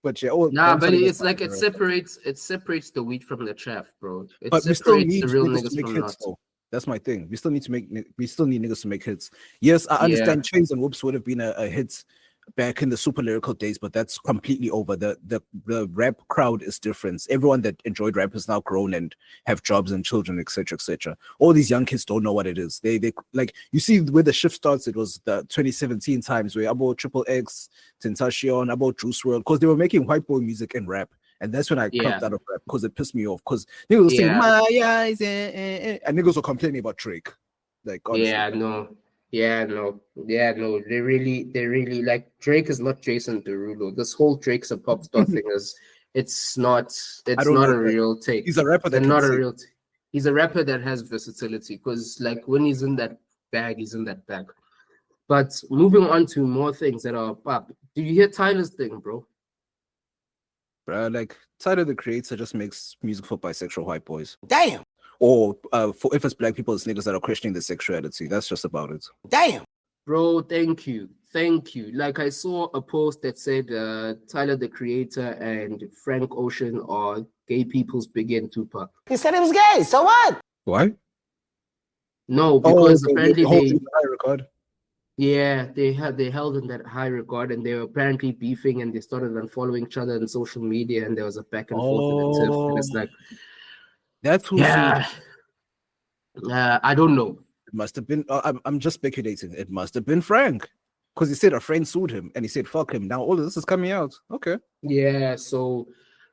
[SPEAKER 3] But yeah,
[SPEAKER 4] but it's like it separates the wheat from the chaff, bro.
[SPEAKER 3] But we still need the real niggas to make hits, though. That's my thing. We still need niggas to make hits. Yes, I understand Chains and Whoops would have been a hit back in the super lyrical days, but that's completely over. The rap crowd is different. Everyone that enjoyed rap is now grown and have jobs and children, etc., etc. All these young kids don't know what it is. They like, you see where the shift starts. It was the 2017 times where about Triple X, Tentacion, about Juice WRLD, because they were making white boy music and rap. And that's when I cracked out of rap because it pissed me off. Because niggas were saying my eyes, and niggas were complaining about Drake. Like, honestly.
[SPEAKER 4] No. They really like, Drake is not Jason Derulo. This whole Drake's a pop star thing it's not a real take.
[SPEAKER 3] He's a rapper
[SPEAKER 4] He's a rapper that has versatility, because like when he's in that bag, he's in that bag. But moving on to more things that are pop. Do you hear Tyler's thing, bro?
[SPEAKER 3] Like, Tyler the Creator just makes music for bisexual white boys.
[SPEAKER 1] Damn.
[SPEAKER 3] Or if it's black people, it's niggas that are questioning their sexuality. That's just about it.
[SPEAKER 1] Damn.
[SPEAKER 4] Bro, thank you. Like, I saw a post that said Tyler the Creator and Frank Ocean are gay people's Biggie and Tupac.
[SPEAKER 1] He said he was gay, so what?
[SPEAKER 3] Why?
[SPEAKER 4] No, because apparently they
[SPEAKER 3] high regard.
[SPEAKER 4] Yeah, they held in that high regard, and they were apparently beefing, and they started unfollowing each other on social media, and there was a back and forth in the tiff, and it's like,
[SPEAKER 3] that's who.
[SPEAKER 4] I don't know.
[SPEAKER 3] It must have been. I'm just speculating. It must have been Frank, because he said a friend sued him, and he said fuck him. Now all of this is coming out. Okay.
[SPEAKER 4] Yeah. So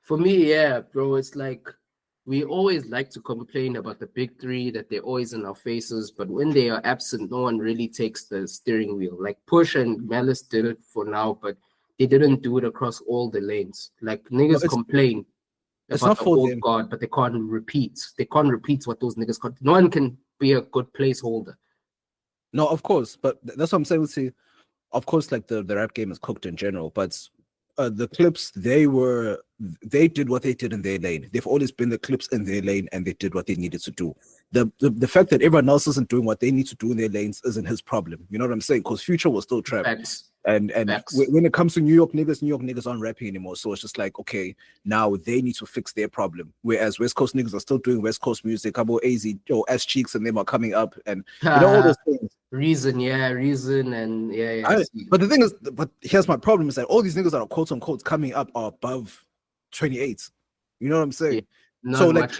[SPEAKER 4] for me, bro, it's like, we always like to complain about the big three, that they're always in our faces, but when they are absent, no one really takes the steering wheel. Like Push and Malice did it for now, but they didn't do it across all the lanes. Like niggas complain
[SPEAKER 3] it's
[SPEAKER 4] about
[SPEAKER 3] not
[SPEAKER 4] the
[SPEAKER 3] for
[SPEAKER 4] old
[SPEAKER 3] them.
[SPEAKER 4] guard, but they can't repeat. They can't repeat what those niggas can't. No one can be a good placeholder.
[SPEAKER 3] No, of course, but that's what I'm saying. See, of course, like the rap game is cooked in general, but the Clips, they did what they did in their lane. They've always been the Clips in their lane, and they did what they needed to do. The fact that everyone else isn't doing what they need to do in their lanes isn't his problem. You know what I'm saying? Because Future was still trapped.
[SPEAKER 4] Facts.
[SPEAKER 3] And
[SPEAKER 4] Facts.
[SPEAKER 3] when it comes to New York niggas aren't rapping anymore. So it's just like, okay, now they need to fix their problem. Whereas West Coast niggas are still doing West Coast music. Cabo AZ, S Cheeks, and them are coming up, and you know all those things.
[SPEAKER 4] Reason, and yeah.
[SPEAKER 3] But the thing is, but here's my problem: is that all these niggas that are quote unquote coming up are above 28. You know what I'm saying?
[SPEAKER 4] Yeah,
[SPEAKER 3] so like,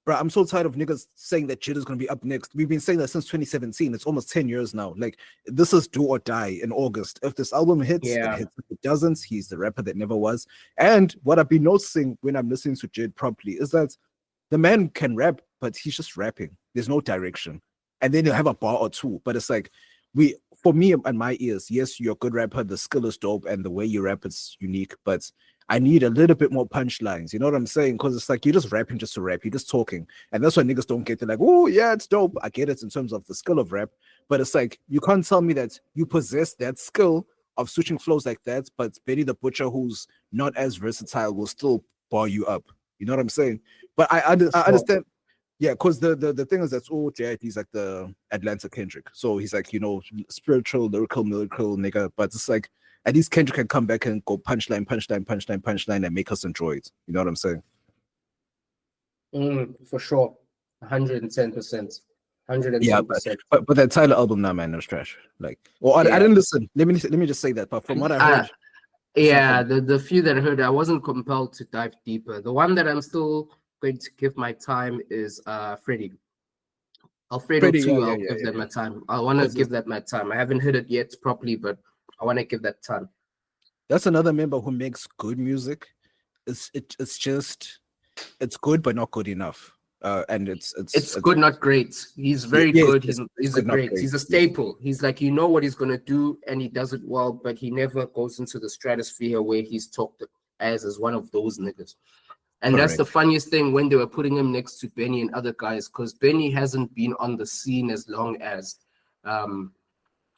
[SPEAKER 3] I'm so tired of niggas saying that Jid is gonna be up next. We've been saying that since 2017. It's almost 10 years now. Like, this is do or die in August. If this album hits, it hits. If it doesn't, he's the rapper that never was. And what I've been noticing when I'm listening to Jid properly is that the man can rap, but he's just rapping. There's no direction. And then he'll have a bar or two. But it's like, for me and my ears, yes, you're a good rapper. The skill is dope, and the way you rap is unique. But I need a little bit more punchlines. You know what I'm saying? Because it's like you're just rapping just to rap. You're just talking. And that's why niggas don't get it. Like, oh, yeah, it's dope. I get it in terms of the skill of rap. But it's like, you can't tell me that you possess that skill of switching flows like that, but Benny the Butcher, who's not as versatile, will still bar you up. You know what I'm saying? But I understand. Yeah, because the thing is that JIT is like the Atlanta Kendrick. So he's like, you know, spiritual, lyrical nigga. But it's like, at least Kendrick can come back and go punchline, and make us enjoy it. You know what I'm saying?
[SPEAKER 4] For sure. 110%. 110%.
[SPEAKER 3] Yeah, but that Tyler album now, man, it was trash. Like, well, I didn't listen. Let me just say that. But from what I heard,
[SPEAKER 4] the few that I heard, I wasn't compelled to dive deeper. The one that I'm still going to give my time is Freddie. Alfredo too. I'll give that my time. I want to give that my time. I haven't hit it yet properly, but I want to give that time.
[SPEAKER 3] That's another member who makes good music. It's good, but not good enough. And it's
[SPEAKER 4] good, not great. He's very good. He's a great. He's a staple. He's like, you know what he's gonna do, and he does it well. But he never goes into the stratosphere where he's talked as one of those niggas. And that's the funniest thing when they were putting him next to Benny and other guys, because Benny hasn't been on the scene as long as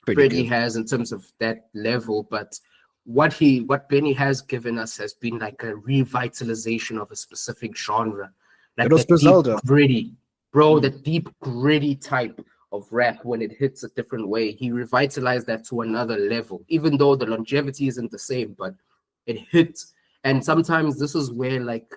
[SPEAKER 4] Freddie has in terms of that level. But what Benny has given us has been like a revitalization of a specific genre. Like that deep, gritty, the deep, gritty type of rap when it hits a different way. He revitalized that to another level, even though the longevity isn't the same, but it hits. And sometimes this is where like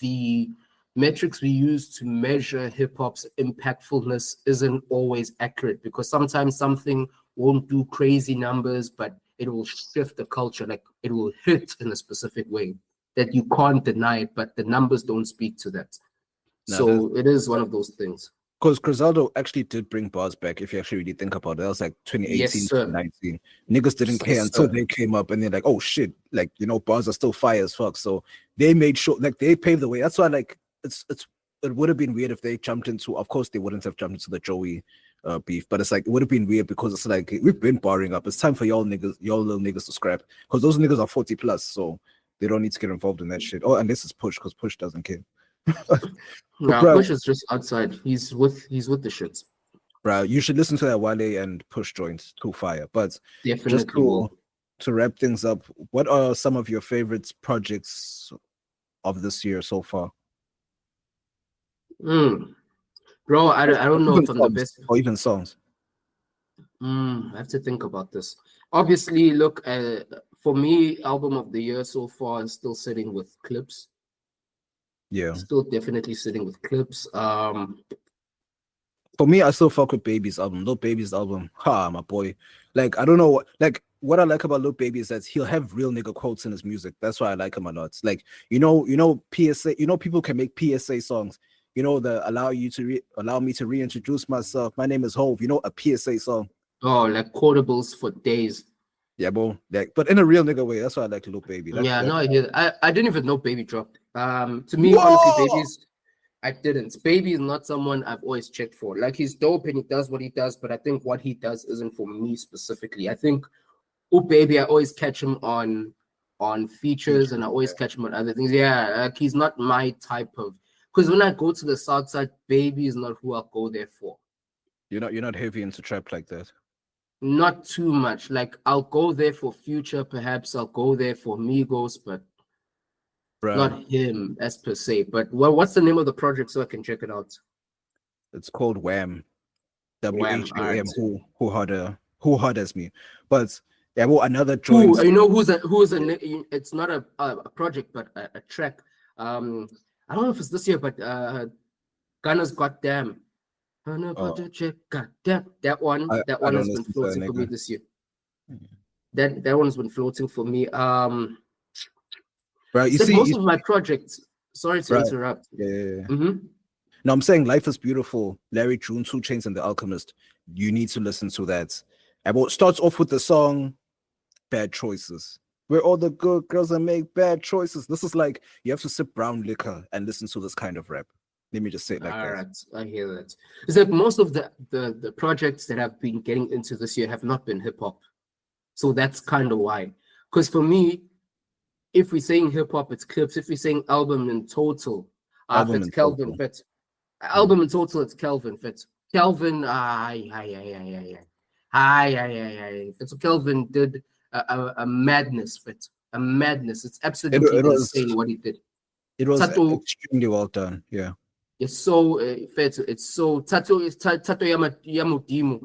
[SPEAKER 4] the metrics we use to measure hip-hop's impactfulness isn't always accurate, because sometimes something won't do crazy numbers, but it will shift the culture. Like it will hit in a specific way that you can't deny it, but the numbers don't speak to that. So it is one of those things.
[SPEAKER 3] Because Griseldo actually did bring bars back, if you actually really think about it. That was like 2018, 2019. Niggas didn't care until they came up, and they're like, oh shit, like, you know, bars are still fire as fuck. So they made sure, like, they paved the way. That's why, like, it would have been weird if they jumped into, of course they wouldn't have jumped into the Joey beef, but it's like, it would have been weird because it's like, we've been barring up. It's time for y'all little niggas to scrap, because those niggas are 40 plus, so they don't need to get involved in that shit. Oh, and this is Push, because Push doesn't care.
[SPEAKER 4] Push is just outside. He's with the shits.
[SPEAKER 3] Bro, you should listen to that Wale and Push joint, too fire. But
[SPEAKER 4] definitely
[SPEAKER 3] just to wrap things up, what are some of your favorite projects of this year so far?
[SPEAKER 4] Bro, I don't know if I'm the best.
[SPEAKER 3] Or even songs.
[SPEAKER 4] I have to think about this. Obviously, look, for me, album of the year so far is still sitting with Clips.
[SPEAKER 3] Yeah.
[SPEAKER 4] Still definitely sitting with Clips.
[SPEAKER 3] For me, I still fuck with Baby's album. Lil Baby's album. My boy. Like, I don't know what I like about Lil Baby is that he'll have real nigga quotes in his music. That's why I like him a lot. Like, you know, PSA, people can make PSA songs. You know, the allow me to reintroduce myself. My name is Hove. You know, a PSA song.
[SPEAKER 4] Oh, like quotables for days.
[SPEAKER 3] Yeah, bro. Like, but in a real nigga way. That's why I like Lil Baby.
[SPEAKER 4] I hear that. I didn't even know Baby dropped. To me, honestly, I didn't. Baby is not someone I've always checked for. Like, he's dope and he does what he does, but I think what he does isn't for me specifically. I think Oh baby, I always catch him on features, and I always catch him on other things. Yeah, like he's not my type of. Because when I go to the south side, baby is not who I'll go there for.
[SPEAKER 3] You're not heavy into trap like that.
[SPEAKER 4] Not too much. Like I'll go there for Future, perhaps I'll go there for Migos, but not him as per se. But what's the name of the project so I can check it out?
[SPEAKER 3] It's called Wham.
[SPEAKER 4] Wham.
[SPEAKER 3] WHAM. Who hard as me? But yeah, well, another joint.
[SPEAKER 4] You know who's it's not a project, but a track. I don't know if it's this year, but Ghana's Goddamn. Goddamn. That one has been floating for me this year. That one's been floating for me.
[SPEAKER 3] Right, you see,
[SPEAKER 4] most of my projects. Sorry to interrupt.
[SPEAKER 3] Yeah.
[SPEAKER 4] Mm-hmm.
[SPEAKER 3] No, I'm saying Life is Beautiful. Larry June, 2 Chainz, and The Alchemist. You need to listen to that. And what starts off with the song Bad Choices. Where all the good girls that make bad choices. This is like you have to sip brown liquor and listen to this kind of rap. Let me just say it like that.
[SPEAKER 4] Right, I hear that. It's like most of the projects that I've been getting into this year have not been hip hop. So that's kind of why. Because for me, if we're saying hip hop, it's Clips. If we're saying album in total, it's Kelvin Fit. Album in total, it's Kelvin Fit. Kelvin, so Kelvin did a madness Fit. A madness. It's absolutely insane what he did.
[SPEAKER 3] It was extremely well done. Yeah.
[SPEAKER 4] It's so it's so Tato Yamudimu.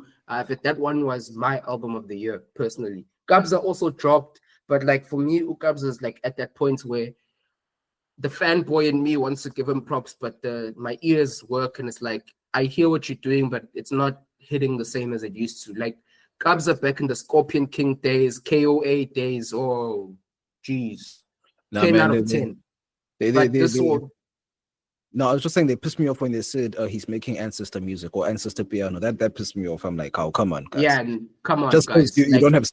[SPEAKER 4] That one was my album of the year personally. Kabza also dropped, but like for me, Kabza is like at that point where the fanboy in me wants to give him props, but my ears work and it's like I hear what you're doing, but it's not hitting the same as it used to. Like Kabza back in the Scorpion King days, KOA days. Oh, geez, 10 out of 10.
[SPEAKER 3] No, I was just saying they pissed me off when they said he's making ancestor music or ancestor piano. That pissed me off. I'm like, oh, come on, guys.
[SPEAKER 4] Yeah, come on,
[SPEAKER 3] just
[SPEAKER 4] guys.
[SPEAKER 3] You don't have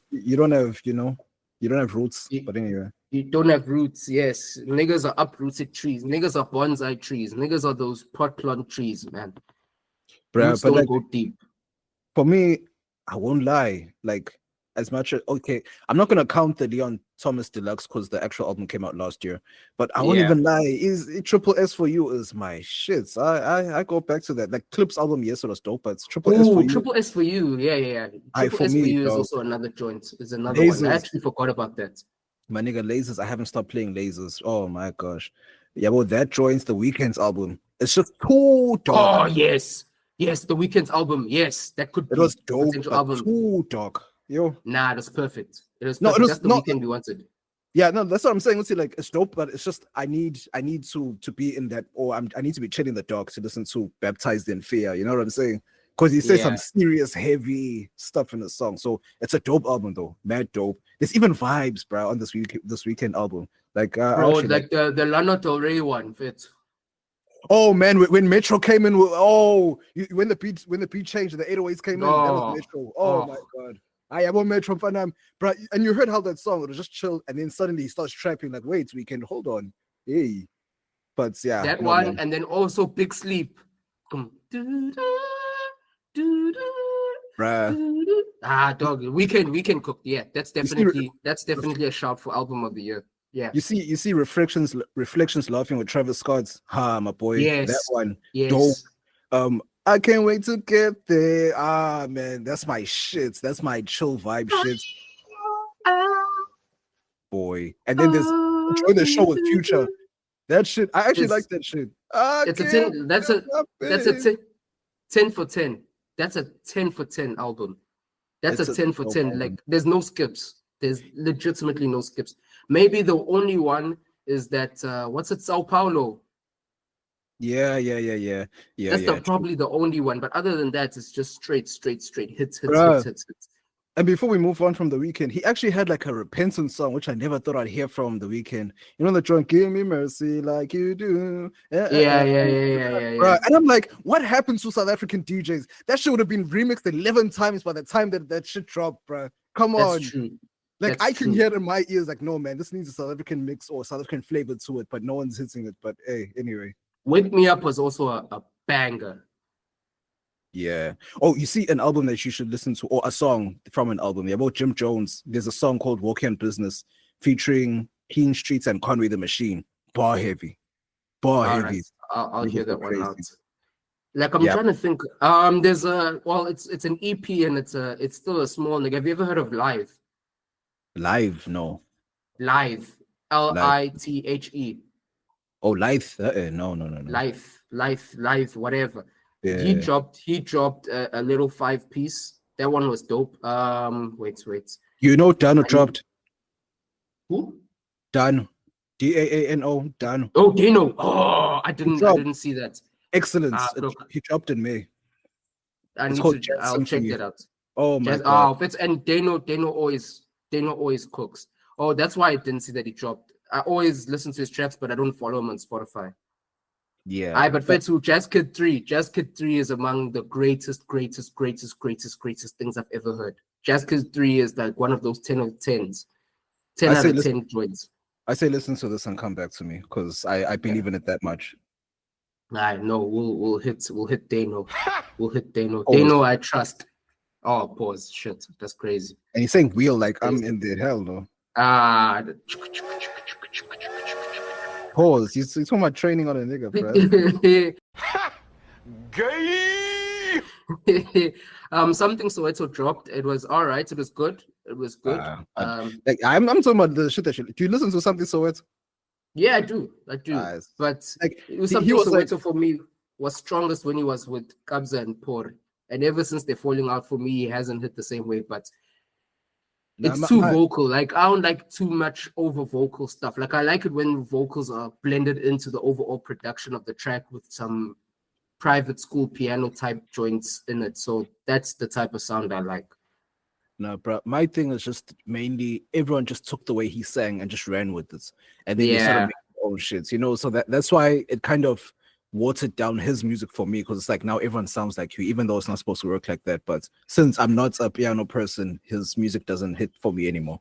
[SPEAKER 3] roots. But anyway,
[SPEAKER 4] you don't have roots. Yes, niggas are uprooted trees. Niggas are bonsai trees. Niggas are those pot plant trees, man.
[SPEAKER 3] Bruh,
[SPEAKER 4] but don't go deep.
[SPEAKER 3] For me, I won't lie. Like as much as I'm not gonna count the Leon Thomas Deluxe because the actual album came out last year. But I won't even lie. Is Triple S for You is my shit. I go back to that. Like Clips album, yes, it was dope, but Triple S for You.
[SPEAKER 4] Triple S for You, yeah. Triple S for You is also another joint. Is another one. I actually forgot about that.
[SPEAKER 3] My nigga, Lasers. I haven't stopped playing Lasers. Oh my gosh. Yeah, well, that joins the Weeknd's album. It's just too dark.
[SPEAKER 4] Oh yes, the Weeknd's album. Yes, that could be.
[SPEAKER 3] It was dope, but album. Too dark. Yo,
[SPEAKER 4] nah, that's perfect. It was perfect. That's the Weeknd we wanted.
[SPEAKER 3] Yeah, no, that's what I'm saying. Let's see, like it's dope, but it's just I need to be in that, or I need to be chilling in the dark to listen to Baptized in Fear. You know what I'm saying? Because he says some serious, heavy stuff in the song. So it's a dope album, though. Mad dope. There's even vibes, bro, on this Weeknd album. Like,
[SPEAKER 4] the Lana Del Rey one fits.
[SPEAKER 3] Oh man, when Metro came in, when the beat changed, the 808s came in. That was Metro. Oh my god. I am on Metro Fanam, bro. And you heard how that song, it was just chill, and then suddenly he starts trapping. Like, wait, Weeknd, hold on, hey. But yeah,
[SPEAKER 4] that one, man. And then also Big Sleep.
[SPEAKER 3] Bruh.
[SPEAKER 4] Dog, Weeknd cooked. Yeah, that's definitely a shout for album of the year. Yeah.
[SPEAKER 3] You see, reflections laughing with Travis Scott. My boy.
[SPEAKER 4] Yes.
[SPEAKER 3] That one.
[SPEAKER 4] Yes.
[SPEAKER 3] Dope. I can't wait to get there. Man, that's my shit. That's my chill vibe shit. Boy. And then there's Enjoy the Show with Future. That shit, I actually like that shit.
[SPEAKER 4] It's a 10. That's a 10 for 10. That's a 10 for 10 album. That's a 10 for 10. Album. Like there's no skips. There's legitimately no skips. Maybe the only one is that what's it, Sao Paulo?
[SPEAKER 3] Yeah.
[SPEAKER 4] That's probably the only one. But other than that, it's just straight hits.
[SPEAKER 3] And before we move on from The Weeknd, he actually had like a repentance song, which I never thought I'd hear from The Weeknd. You know the joint, "Give Me Mercy Like You Do."
[SPEAKER 4] Yeah.
[SPEAKER 3] And I'm like, what happened to South African DJs? That shit would have been remixed 11 times by the time that shit dropped, bro. Come on.
[SPEAKER 4] That's true.
[SPEAKER 3] Like I can hear it in my ears, like, no man, this needs a South African mix or South African flavor to it, but no one's hitting it. But hey, anyway.
[SPEAKER 4] Wake Me Up was also a banger.
[SPEAKER 3] Yeah. Oh, you see an album that you should listen to, or a song from an album. Yeah, about Jim Jones. There's a song called Walking on Business featuring Keen Streets and Conway the Machine. Bar heavy. Bar
[SPEAKER 4] All
[SPEAKER 3] heavy.
[SPEAKER 4] right. I'll hear that one out.
[SPEAKER 3] Crazy.
[SPEAKER 4] Like I'm trying to think. There's it's an EP and it's still a small nigga. Have you ever heard of Live?
[SPEAKER 3] Live, no.
[SPEAKER 4] Live. Lithe.
[SPEAKER 3] Oh, Live. No.
[SPEAKER 4] Live, whatever.
[SPEAKER 3] Yeah.
[SPEAKER 4] He dropped a little 5-piece. That one was dope. Wait.
[SPEAKER 3] You know Dano dropped.
[SPEAKER 4] Who?
[SPEAKER 3] Dano. Daano. Dano.
[SPEAKER 4] Oh, Dano. Oh, I didn't see that.
[SPEAKER 3] Excellent. He dropped in May.
[SPEAKER 4] I'll check that out.
[SPEAKER 3] Oh my god.
[SPEAKER 4] And Dano always cooks. Oh, that's why I didn't see that he dropped. I always listen to his tracks, but I don't follow him on Spotify.
[SPEAKER 3] Yeah.
[SPEAKER 4] But Fetsu, Jazz Kid 3 is among the greatest things I've ever heard. Jazz Kid 3 is like one of those 10 out of 10s. 10 out of 10 joints.
[SPEAKER 3] I say listen to this and come back to me because I believe in it that much.
[SPEAKER 4] I know we'll hit Dano. We'll hit Dano. Dano, I trust. Oh, pause. Shit, that's crazy.
[SPEAKER 3] And he's saying wheel like I'm in the hell though. Pause. He's talking about training on a nigga, bro.
[SPEAKER 9] Gay.
[SPEAKER 4] Something Soweto dropped. It was all right. It was good.
[SPEAKER 3] Like I'm talking about the shit that you do. You listen to something Soweto?
[SPEAKER 4] Yeah, I do. But like something Soweto for me was strongest when he was with Kabza and Por, and ever since they're falling out for me, he hasn't hit the same way. But it's too vocal. Like I don't like too much over vocal stuff. Like I like it when vocals are blended into the overall production of the track with some private school piano type joints in it. So that's the type of sound I like.
[SPEAKER 3] No, bro. My thing is just mainly everyone just took the way he sang and just ran with it, and then they sort of made their own shit, you know. So that's why it kind of watered down his music for me, because it's like now everyone sounds like you, even though it's not supposed to work like that. But since I'm not a piano person, his music doesn't hit for me anymore.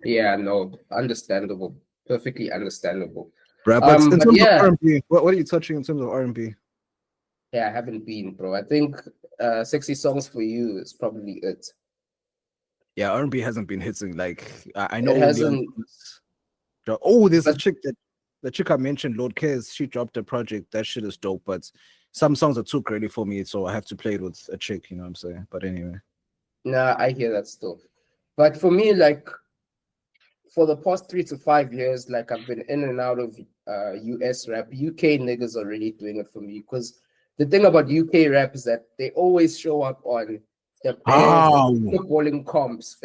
[SPEAKER 4] Yeah, no, understandable, perfectly understandable.
[SPEAKER 3] Bro, but in terms of R&B, what are you touching in terms of R&B?
[SPEAKER 4] Yeah, I haven't been, bro. I think Sexy Songs for You is probably it.
[SPEAKER 3] Yeah, R&B hasn't been hitting. Like I know
[SPEAKER 4] it hasn't.
[SPEAKER 3] There's a chick the chick I mentioned, Lord Cares. She dropped a project. That shit is dope, but some songs are too girly for me, so I have to play it with a chick. You know what I'm saying? But anyway.
[SPEAKER 4] Nah, I hear that still. But for me, like for the past 3 to 5 years, like I've been in and out of US rap. UK niggas are really doing it for me, because the thing about UK rap is that they always show up on the footballing comps.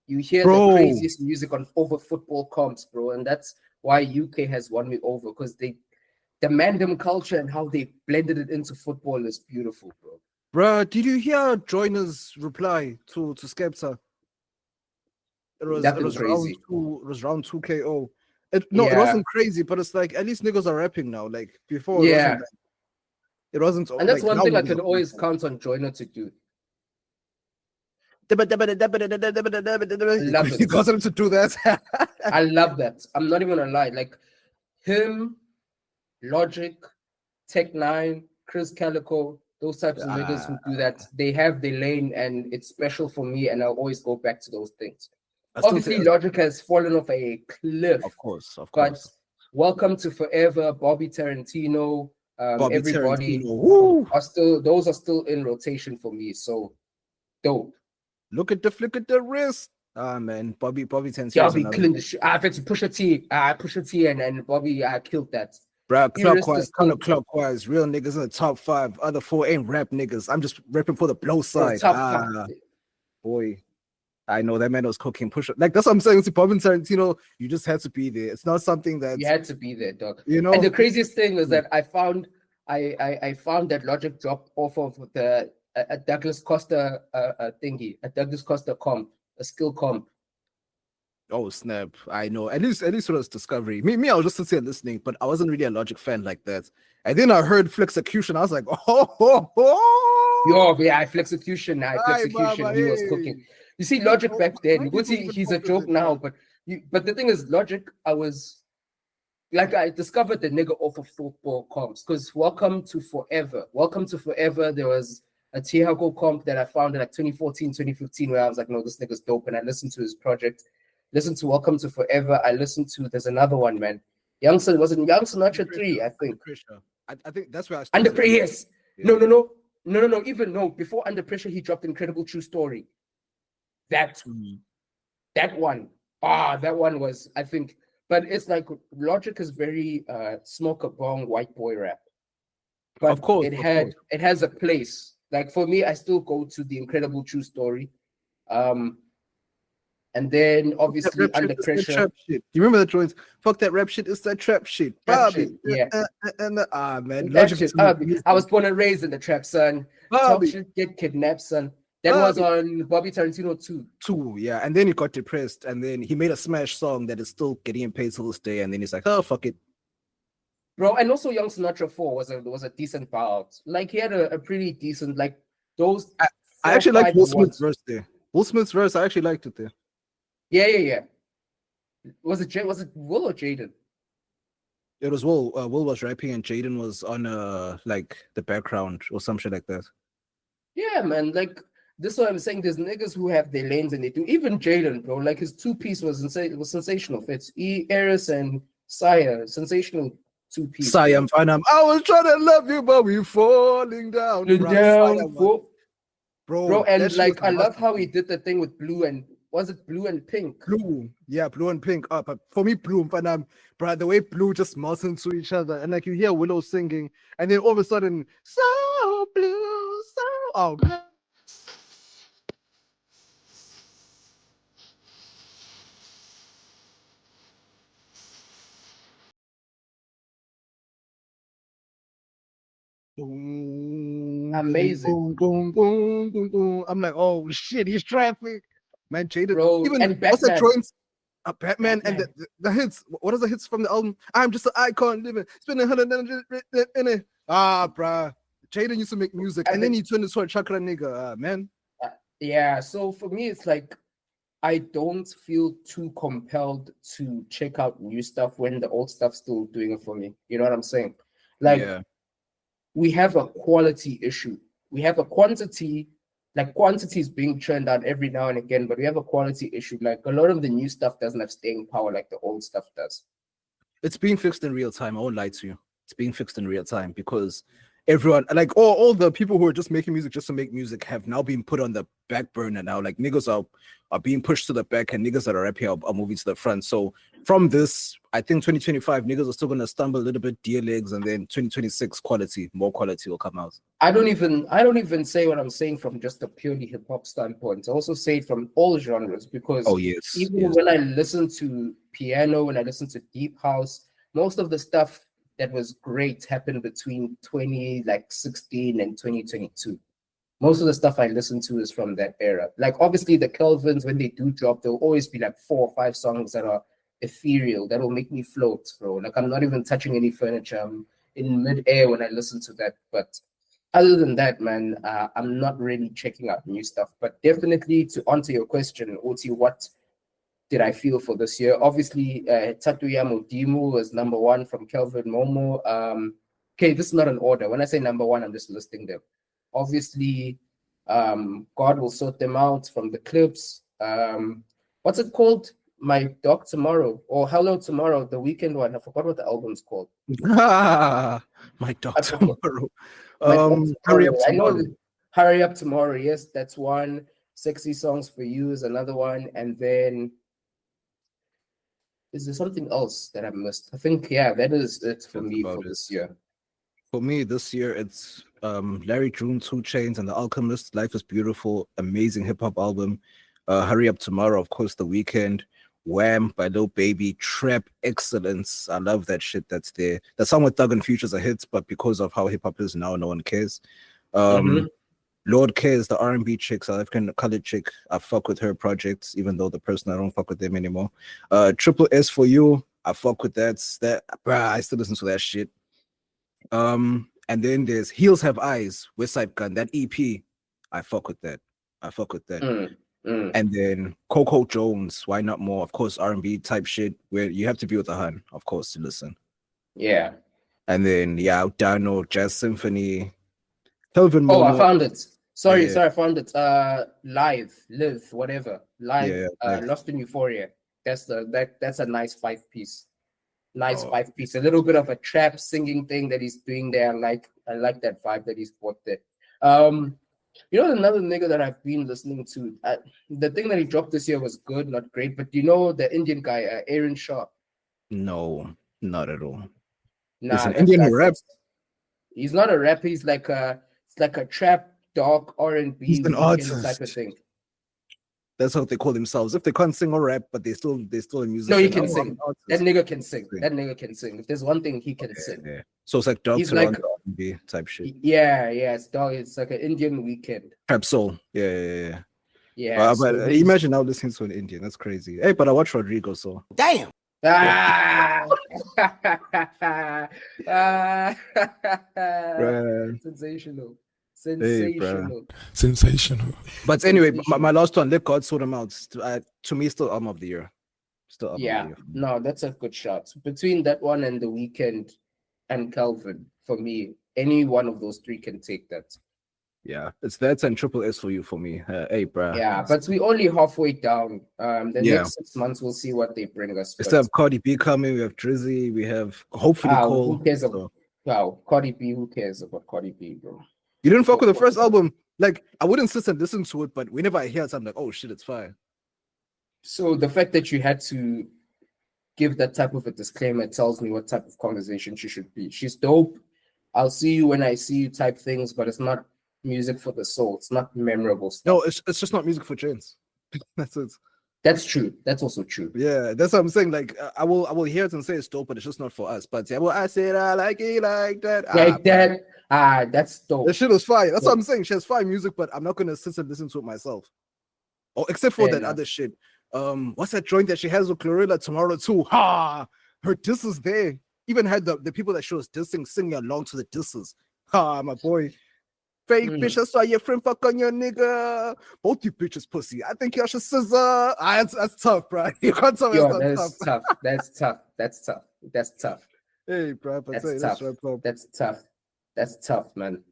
[SPEAKER 4] You hear the craziest music on over football comps, bro, and that's why UK has won me over, because the Mandem culture and how they blended it into football is beautiful, bro.
[SPEAKER 3] Bro, did you hear Joyner's reply to Skepta? It was crazy. It was round 2 KO. It wasn't crazy, but it's like at least niggas are rapping now. Like before, it wasn't.
[SPEAKER 4] And that's one thing I could always count on Joyner to do.
[SPEAKER 3] I love it. You got him to do that.
[SPEAKER 4] I love that. I'm not even gonna lie. Like him, Logic, Tech 9, Chris Calico, those types of niggas who do that, they have their lane, and it's special for me, and I'll always go back to those things. Obviously, Logic has fallen off a cliff.
[SPEAKER 3] Of course.
[SPEAKER 4] But Welcome to Forever, Bobby Tarantino, everybody those are still in rotation for me. So dope.
[SPEAKER 3] Look at the flick at the wrist. Man, Bobby Tarantino.
[SPEAKER 4] Bobby killing the shit. I had to push a T and Bobby killed that.
[SPEAKER 3] Bro, clockwise, real niggas in the top 5. Other 4 ain't rap niggas. I'm just rapping for the blow side.
[SPEAKER 4] Top 5.
[SPEAKER 3] Boy, I know that man was cooking push up. Like that's what I'm saying. To Bobby Tarantino, you just had to be there. It's not something that
[SPEAKER 4] you had to be there, dog.
[SPEAKER 3] You know.
[SPEAKER 4] And the craziest thing is that I found that Logic dropped off of the a Douglas Costa thingy, a Douglas Costa comp, a skill comp.
[SPEAKER 3] Oh snap! I know. At least it was Discovery. Me, I was just sitting here listening, but I wasn't really a Logic fan like that. And then I heard Flexecution. I was like,
[SPEAKER 4] Yo, yeah, Flexecution. He was cooking. You see, Logic back then. He's a joke now, but the thing is, Logic. I discovered the nigga off of football comps, because Welcome to Forever. There was a Tiago comp that I found in like 2014, 2015, where I was like, no, this nigga's dope. And I listened to his project, listened to Welcome to Forever. I listened to, there's another one, man. Young Sinatra 3, I think.
[SPEAKER 3] I think that's where I
[SPEAKER 4] started.
[SPEAKER 3] Under Pressure,
[SPEAKER 4] yes. Yeah. No. Even no. Before Under Pressure, he dropped Incredible True Story. That one. That one was, I think, but it's like Logic is very smoke a bong white boy rap. But
[SPEAKER 3] of course,
[SPEAKER 4] it has a place. Like for me, I still go to the Incredible True Story. And then obviously Under Pressure.
[SPEAKER 3] Trap shit. You remember that joint? Fuck that rap shit. It's that trap shit. Bobby.
[SPEAKER 4] Yeah.
[SPEAKER 3] Man.
[SPEAKER 4] Shit, I was born and raised in the trap, son. Talk shit, get kidnapped, son. That was on Bobby Tarantino 2.
[SPEAKER 3] Yeah. And then he got depressed. And then he made a smash song that is still getting him paid till this day. And then he's like, oh, fuck it.
[SPEAKER 4] Bro, and also Young Sinatra 4 was a decent buyout. Like he had a pretty decent, like those.
[SPEAKER 3] I actually like Will Smith's verse there. Will Smith's verse, I actually liked it there.
[SPEAKER 4] Yeah. Was it Will or Jaden?
[SPEAKER 3] It was Will. Will was rapping and Jaden was on like the background or some shit like that.
[SPEAKER 4] Yeah, man. Like this is what I'm saying. There's niggas who have their lanes and they do. Even Jaden, bro. Like his 2-piece was sensational. It's Eris and Saya, sensational 2-piece.
[SPEAKER 3] Saya, I was trying to love you, but we falling down.
[SPEAKER 4] Bro, and like I love how he did the thing with Blue and. Was it Blue and Pink?
[SPEAKER 3] Blue, yeah, Blue and Pink. But for me, Blue and bro, the way Blue just melts into each other, and like you hear Willow singing, and then all of a sudden, so blue, so oh man.
[SPEAKER 4] Amazing.
[SPEAKER 3] Boom. I'm like, oh shit, he's traffic. Man, Jaden,
[SPEAKER 4] bro,
[SPEAKER 3] even
[SPEAKER 4] and
[SPEAKER 3] what's that joint? Batman and the hits. What are the hits from the album? I'm just an icon living, spending 100 in it. Bruh. Jaden used to make music, and then he turned into a chakra nigga, man.
[SPEAKER 4] Yeah, so for me, it's like I don't feel too compelled to check out new stuff when the old stuff's still doing it for me. You know what I'm saying? Like, we have a quality issue. We have a quantity. Like quantity is being churned out every now and again, but we have a quality issue. Like a lot of the new stuff doesn't have staying power like the old stuff does.
[SPEAKER 3] It's being fixed in real time. I won't lie to you. It's being fixed in real time because everyone, like all the people who are just making music just to make music have now been put on the back burner now. Like niggas are being pushed to the back and niggas that are rapping are moving to the front. So from this, I think 2025 niggas are still gonna stumble a little bit, dear legs, and then 2026 more quality will come out.
[SPEAKER 4] I don't even say what I'm saying from just a purely hip hop standpoint. I also say it from all genres because when I listen to piano, when I listen to deep house, most of the stuff that was great happened between 2016 and 2022. Most of the stuff I listen to is from that era. Like obviously the Kelvins, when they do drop, there'll always be like 4 or 5 songs that are ethereal, that will make me float, bro. Like I'm not even touching any furniture. I'm in mid-air when I listen to that. But other than that, man, I'm not really checking out new stuff. But definitely to answer your question, Oti, what did I feel for this year? Obviously, Tatuyamo Dimu was number 1 from Kelvin Momo. Okay, this is not an order. When I say number 1, I'm just listing them. Obviously, God Will Sort Them Out from the Clips. What's it called? My Dog Tomorrow or Hello Tomorrow, the weekend one. I forgot what the album's called.
[SPEAKER 3] My Dog Tomorrow.
[SPEAKER 4] Hurry Up Tomorrow. I know Hurry Up Tomorrow. Yes, that's one. Sexy Songs for You is another one. And then is there something else that I missed? I think, that is it for me for this year.
[SPEAKER 3] For me, this year, it's Larry June, 2 Chainz, and The Alchemist. Life is Beautiful, amazing hip-hop album. Hurry Up Tomorrow, of course, The Weeknd. Wham! By Lil Baby. Trap excellence. I love that shit that's there. The song with Thug and Future's a hit, but because of how hip-hop is now, no one cares. Lord Cares, the R&B chick, South African colored chick. I fuck with her projects, even though the person I don't fuck with them anymore. Triple S for You. I fuck with that. I still listen to that shit. And then there's Heels Have Eyes, West Side Gun, that EP. I fuck with that. And then Coco Jones, Why Not More? Of course, R&B type shit where you have to be with a hun, of course, to listen.
[SPEAKER 4] Yeah.
[SPEAKER 3] And then Dino, Jazz Symphony, Kelvin Momo.
[SPEAKER 4] I found it. Sorry, I found it. Live, whatever. Live,
[SPEAKER 3] Live.
[SPEAKER 4] Lost in Euphoria. That's a nice 5-piece. Nice 5-piece. A little bit of a trap singing thing that he's doing there. I like that vibe that he's brought there. Another nigga that I've been listening to. The thing that he dropped this year was good, not great. But the Indian guy, Aaron Shah.
[SPEAKER 3] No, not at all.
[SPEAKER 4] Nah,
[SPEAKER 3] it's an Indian rap.
[SPEAKER 4] He's not a rapper. He's like a trap, dark R&B.
[SPEAKER 3] He's an artist
[SPEAKER 4] type of thing.
[SPEAKER 3] That's how they call themselves. If they can't sing or rap, but they still a musician.
[SPEAKER 4] No, he can sing. That nigga can sing. That nigga can sing. If there's one thing, he can sing.
[SPEAKER 3] Yeah. So it's like Dr. R&B type shit.
[SPEAKER 4] Yeah, it's dog. It's like an Indian weekend.
[SPEAKER 3] Trap soul. Yeah.
[SPEAKER 4] Yeah.
[SPEAKER 3] But imagine now listening to an Indian. That's crazy. Hey, but I watch Rodrigo, so
[SPEAKER 1] damn.
[SPEAKER 4] Sensational.
[SPEAKER 6] Sensational.
[SPEAKER 3] But anyway, my last one, Let God Sort Them Out. To me, still album of the year.
[SPEAKER 4] No, that's a good shot. Between that one and The Weeknd and Calvin, for me, any one of those three can take that.
[SPEAKER 3] Yeah, it's that and Triple S for you for me. Hey, bruh.
[SPEAKER 4] Yeah, but we're only halfway down. Next 6 months, we'll see what they bring us.
[SPEAKER 3] We still have Cardi B coming. We have Drizzy. We have hopefully Cole.
[SPEAKER 4] Who cares about Cardi B? Who cares about Cardi B, bro?
[SPEAKER 3] You didn't fuck with the first album. Like, I wouldn't sit and listen to it, but whenever I hear it, I'm like, oh shit, it's fire.
[SPEAKER 4] So the fact that you had to give that type of a disclaimer tells me what type of conversation she should be. She's dope. I'll see you when I see you type things, but it's not music for the soul. It's not memorable stuff.
[SPEAKER 3] No, it's just not music for gents. That's it.
[SPEAKER 4] That's true. That's also true.
[SPEAKER 3] Yeah, that's what I'm saying. Like, I will hear it and say it's dope, but it's just not for us. But yeah, well, I said I like it like that.
[SPEAKER 4] That's dope.
[SPEAKER 3] The shit was fire. That's what I'm saying. She has fire music, but I'm not gonna sit and listen to it myself. Oh, except for that other shit. What's that joint that she has with Glorilla Tomorrow too? Her disses there. Even had the people that she was dissing singing along to the disses. My boy. Fake bitch, I saw your friend fuck on your nigga. Both you bitches pussy. I think y'all should scissor. That's tough, bro. You can't tell me
[SPEAKER 4] that's tough. That's tough.
[SPEAKER 3] Hey, bro,
[SPEAKER 4] that's tough. That's tough, man.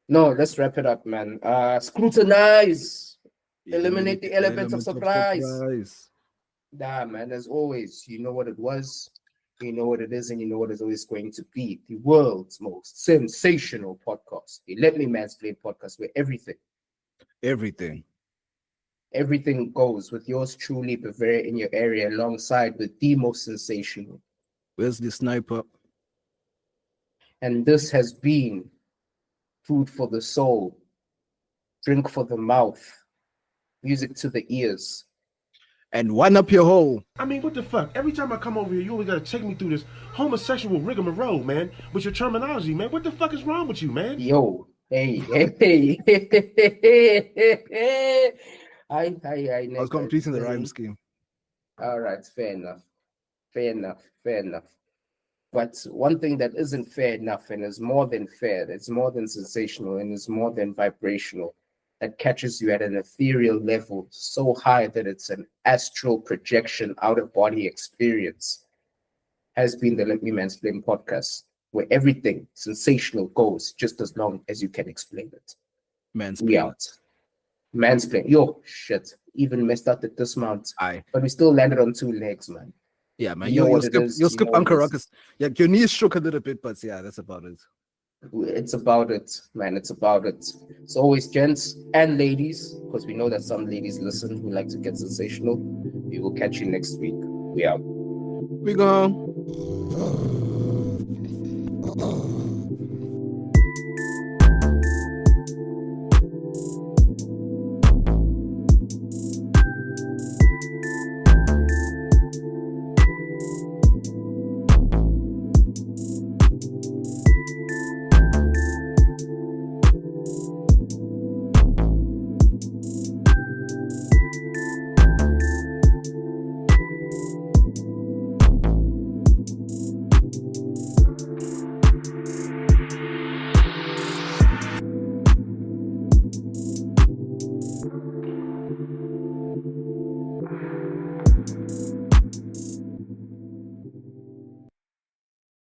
[SPEAKER 4] No, let's wrap it up, man. Scrutinize. Eliminate the elements of surprise. Nah, man, as always, you know what it was. You know what it is, and you know what it's always going to be. The world's most sensational podcast, the Let Me Mansplain Podcast, where everything goes with yours truly, Bavaria in your area, alongside with the most sensational
[SPEAKER 3] Wesley Sniper.
[SPEAKER 4] And this has been food for the soul, drink for the mouth, music to the ears.
[SPEAKER 3] And one up your hole.
[SPEAKER 14] I mean, what the fuck? Every time I come over here, you always gotta take me through this homosexual rigmarole, man, with your terminology, man. What the fuck is wrong with you, man?
[SPEAKER 4] Yo, hey. I
[SPEAKER 3] was completing the rhyme scheme.
[SPEAKER 4] All right, fair enough. But one thing that isn't fair enough and is more than fair, it's more than sensational and is more than vibrational, that catches you at an ethereal level so high that it's an astral projection, out-of-body experience, has been the Let Me Mansplain Podcast, where everything sensational goes just as long as you can explain it.
[SPEAKER 3] Mansplain.
[SPEAKER 4] We out. Mansplain. Yo, shit. Even messed up the dismount. But we still landed on 2 legs, man.
[SPEAKER 3] Yeah, man. You'll skip Uncle Ruckus. Yeah, your knees shook a little bit, but yeah, that's about it.
[SPEAKER 4] It's about it, man. It's about it. It's always gents and ladies, because we know that some ladies listen who like to get sensational. We will catch you next week. We out.
[SPEAKER 3] We gone.